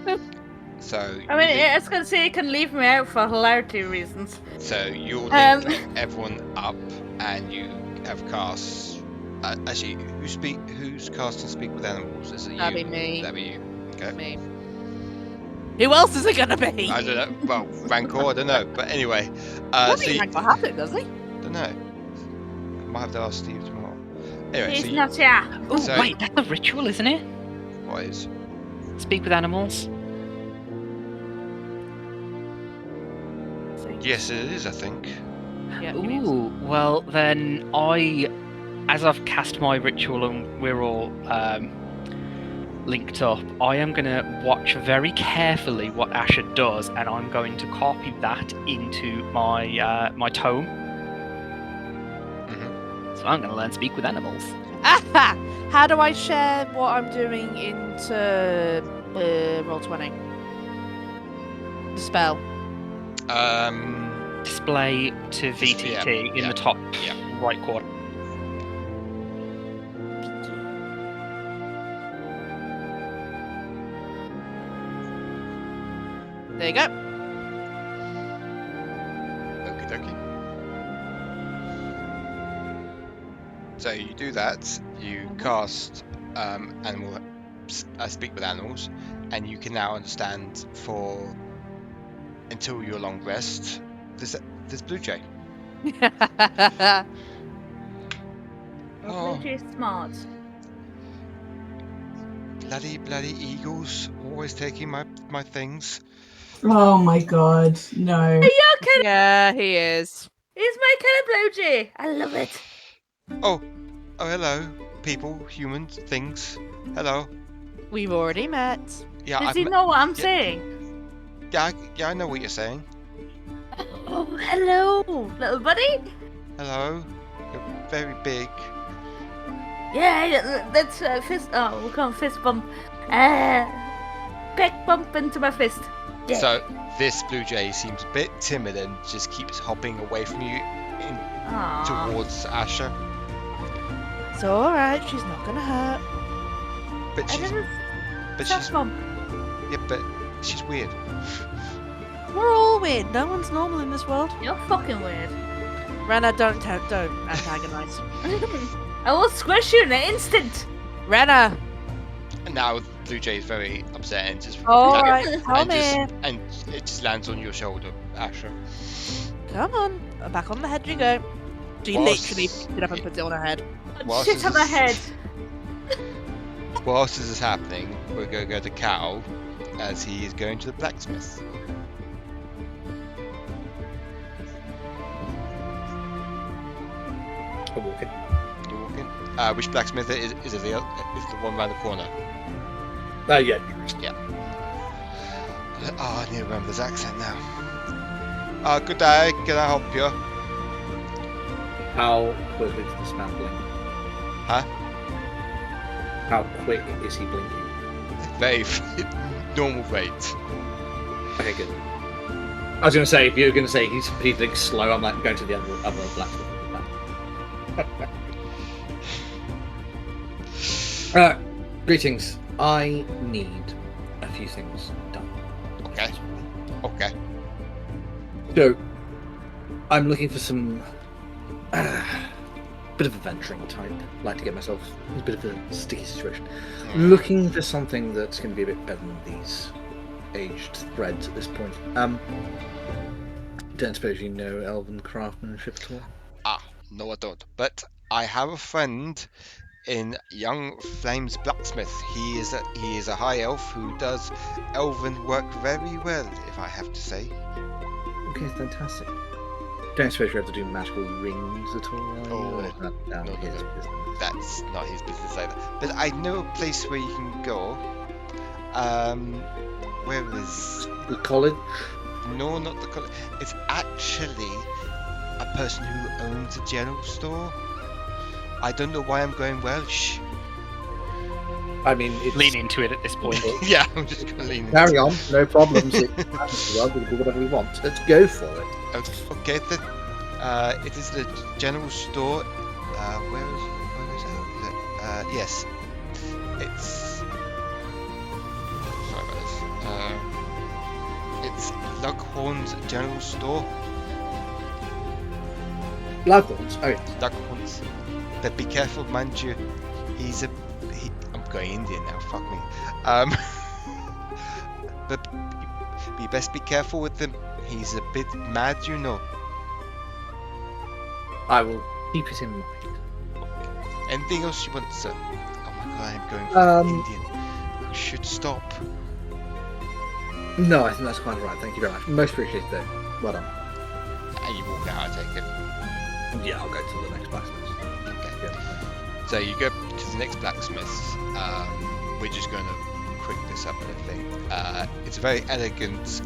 So... I mean, I was going to say you can leave me out for hilarity reasons. So you'll link everyone up, and you have cast... actually, who's casting Speak with Animals? Is it you? That'd be me. That'd be you. Okay. Me. Who else is it gonna be? I don't know. Well, Rankor, I don't know. But anyway... Rankor has it, does he? Don't know. Might have to ask Steve tomorrow. Anyway, He's so not here. Oh, So- wait, that's a ritual, isn't it? What is? Speak with animals. Yes, it is, I think. Yeah, it is. Ooh, well then as I've cast my ritual and we're all linked up, I am going to watch very carefully what Asha does, and I'm going to copy that into my my tome. So I'm going to learn Speak with Animals. Aha! How do I share what I'm doing into Roll20? The spell. Display to VTT in the top right corner. There you go. Okie dokie. So you do that, you cast animal Speak with Animals, and you can now understand until your long rest, there's Blue Jay. Blue Jay's smart. Bloody eagles, always taking my things. Oh my god, no. Are you kidding? Yeah, he is. He's my kind of Blue Jay. I love it. Oh, hello, people, humans, things. Hello. We've already met. Yeah, Does he know what I'm saying? Yeah, I know what you're saying. Oh, hello, little buddy. Hello. You're very big. Yeah, that's fist. Oh, we'll call fist bump. Peck bump into my fist. Yeah. So this Blue Jay seems a bit timid and just keeps hopping away from you towards Asha. It's alright, she's not gonna hurt. But she's bump. yeah, but she's weird. We're all weird. No one's normal in this world. You're fucking weird. Rena, don't antagonize. I will squish you in an instant. Rena. And now Blue Jay is very upset and just Alright, come here. And it just lands on your shoulder, Asha. Come on. Back on the head you go. She literally picks it up and puts it on her head. Shit on my head. Whilst this is happening, we're going to go to Cal as he is going to the blacksmith. I'm walking. You're walking. Which blacksmith is it? Is the one around the corner? Yeah. Yeah. Oh, I need to remember this accent now. Good day. Can I help you? How quick is this man blinking? Huh? How quick is he blinking? Very normal rate. Okay, good. I was going to say, if you were going to say he blinks slow, I'm like going to the other blacksmith. Greetings. I need a few things done. Okay. Okay. So, I'm looking for some bit of a venturing type. Like to get myself in a bit of a sticky situation. Looking for something that's going to be a bit better than these aged threads at this point. Don't suppose you know elven craftsmanship at all? No, I don't. But I have a friend in Young Flames Blacksmith. He is a high elf who does elven work very well, if I have to say. Okay, fantastic. Don't suppose you have to do magical rings at all? No, that's not his business either. But I know a place where you can go. Where is the college? No, not the college. It's actually a person who owns a general store. I don't know why I'm going Welsh. I mean, it's... lean into it at this point. Yeah, I'm just going to lean into it. Carry on, no problems. We can do whatever we want. Let's go for it. Okay, then. It is the general store. Where is it? Yes. It's... Sorry about this. It's Lughorn's general store. Lughorn's? Oh, yes. Lughorn's. But be careful, mind you. I'm going Indian now, fuck me. But you best be careful with him. He's a bit mad, you know. I will keep it in mind. Anything else you want, sir? Oh my god, I'm going for Indian. We should stop. No, I think that's quite right. Thank you very much. Most appreciated, though. Well done. And you walk out, I take it. Yeah, I'll go to the next blacksmith. Okay. Yeah. So you go to the next blacksmith. We're just going to quick this up, I think. It's a very elegant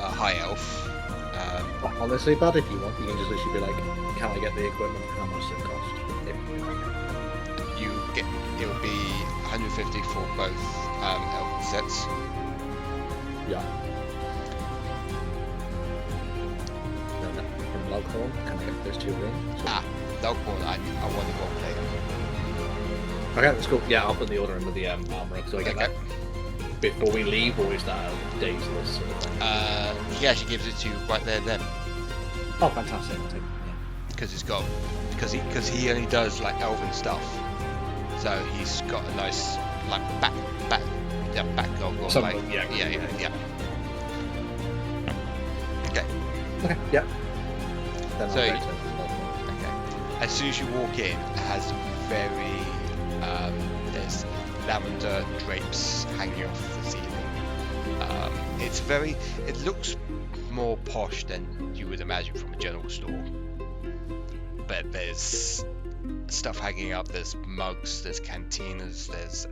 high elf. Honestly, bud, if you want, you can just literally be like, can I get the equipment? How much does it cost? It'll be 150 for both elven sets. Yeah. From Lughorn, can I get those two rings? Lughorn, I want the one player. Okay, that's cool. Yeah, I'll put the order in with the armor, so I get that before we leave, or is that a day's list sort of thing? He actually gives it to you right there and then. Oh, fantastic! Because because he only does like elven stuff, so he's got a nice like backlog or something. Like, yeah. Okay. Okay. Yeah. Then So as soon as you walk in, it has very there's lavender drapes hanging off the ceiling. It looks more posh than you would imagine from a general store. But there's stuff hanging up, there's mugs, there's cantinas, there's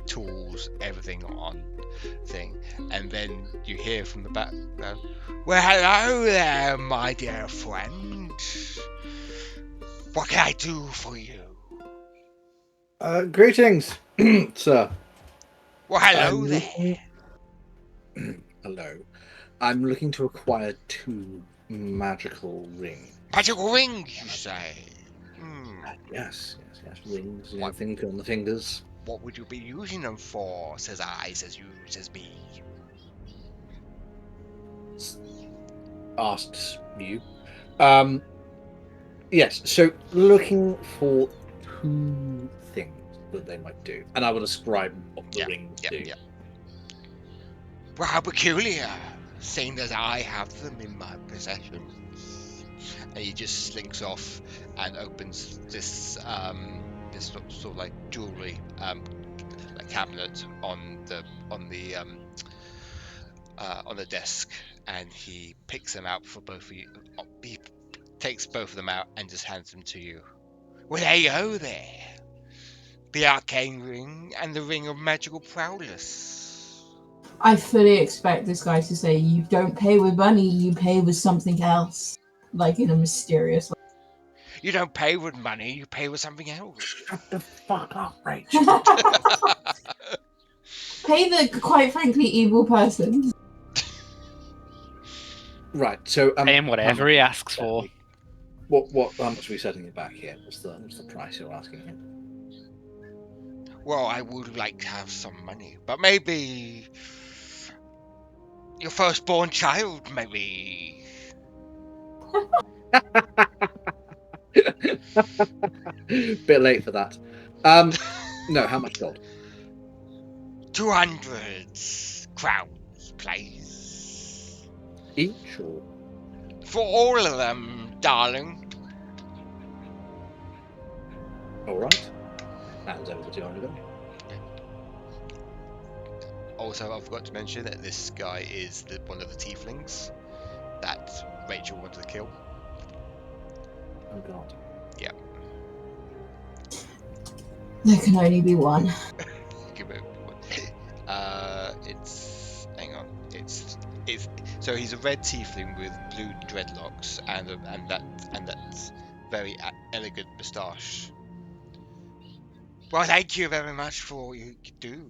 tools, everything on thing. And then you hear from the back, well, hello there, my dear friend. What can I do for you? Greetings, sir. Well, hello there. Hello. I'm looking to acquire 2 magical rings. Magical rings, you say? Yes. Rings, things on the fingers. what would you be using them for? Says I, says you, says me. Asks you. Yes, so looking for 2 things that they might do. And I will describe what the rings do. Yeah. Well, how peculiar, seeing that I have them in my possession. And he just slinks off and opens this this sort of like jewelry like cabinet on the desk, and he picks them out for both of you. He takes both of them out and just hands them to you. Well, there you go there. The arcane ring and the ring of magical prowess. I fully expect this guy to say, you don't pay with money, you pay with something else. Like in a mysterious way. You don't pay with money, you pay with something else. Shut the fuck up, Rachel. Pay the, quite frankly, evil person. Right, so... pay him whatever he asks for. How much are we setting it back here? What's the price you're asking him? Well, I would like to have some money, but maybe your firstborn child, maybe. Bit late for that. No, how much gold? 200 crowns, please. Each or? For all of them, darling. Alright. That was over the 200 gold. Also, I forgot to mention that this guy is one of the tieflings that Rachel wanted to kill. Oh god. Yeah. There can only be one. It's hang on. It's so he's a red tiefling with blue dreadlocks and that very elegant moustache. Well, thank you very much for all you do.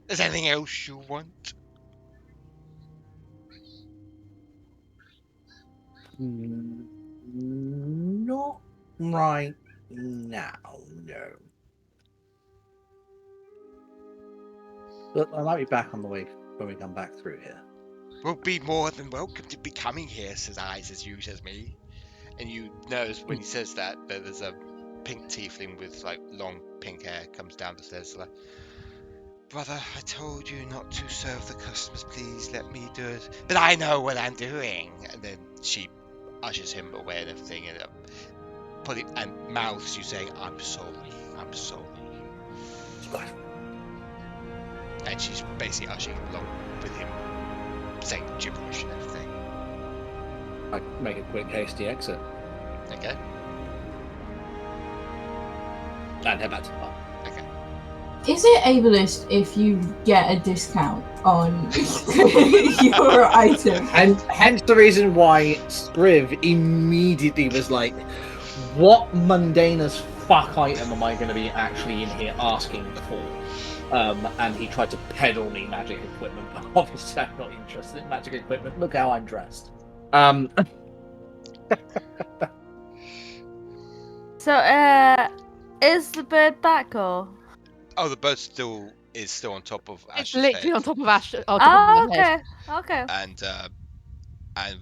Is there anything else you want? Not right now, no. But I might be back on the way when we come back through here. We'll be more than welcome to be coming here, says I, says you, says me. And you notice when he says that there's a pink tiefling with like long pink hair comes down the stairs like, brother, I told you not to serve the customers, please let me do it. But I know what I'm doing. And then she ushers him away and everything and mouths you saying, I'm sorry. And she's basically ushering him along with him saying gibberish and everything. I make a quick hasty exit. Okay. And head back to the bar. Okay. Is it ableist if you get a discount on your item? And hence the reason why Scriv immediately was like, what mundane as fuck item am I going to be actually in here asking for? And he tried to peddle me magic equipment, but obviously I'm not interested in magic equipment. Look how I'm dressed. So, is the bird back or? Oh, the bird is still on top of Ash's It's literally head. on top of Ash. Oh, okay. Okay. And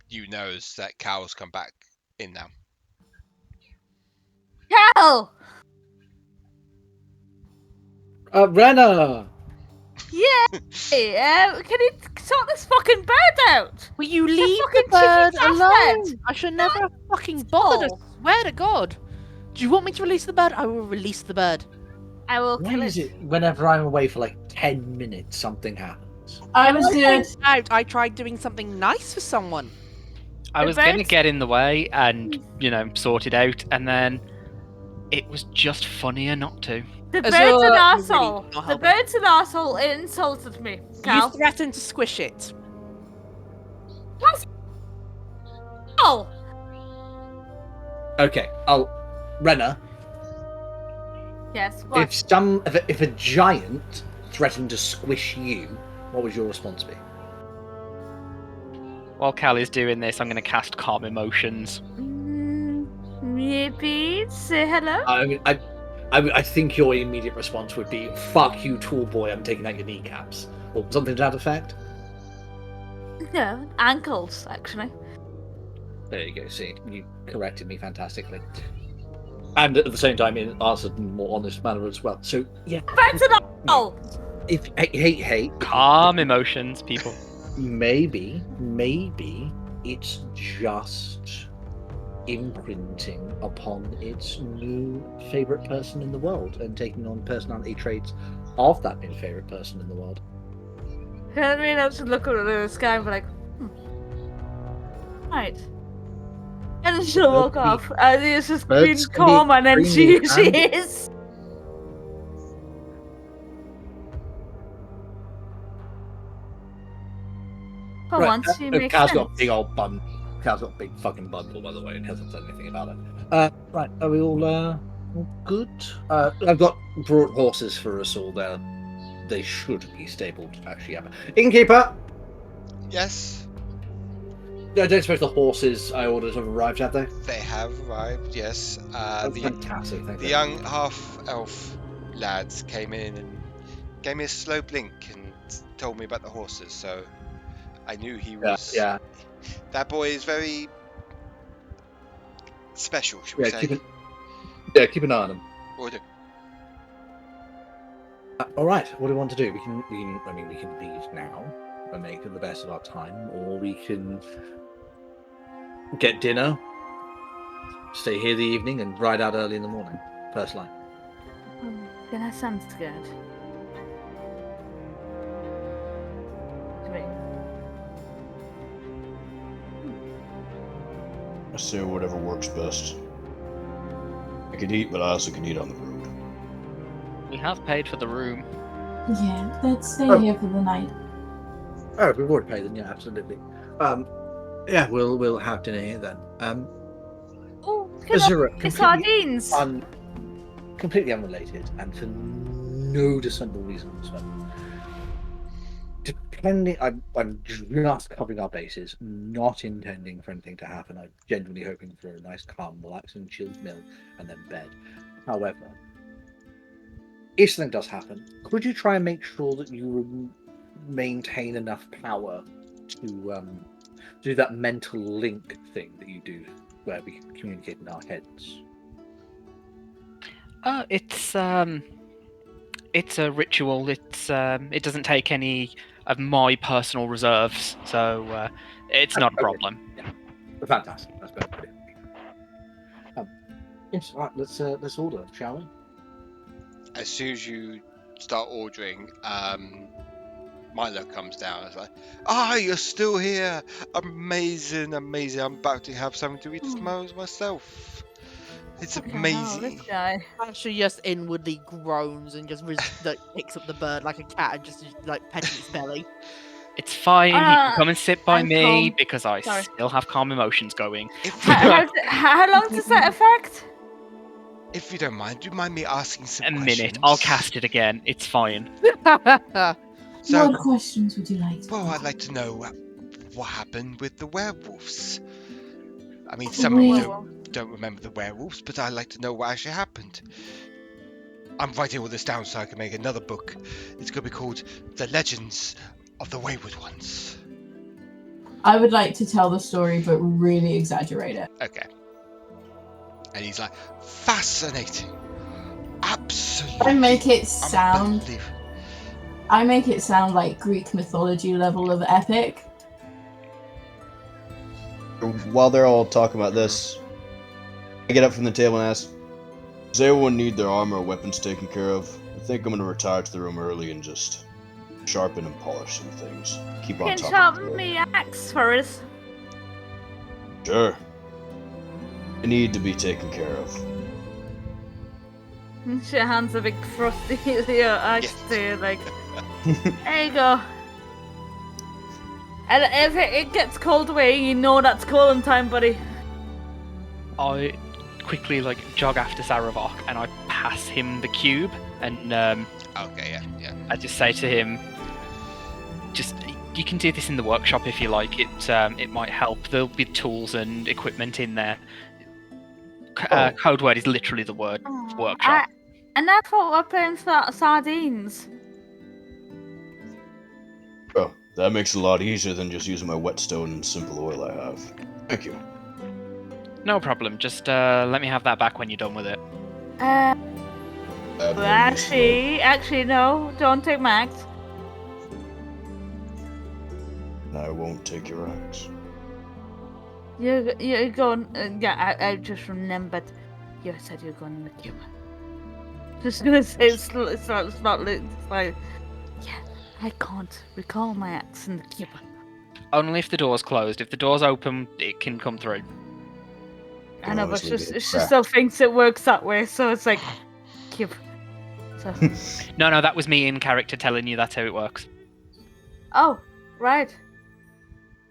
you knows that Cal's come back in now. Cal! Rena! Yeah! Can you sort this fucking bird out? Will you leave the bird alone? I should never have fucking bothered. I swear to God. Do you want me to release the bird? I will release the bird. I will Why kill is it. it whenever I'm away for like 10 minutes, something happens? I was good. I tried doing something nice for someone. I was going to get in the way and, sort it out, and then it was just funnier not to. The bird's an arsehole. The bird's an arsehole. It insulted me. Cal. You threatened to squish it. What? Oh! Okay, Rena. Yes, what? If a giant threatened to squish you, what would your response be? While Cal is doing this, I'm going to cast Calm Emotions. Maybe say hello. I mean, I think your immediate response would be, "Fuck you, tall boy! I'm taking out your kneecaps," or something to that effect. No, ankles actually. There you go. See, you corrected me fantastically, and at the same time, it answered in a more honest manner as well. So yeah, That's an ankle. if hey, calm emotions, people. Maybe it's just imprinting upon its new favorite person in the world and taking on personality traits of that new favorite person in the world. I mean, I should look up at the sky and be like, right. And then she'll walk off. It's just been calm, and then she is. For once, she makes Cal's sense. got a big old bun. Cal's got a big fucking bundle, by the way, and hasn't said anything about it. Right, are we all good? I've brought horses for us all there. They should be stabled, actually. Innkeeper! Yes? I don't suppose the horses I ordered have arrived, have they? They have arrived, yes. Fantastic, thank you. The young half-elf lads came in and gave me a slow blink and told me about the horses, so I knew he was... Yeah. That boy is very special, should we say? Keep an eye on him. Will do. All right, what do we want to do? We can leave now and make the best of our time, or we can get dinner, stay here the evening, and ride out early in the morning. First line. Then that sounds good. To me. I say whatever works best. I can eat, but I also can eat on the road. We have paid for the room. Yeah, let's stay here for the night. Oh, we've already paid them. Yeah, absolutely. Yeah, we'll have dinner here then. Oh, Azure, sardines. Completely unrelated, and for no discernible reason whatsoever. Depending, I'm just covering our bases, not intending for anything to happen. I'm genuinely hoping for a nice, calm, relaxing, chilled meal and then bed. However, if something does happen, could you try and make sure that you maintain enough power to do that mental link thing that you do, where we can communicate in our heads? It's a ritual. It doesn't take any of my personal reserves, so it's not a problem. Yeah. Fantastic. That's very good. Yes, right, let's order, shall we? As soon as you start ordering, Milo comes down. It's like, you're still here! Amazing! I'm about to have something to eat tomorrow myself. It's amazing. This guy. Asha just inwardly groans and just picks up the bird like a cat and just petting its belly. It's fine. You can come and sit by me calm. because I still have calm emotions going. How long does that affect? If you don't mind, do you mind me asking some questions? A minute. I'll cast it again. It's fine. So, what questions would you like to I'd like to know what happened with the werewolves. I mean, some of you don't remember the werewolves, but I'd like to know what actually happened. I'm writing all this down so I can make another book. It's going to be called The Legends of the Wayward Ones. I would like to tell the story, but really exaggerate it. Okay. And he's like, fascinating. Absolutely. I make it sound like Greek mythology level of epic. While they're all talking about this, I get up from the table and ask, does everyone need their armor or weapons taken care of? I think I'm going to retire to the room early and just sharpen and polish some things. Keep on Can top sharpen of it. me axe for us. Sure. I need to be taken care of. She hands a big frosty axe to you, like, there you go. And if it gets cold away, you know that's calling time, buddy. I quickly jog after Savovock and I pass him the cube and okay, yeah. I just say to him, you can do this in the workshop if you like. It might help. There'll be tools and equipment in there. Code word is literally the word workshop. And I thought we're playing sardines. Oh, that makes it a lot easier than just using my whetstone and simple oil I have. Thank you. No problem. Just let me have that back when you're done with it. Actually, no. Don't take my axe. I won't take your axe. You're going. Yeah, I just remembered. You said you're going in the cube. Just gonna say it's not like. Yeah, I can't recall my axe in the cube. Only if the door's closed. If the door's open, it can come through. I know, but it's just so thinks it works that way, so it's like cube. So. No, that was me in character telling you that's how it works. Oh, right.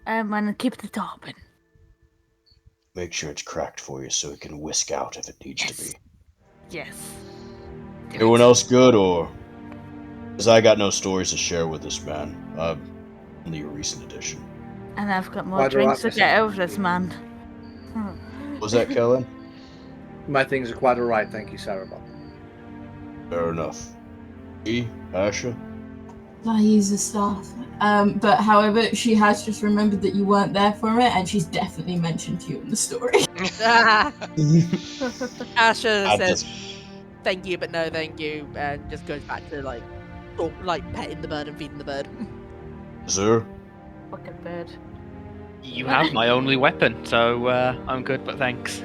I'm gonna keep the door open. Make sure it's cracked for you so it can whisk out if it needs to be. Yes. Everyone else good, or? Because I got no stories to share with this man. Only a recent addition. And I've got more drinks to get out of this man. Was that Cala'elen? My things are quite alright, thank you, Savovock. Fair enough. Asha? I use the staff. But however, she has just remembered that you weren't there for it, and she's definitely mentioned you in the story. Asha says, thank you, but no thank you, and just goes back to like petting the bird and feeding the bird. Azure? Fucking bird. You have my only weapon, so I'm good, but thanks.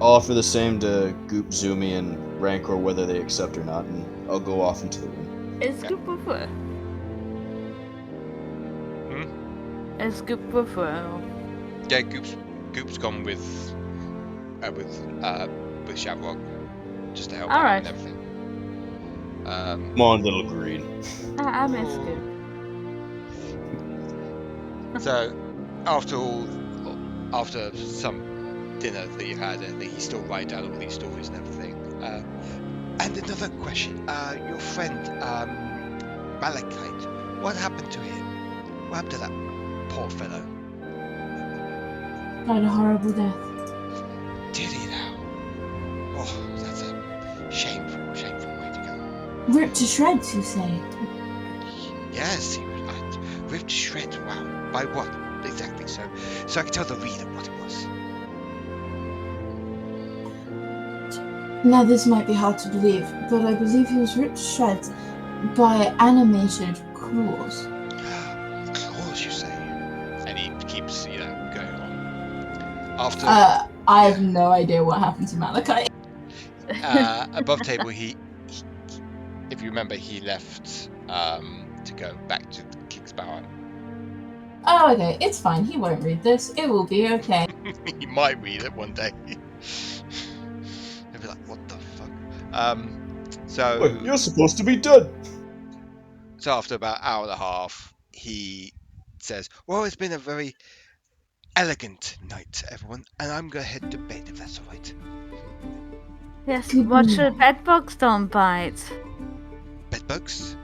I'll offer the same to Goop, Zumi, and Rankor, whether they accept or not, and I'll go off into the room. Is Goop with her? Is Goop with her? Yeah, Goop's gone with Shavrock, just to help out and everything. Come on, little green. I miss Goop. So, after some dinner that you had, I think he's still writing down all these stories and everything. And another question, your friend Malachite, what happened to him? What happened to that poor fellow? Died a horrible death. Did he now? Oh, that's a shameful way to go. Ripped to shreds, you say? Yes, he was ripped to shreds. Wow. By what? Exactly. So I can tell the reader what it was. Now this might be hard to believe, but I believe he was ripped to shreds by animated claws. Claws, you say? And he keeps, going on. After I have no idea what happened to Malachi. Above table, he if you remember, he left to go back to Kingsbower. Oh, okay, it's fine. He won't read this. It will be okay. He might read it one day. He'll be like, what the fuck? So... Wait, you're supposed to be dead! So after about an hour and a half, he says, well, it's been a very elegant night, everyone, and I'm going to head to bed, if that's alright. Yes, watch the bedbugs don't bite. Bedbugs?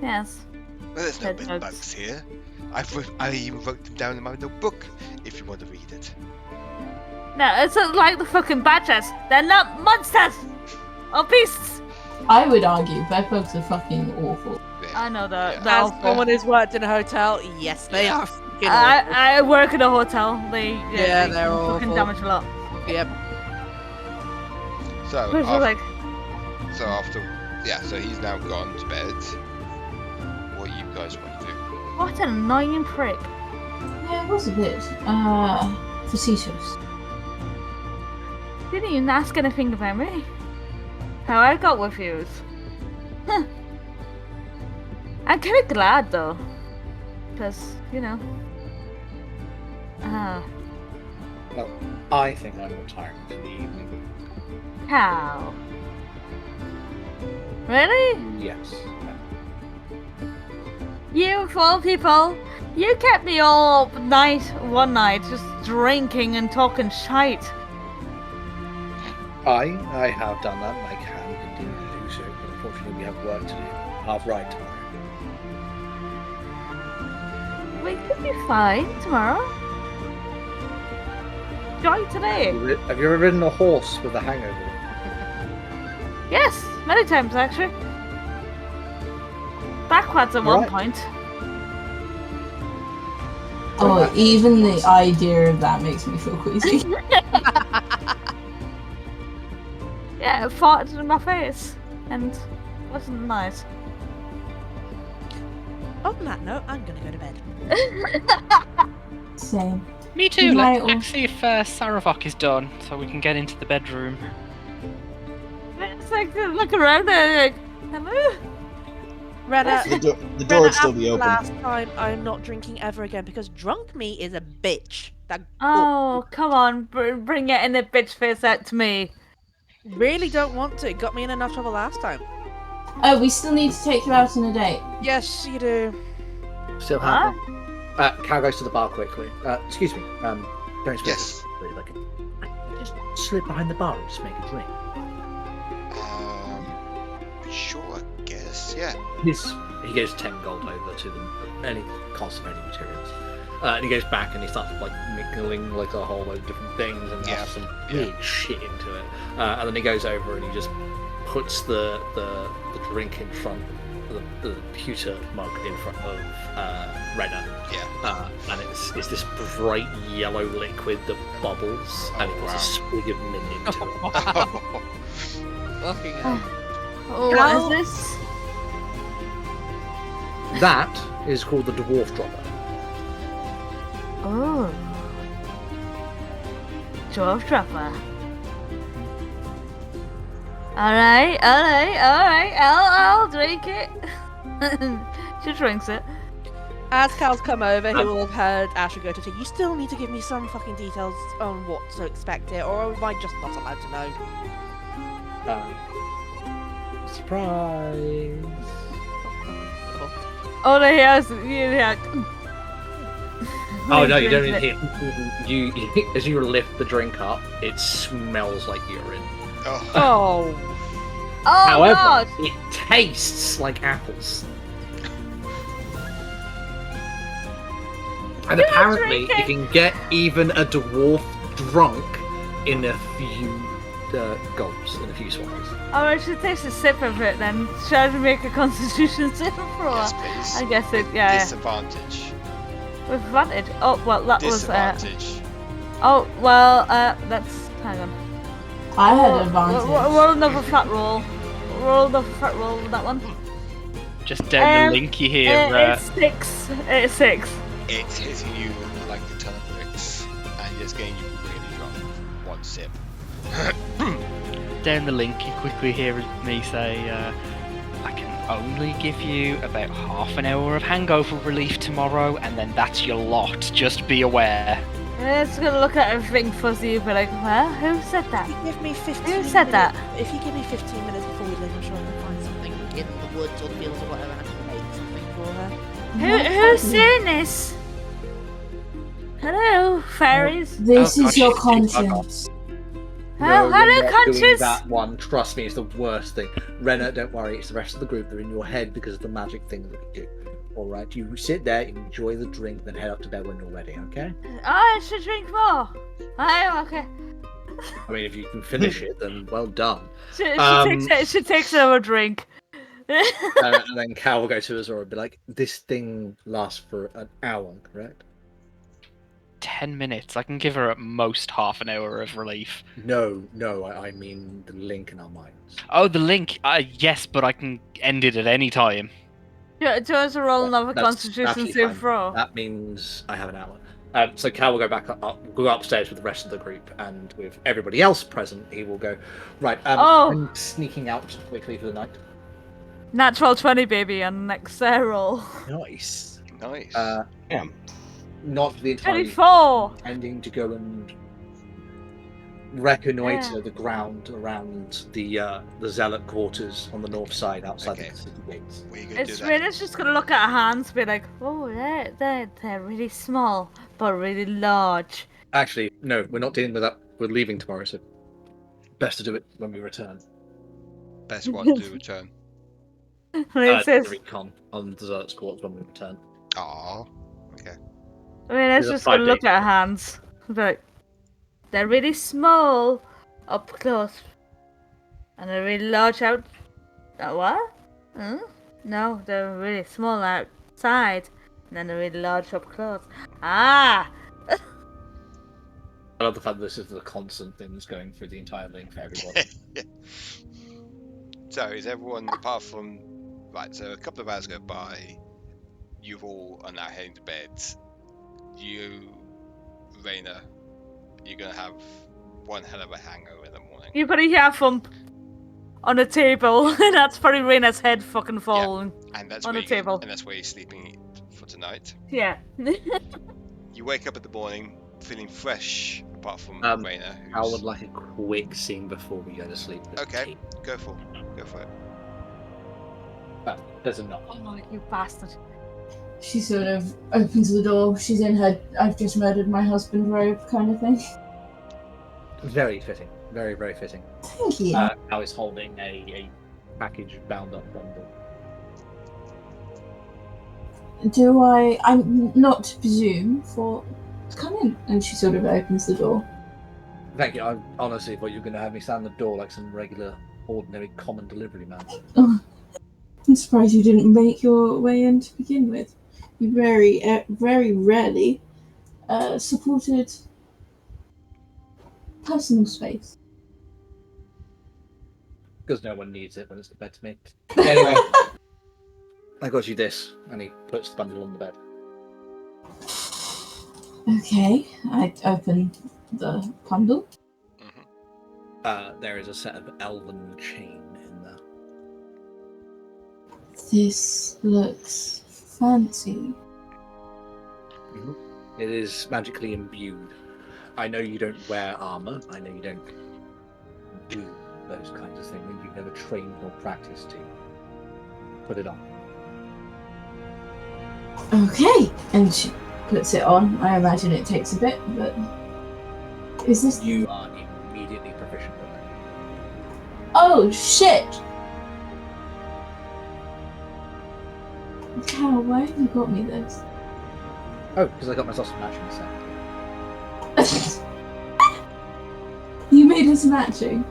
Yes. Well, there's no bedbugs here. I even wrote them down in my notebook, if you want to read it. No, it's like the fucking badgers. They're not monsters! Or beasts! I would argue bedbugs are fucking awful. Yeah. I know that. As someone who's worked in a hotel, yes, they are fucking awful. I work in a hotel. They're awful. fucking damage a lot. Yep. So he's now gone to bed. What you guys want to do? What an annoying prick. Yeah, it was a bit facetious. Didn't even ask anything about me. How I got with yous. Huh. I'm kind of glad though. Because, Well, I think I'm retiring for the evening. How? Really? Yes. You four people, you kept me all up one night, just drinking and talking shite. I have done that, and I can continue to do so, but unfortunately we have work to do. Half right tomorrow. We could be fine tomorrow. Try today. Have you ever ridden a horse with a hangover? Yes, many times actually. Backwards at one point. Oh, even the idea of that makes me feel queasy. Yeah, it farted in my face, and wasn't nice. On that note, I'm gonna go to bed. Same. Me too. Let's see if Savovock is done, so we can get into the bedroom. It's like look around there, like, hello. Rena, the door would still be open. Last time, I'm not drinking ever again because drunk me is a bitch. Oh, come on, bring it in the bitch face out to me. Really don't want to. Got me in enough trouble last time. Oh, we still need to take you out on a date. Yes, you do. Still have Cal goes to the bar quickly. Excuse me. Don't expect Yes. really like just slip behind the bar and just make a drink. Sure, I guess. Yeah. He gives 10 gold over to them. Any constipating materials. And he goes back and he starts like mingling like a whole load of different things and has some weird shit into it. And then he goes over and he just puts the drink in front of the pewter mug in front of Rena. Yeah. And it's this bright yellow liquid that bubbles, and he puts a swig of mint into it. Fucking hell. What is this? That is called the dwarf dropper. Oh. Dwarf dropper. Alright. I'll drink it. She drinks it. As Cal's come over, he will have heard Asha go to say, you still need to give me some fucking details on what to expect here, or am I just not allowed to know? Surprise! Oh no, he has. Yeah. Oh no, you don't even hear. You as you lift the drink up, it smells like urine. Oh. However, God. it tastes like apples. And apparently, you can get even a dwarf drunk in a few gulps, in a few swallows. Oh, I should take a sip of it then. Should I make a constitution sip for Yes, her? please. I guess it, yeah. Disadvantage. With advantage. Oh, well, that was. Disadvantage. Oh, well, that's. Hang on. I had advantage. Roll another fat roll. Roll another fat roll with that one. Just down the linky here. It's 6. It's 6. It's hitting you like a ton of bricks, and it's getting you really drunk. One sip. Down the link, you quickly hear me say, I can only give you about half an hour of hangover relief tomorrow, and then that's your lot. Just be aware. It's gonna look at everything fuzzy, but like, well, who said that? If you give me 15 Who said that? If you give me 15 minutes before we leave, I'm sure I can find something in the woods or the fields or whatever, and I can make something for her. Who's saying this? Hello, fairies. This is your conscience. Hello, conscience. Doing that one, trust me, it's the worst thing. Rena, don't worry, it's the rest of the group. They're in your head because of the magic things that we do. All right, you sit there, enjoy the drink, then head up to bed when you're ready. Okay? I should drink more. Okay. I mean, if you can finish it, then well done. She takes another drink. And then Cal will go to Azure and be like, "This thing lasts for an hour, correct?" 10 minutes. I can give her at most half an hour of relief. No, I mean the link in our minds. Oh, the link. Yes, but I can end it at any time. Yeah, do us a roll another That's constitution absolutely save fine. throw. That means I have an hour. So Cal will go back up, go upstairs with the rest of the group, and with everybody else present, he will go. Right. I'm sneaking out quickly for the night. Natural 20, baby, and next roll. Nice. Yeah. Not the entire 24. Ending to go and reconnoiter the ground around the zealot quarters on the north side outside the city gates. It's Rena's just gonna look at her hands and be like, oh, they're really small, but really large. Actually, no, we're not dealing with that. We're leaving tomorrow, so best to do it when we return. Best one to return. It says, recon on the zealot quarters when we return. Aww. Okay. Rena's just gonna look at her hands and be like, they're really small up close. And a really large out. What? No, they're really small outside, and then a really large up close. Ah! I love the fact that this is the constant thing that's going through the entire link for everybody. Yeah. So is everyone, apart from... Right, so a couple of hours go by, you all are now heading to bed. You, Rena, you're going to have one hell of a hangover in the morning. You put a yaw thump on a table, and that's probably Rena's head fucking falling and that's on where the table. And that's where you're sleeping for tonight. Yeah. You wake up in the morning feeling fresh, apart from Rena. I would like a quick scene before we go to sleep. Okay, go for it. There's a knock. Oh, you bastard. She sort of opens the door. She's in her "I've just murdered my husband" robe kind of thing. Very fitting. Very, very fitting. Thank you. Now is holding a package bound up bundle. I'm not to presume for... Come in. And she sort of opens the door. Thank you. I honestly thought you were going to have me stand at the door like some regular, ordinary, common delivery man. Oh, I'm surprised you didn't make your way in to begin with. You very, very rarely supported personal space. Because no one needs it when it's the bed to me. Anyway, I got you this. And he puts the bundle on the bed. Okay, I open the bundle. There is a set of elven chain in there. This looks fancy. Mm-hmm. It is magically imbued. I know you don't wear armor. I know you don't do those kinds of things. You've never trained or practiced to. Put it on. Okay, and she puts it on. I imagine it takes a bit, but is this? You are immediately proficient with it. Oh shit! Cal, why have you got me this? Oh, because I got myself some matching set. You made us matching.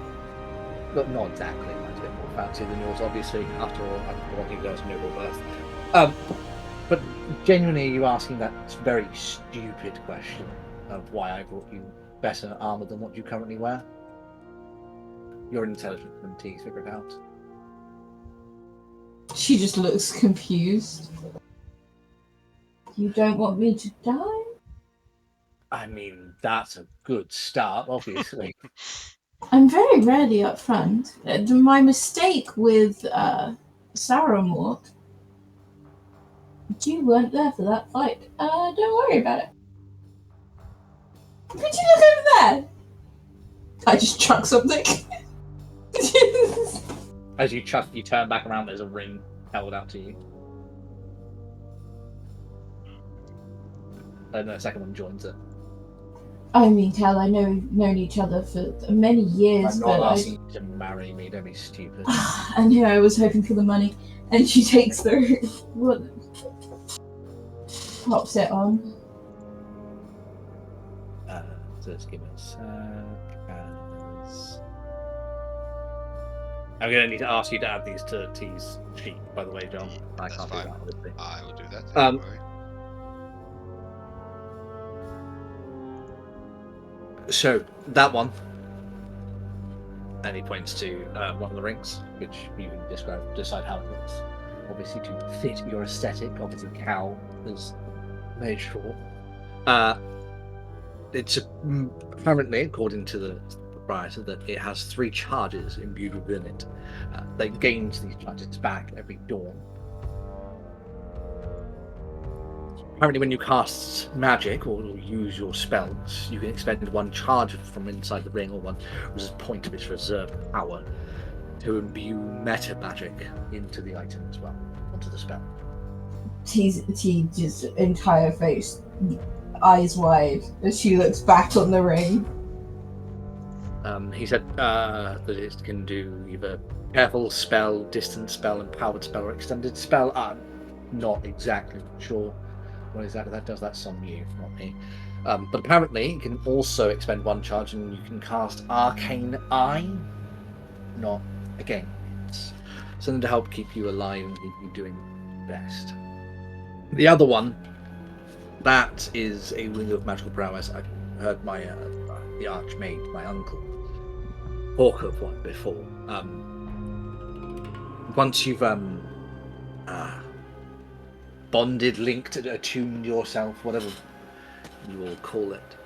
But not exactly. Mine's a bit more fancy than yours, obviously. After all, I'm the one who goes noble birth. But genuinely, you asking that very stupid question of why I brought you better armor than what you currently wear. You're intelligent and T, figure it out. She just looks confused. You don't want me to die? I mean, that's a good start, obviously. I'm very rarely upfront. My mistake with Saramort. You weren't there for that fight. Don't worry about it. Could you look over there? I just chuck something. As you chuck, you turn back around, there's a ring held out to you. And the second one joins it. I mean, Cal, I know we've known each other for many years, I'm but not asking you to marry me, don't be stupid. I knew I was hoping for the money. And she takes the... What? Pops it on. Just give me a sec. I'm going to need to ask you to add these to T's sheet, by the way, John. I That's can't fine. do that, obviously. I will do that. Don't worry. So, that one. And he points to one of the rings, which you can decide how it looks. Obviously, to fit your aesthetic. Obviously, Cal is made sure. It's apparently, according to the proprietor, that it has 3 charges imbued within it. They gain these charges back every dawn. Apparently, when you cast magic or use your spells, you can expend 1 charge from inside the ring or 1 point of its reserve power to imbue meta magic into the item as well, onto the spell. T just entire face, eyes wide, as she looks back on the ring. He said that it can do either careful spell, distance spell, empowered spell, or extended spell. I'm not exactly sure what exactly that does. That's on you, not me. But apparently, you can also expend 1 charge and you can cast Arcane Eye. Not again, it's something to help keep you alive and keep you doing best. The other one, that is a ring of magical prowess. I heard my the Archmage, my uncle, talk of one before. Once you've bonded, linked, attuned yourself, whatever you will call it,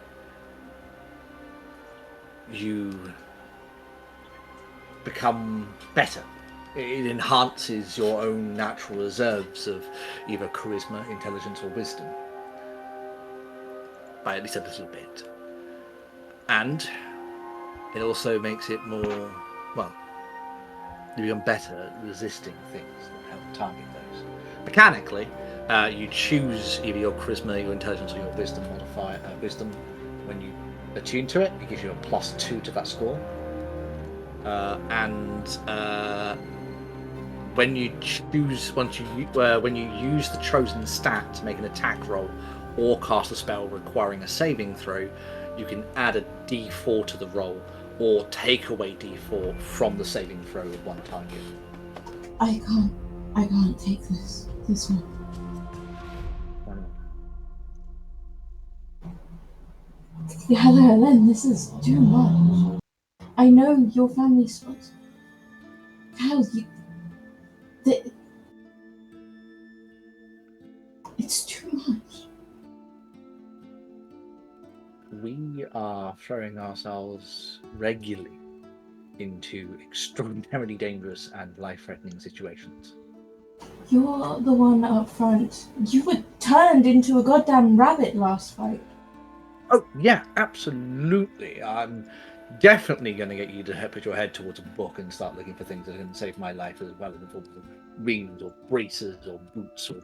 you become better. It enhances your own natural reserves of either charisma, intelligence, or wisdom by at least a little bit. And it also makes it more, well, you become better at resisting things that help target those. Mechanically, you choose either your charisma, your intelligence, or your wisdom modifier. Wisdom, when you attune to it, it gives you a +2 to that score. When you choose, when you use the chosen stat to make an attack roll or cast a spell requiring a saving throw, you can add a D4 to the roll or take away D4 from the saving throw of one target. I can't take this one. Why not? Cala'elen, this is too much. I know your family spot. Cal, it's too much. We are throwing ourselves regularly into extraordinarily dangerous and life-threatening situations. You're the one up front. You were turned into a goddamn rabbit last fight. Oh, yeah, absolutely. I'm definitely going to get you to put your head towards a book and start looking for things that can save my life, as well as rings or braces or boots or,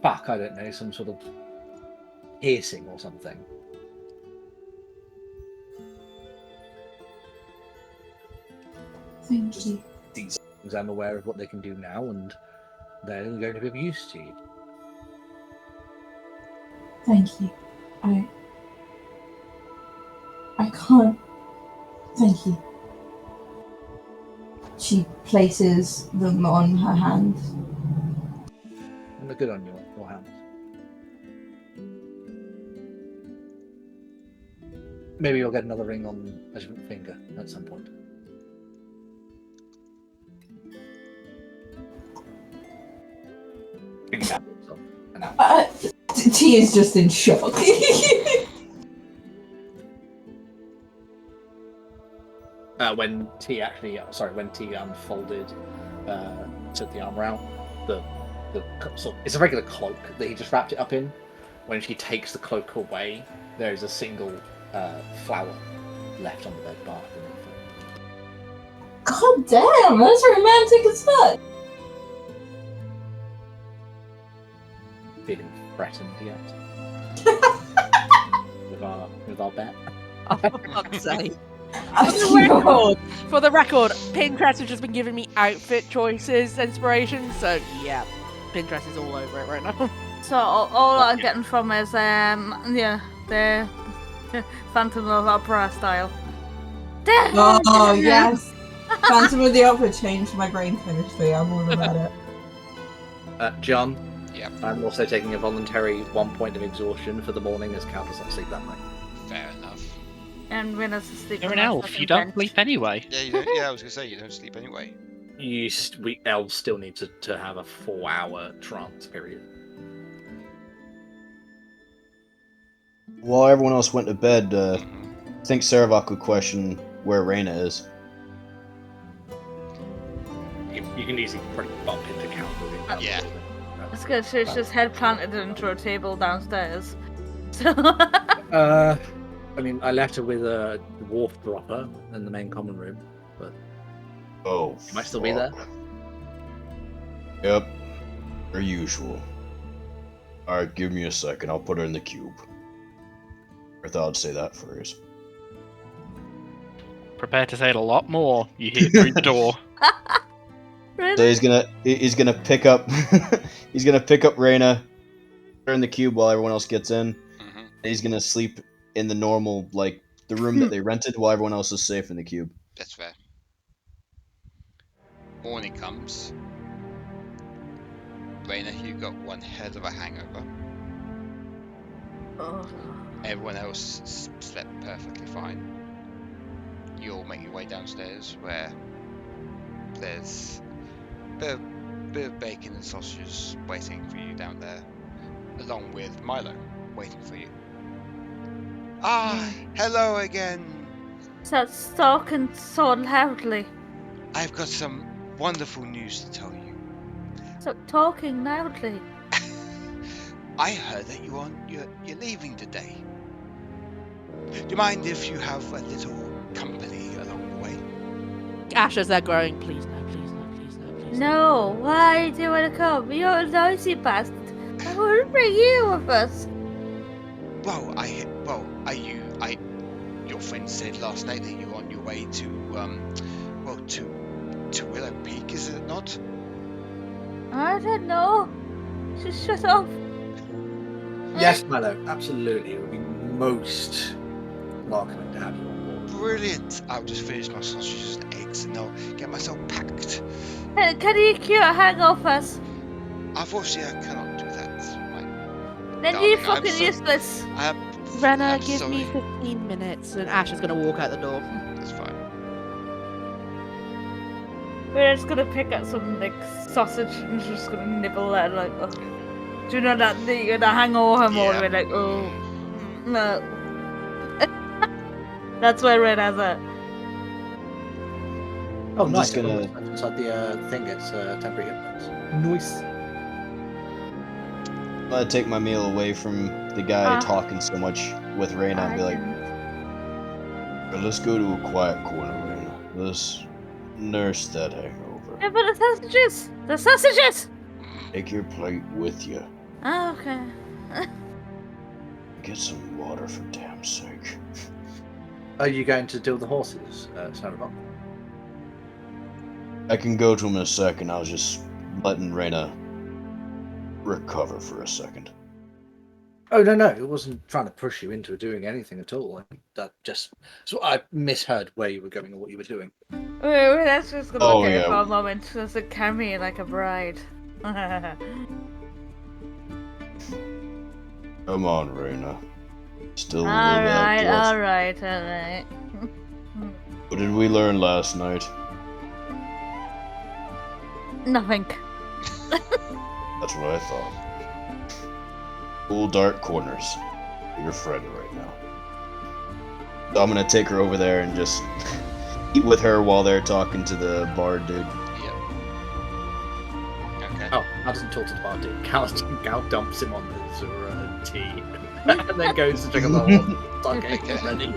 I don't know, some sort of piercing or something. Thank you. These things, I'm aware of what they can do now, and they're going to be of use to you. Thank you. I can't. Thank you. She places them on her hand. And they're good on your hands. Maybe you'll get another ring on a different finger at some point. T is just in shock. When T unfolded, took the armor out, it's a regular cloak that he just wrapped it up in. When she takes the cloak away, there is a single flower left on the bed bar beneath it. God damn, that's romantic as fuck. Feeling threatened yet? with our bet? Oh, for fuck's sake. Oh, For the record, Pinterest has just been giving me outfit choices, inspiration, so yeah, Pinterest is all over it right now. So all I'm getting from is the Phantom of Opera style. Oh yes, Phantom of the Opera changed my brain chemistry. I'm all about it. John. Yep. I'm also taking a voluntary 1 point of exhaustion for the morning, as Cal does not sleep that night. Fair enough. And Rena's asleep. You're an elf. You don't sleep anyway. Yeah, you don't. Yeah, I was gonna say you don't sleep anyway. We elves still need to have a 4-hour trance period. While everyone else went to bed, I think Savovock would question where Rena is. You can easily pretty bump into Cal. Yeah. It's good. She's just head planted into a table downstairs. So. I mean, I left her with a dwarf dropper in the main common room, but she might still be there. Yep, per usual. Alright, give me a second, I'll put her in the cube. I thought I'd say that first. Prepare to say it a lot more. You hear through the door. Really? So he's gonna pick up he's gonna pick up Rena, put her in the cube while everyone else gets in. And he's gonna sleep in the normal, like, the room that they rented while everyone else is safe in the cube. That's fair. morning comes, Rena, you got one hell of a hangover. Oh. Everyone else slept perfectly fine. You all make your way downstairs where there's a bit of bacon and sausages waiting for you down there, along with Milo waiting for you. Ah, hello again. That's talking so loudly. I've got some wonderful news to tell you. Stop talking loudly. I heard that you're leaving today. Do you mind if you have a little company along the way? Asha's there growing. Please no, please no, please no, please no. No, why do you want to come? You're a noisy bastard. I wouldn't bring you with us. Well, your friend said last night that you're on your way to Willow Peak, is it not? I don't know. Just shut up. Yes, Milo, absolutely. It would be most welcoming to have you on board. Brilliant. I'll just finish my sausages and eggs and I'll get myself packed. Can you cure hangovers? Unfortunately, I cannot do that. Then you're fucking useless. Rena, give me 15 minutes and Asha's gonna walk out the door. That's fine. We're just gonna pick up some like sausage and just gonna nibble at it, like, oh. Do you know that the hangover more? We're like, oh no. That's where Rena's at. Oh, nice. Just gonna... Inside the thing, it's temporary imprints. Nice. I'm gonna take my meal away from the guy talking so much with Rena and be like, let's go to a quiet corner, Rena. Let's nurse that hangover. Yeah, but the sausages! The sausages! Take your plate with you. Oh, okay. Get some water for damn sake. Are you going to deal the horses, Savovock? I can go to him in a second. I was just letting Rena recover for a second. Oh, no. It wasn't trying to push you into doing anything at all. That just... So I misheard where you were going or what you were doing. Wait, that's just gonna look at it for a moment. Just like, carry me like a bride. Come on, Rena. Still Alright. What did we learn last night? Nothing. That's what I thought. Cool dark corners. Your friend right now. So I'm gonna take her over there and just eat with her while they're talking to the bar dude. Yep. Okay. Oh, Cal doesn't talk to the bar dude. Cal dumps him on the Azure tea. And then goes to drink a little sake ready.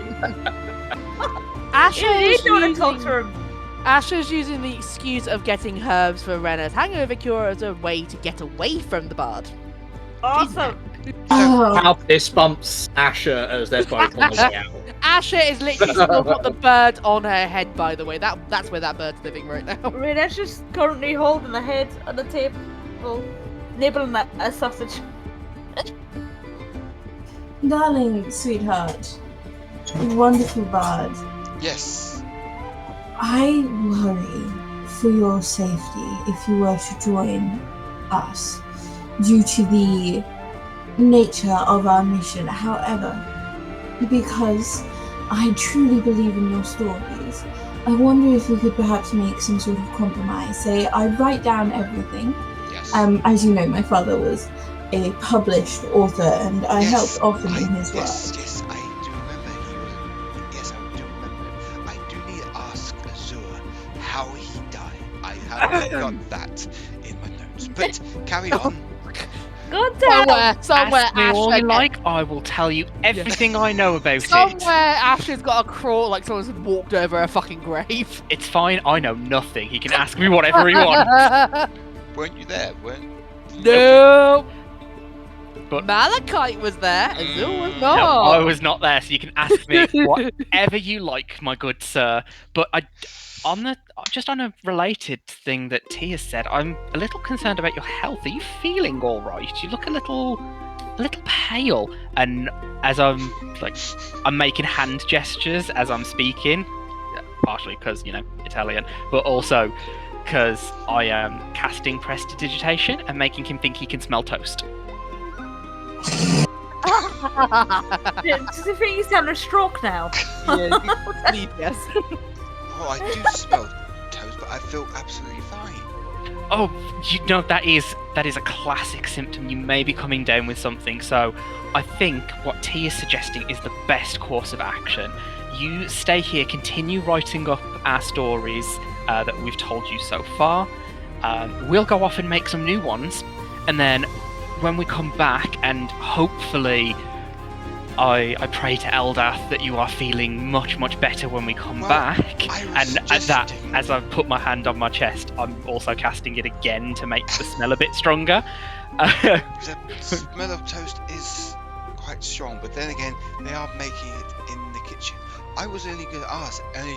Asha's using the excuse of getting herbs for Rena's hangover cure as a way to get away from the bard. Awesome! Cal fist bumps Asha as they're both on the way out. Asha is literally still got the bird on her head, by the way. That's where that bird's living right now. Rena's just currently holding the head on the table, nibbling at a sausage. Darling, sweetheart, wonderful bard. Yes. I worry for your safety if you were to join us due to the nature of our mission. However, because I truly believe in your stories, I wonder if we could perhaps make some sort of compromise. Say, I write down everything. Yes. As you know, my father was a published author, and I helped often in his work. Yes, I do remember. Yes, I do remember. I do need to ask Azure how he died. I haven't got that in my notes. But carry on. God damn! Somewhere Ask me all you like, I will tell you everything I know about it. Somewhere Asha's got a crawl like someone's walked over a fucking grave. It's fine, I know nothing. He can ask me whatever he wants. Weren't you there? No. But Malachite was there, Azure was no, not. I was not there, so you can ask me whatever you like, my good sir. But on a related thing that Tia said, I'm a little concerned about your health. Are you feeling all right? You look a little pale. And as I'm making hand gestures as I'm speaking, partially because Italian, but also because I am casting prestidigitation and making him think he can smell toast. Does he think he's having a stroke now? Yes. Oh, I do smell toast, but I feel absolutely fine. Oh, you know, that is a classic symptom. You may be coming down with something, so I think what T is suggesting is the best course of action. You stay here, continue writing up our stories that we've told you so far. We'll go off and make some new ones, and then when we come back, and hopefully I pray to Eldath that you are feeling much, much better when we come back. And as I've put my hand on my chest, I'm also casting it again to make the smell a bit stronger. The smell of toast is quite strong, but then again, they are making it in the kitchen. I was only going to ask only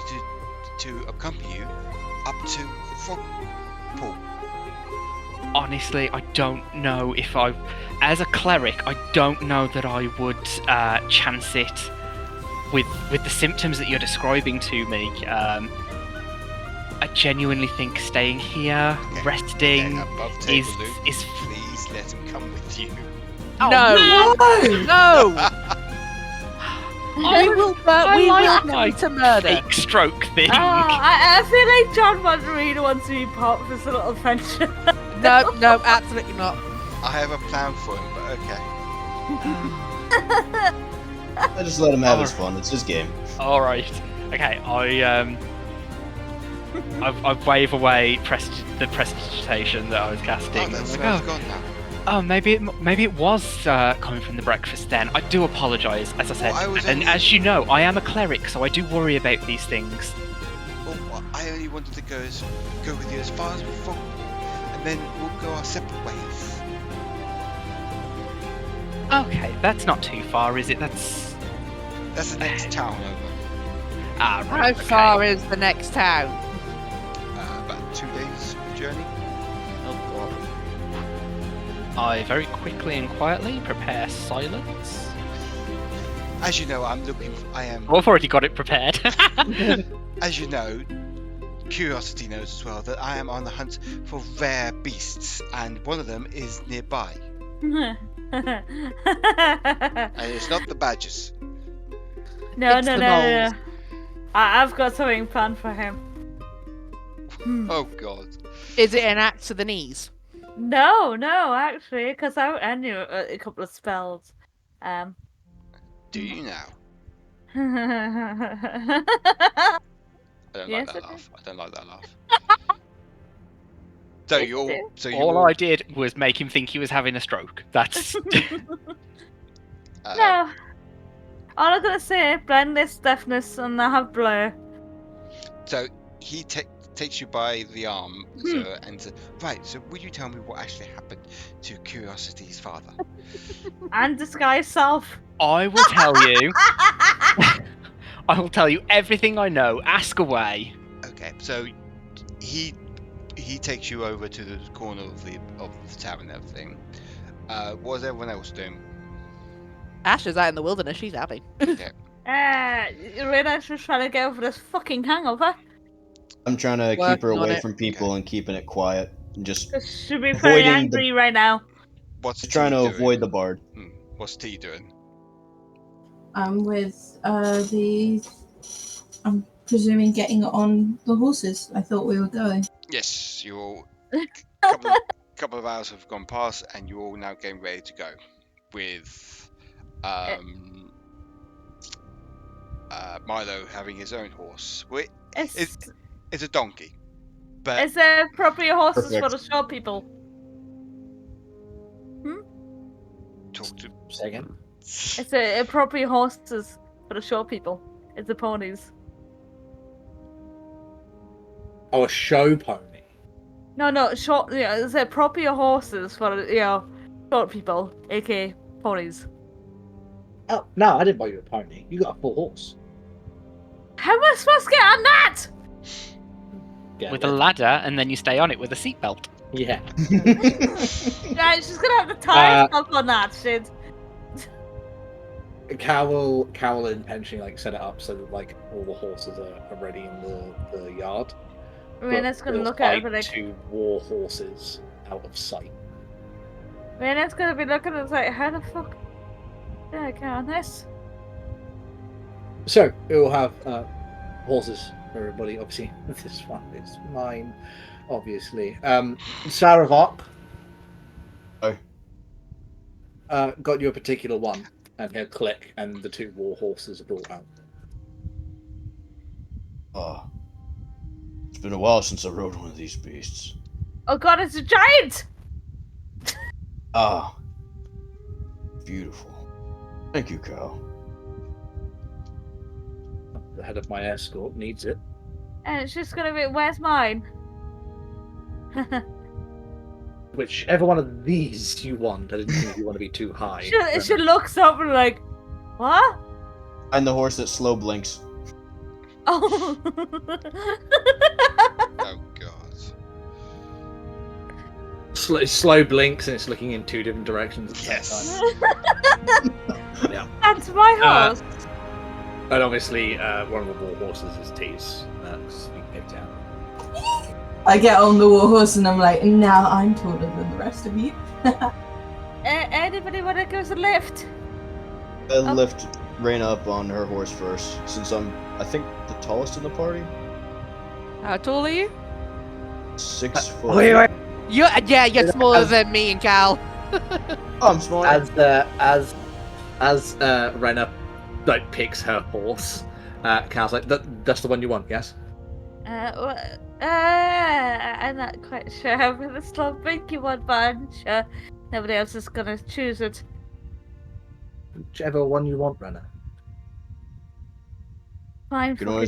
to accompany you up to Frogpool. Honestly, I don't know if as a cleric, I don't know that I would chance it with the symptoms that you're describing to me. I genuinely think staying here, resting, is. Please let him come with you. Oh, no! We will come to murder. Fake stroke thing. I feel like Jon really wants to be part of this little adventure. No, absolutely not. I have a plan for him, but okay. I just let him have his fun. It's his game. All right. Okay. I wave away the prestidigitation that I was casting. Oh, that's gone now. Oh, maybe it was coming from the breakfast then. I do apologise, as I said. As you know, I am a cleric, so I do worry about these things. Well, I only wanted to go with you as far as before, and then we'll go our separate ways. Okay, that's not too far, is it? That's the next town over. Ah, right. How far is the next town? About 2 days journey. I very quickly and quietly prepare silence. As you know, I've already got it prepared. As you know, Curiosity knows as well that I am on the hunt for rare beasts, and one of them is nearby. And it's not the badgers. No. I've got something planned for him. Oh God. Is it an axe to the knees? No, actually, because I knew a couple of spells. Do you now? I don't like that laugh. All I did was make him think he was having a stroke. That's. No. All I'm gonna say, blindness, deafness, and I have blur. So he takes you by the arm, and says, right, so will you tell me what actually happened to Curiosity's father? And disguise self. I will tell you. I will tell you everything I know. Ask away. Okay, so he takes you over to the corner of the town and everything. What was everyone else doing? Asha's out in the wilderness. She's happy. Okay. Rena's just trying to get over this fucking hangover. I'm trying to keep her away from people and keeping it quiet. And just should be very angry right now. What's trying to avoid the bard. What's T doing? I'm with I'm presuming getting on the horses. I thought we were going. Yes, you all. Couple of hours have gone past, and you're all now getting ready to go. With Milo having his own horse. It's a donkey. But is there appropriate horses for the short people? Talk to. Say again. Is there appropriate horses for the short people? It's the ponies. Oh, a show pony. No, short. Is there appropriate horses for short people, aka ponies? Oh no, I didn't buy you a pony. You got a full horse. How am I supposed to get on that? With a ladder, and then you stay on it with a seatbelt. Yeah. Right, she's gonna have to tie herself on that shit. Cala'elen intentionally set it up so that all the horses are ready in the yard. Rena's gonna look at it like 2 war horses out of sight. Rena's gonna be looking at it like, how the fuck did I get on this? So it will have horses for everybody. Obviously, this one is mine. Obviously, Savovock. Oh. Got you a particular one, and he'll click, and the 2 war horses are brought out. It's been a while since I rode one of these beasts. Oh god, it's a giant! Beautiful. Thank you, Cal. The head of my escort needs it. And it's just gonna be, where's mine? Whichever one of these you want, I didn't think you want to be too high. She looks up and like, what? And the horse that slow blinks. Oh. Oh god. Slow blinks and it's looking in 2 different directions at the same time. Yeah. That's my horse. And obviously, one of the war horses is T's. That's being picked out. I get on the war horse and I'm like, now I'm taller than the rest of you. Anybody want to give us a lift? I'll lift Rena up on her horse first, since I'm, I think, the tallest in the party. How tall are you? 6 foot. Wait. You're smaller than me and Cal. I'm small. As Rena like picks her horse, Cal's like, that's the one you want, yes? I'm not quite sure. I'm gonna slow Binky one, but I'm sure nobody else is gonna choose it. Whichever one you want, Rena. Fine. You know,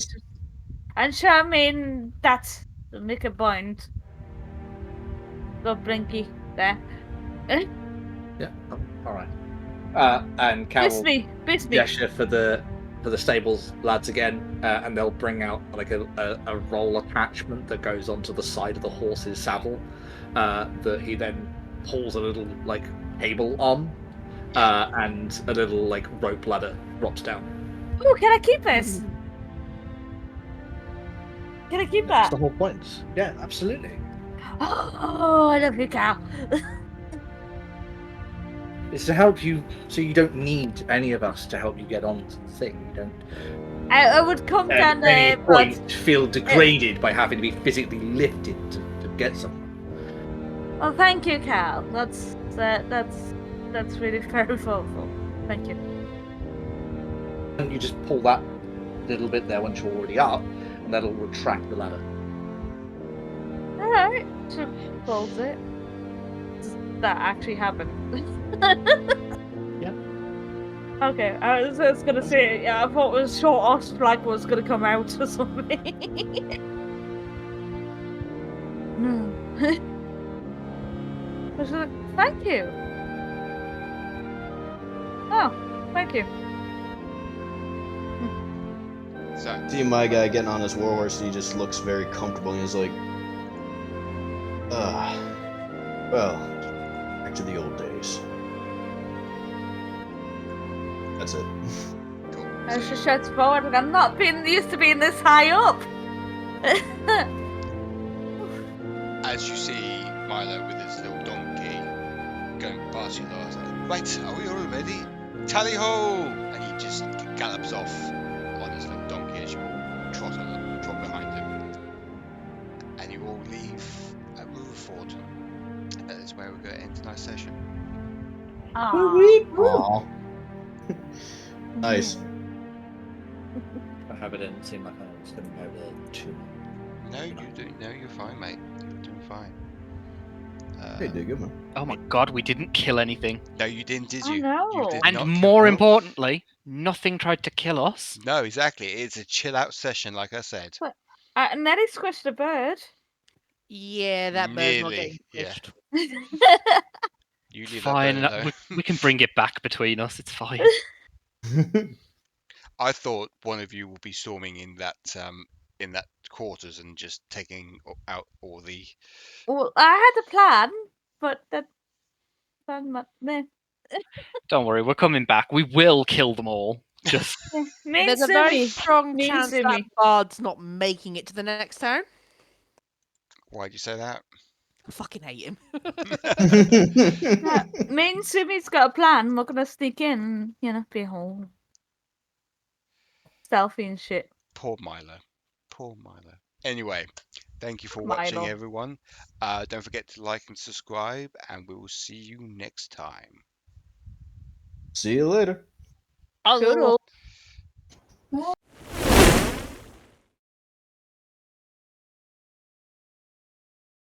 I'm sure. I mean, that's the make a point. Go Blinky there. Yeah. All right. And Cal will Biss me. gesture for the stables lads again, and they'll bring out like a roll attachment that goes onto the side of the horse's saddle, that he then pulls a little like cable on, and a little like rope ladder drops down. Oh, can I keep this? Can I keep That's that? the whole point. Yeah, absolutely. Oh, I love you, Cal. It's to help you, so you don't need any of us to help you get on to the thing. You don't. I would come down At any there, point feel degraded by having to be physically lifted to get something. Well, thank you, Cal. That's really very thoughtful. Thank you. And you just pull that little bit there once you're already up, and that'll retract the ladder. Alright, so pulls it. Does that actually happen? Yeah. Okay, I was just gonna say, yeah, I thought it was short off flag was gonna come out or something. I was like, thank you. Oh, thank you. So, See my guy getting on his war horse and he just looks very comfortable and he's like, well, back to the old days. That's it. cool. I just shouts forward and I'm not used to being this high up. As you see Milo with his little donkey going past you, Lars, right, are we all ready? Tally ho! And he just gallops off on his little donkey as you trot behind him. And you all leave at Riverford. And that is where we're going to end tonight's session. Aww. Nice. I hope it didn't seem like I was going to go there too. No, you're fine, mate. You're doing fine. Hey, did good, man. Oh my god, we didn't kill anything. No, you didn't, did Oh, you? no. You did And not more kill- importantly, nothing tried to kill us. No, exactly. It's a chill out session, like I said. Nelly squished a bird. Yeah, that bird's not getting Nearly, yeah. pushed. You leave Fine, that bird alone. we can bring it back between us. It's fine. I thought one of you will be storming in that quarters and just taking out all the. Well, I had a plan, but that plan, meh. Don't worry, we're coming back. We will kill them all. Just Mean There's a very Sumi. strong Mean chance Sumi. that Bard's not making it to the next town. Why'd you say that? I fucking hate him. Me and Sumi's got a plan. We're gonna sneak in, be all stealthy and shit. Poor Milo. Poor Milo. Anyway, thank you for Milo. watching, everyone. Don't forget to like and subscribe, and we will see you next time. See you later. Toodles.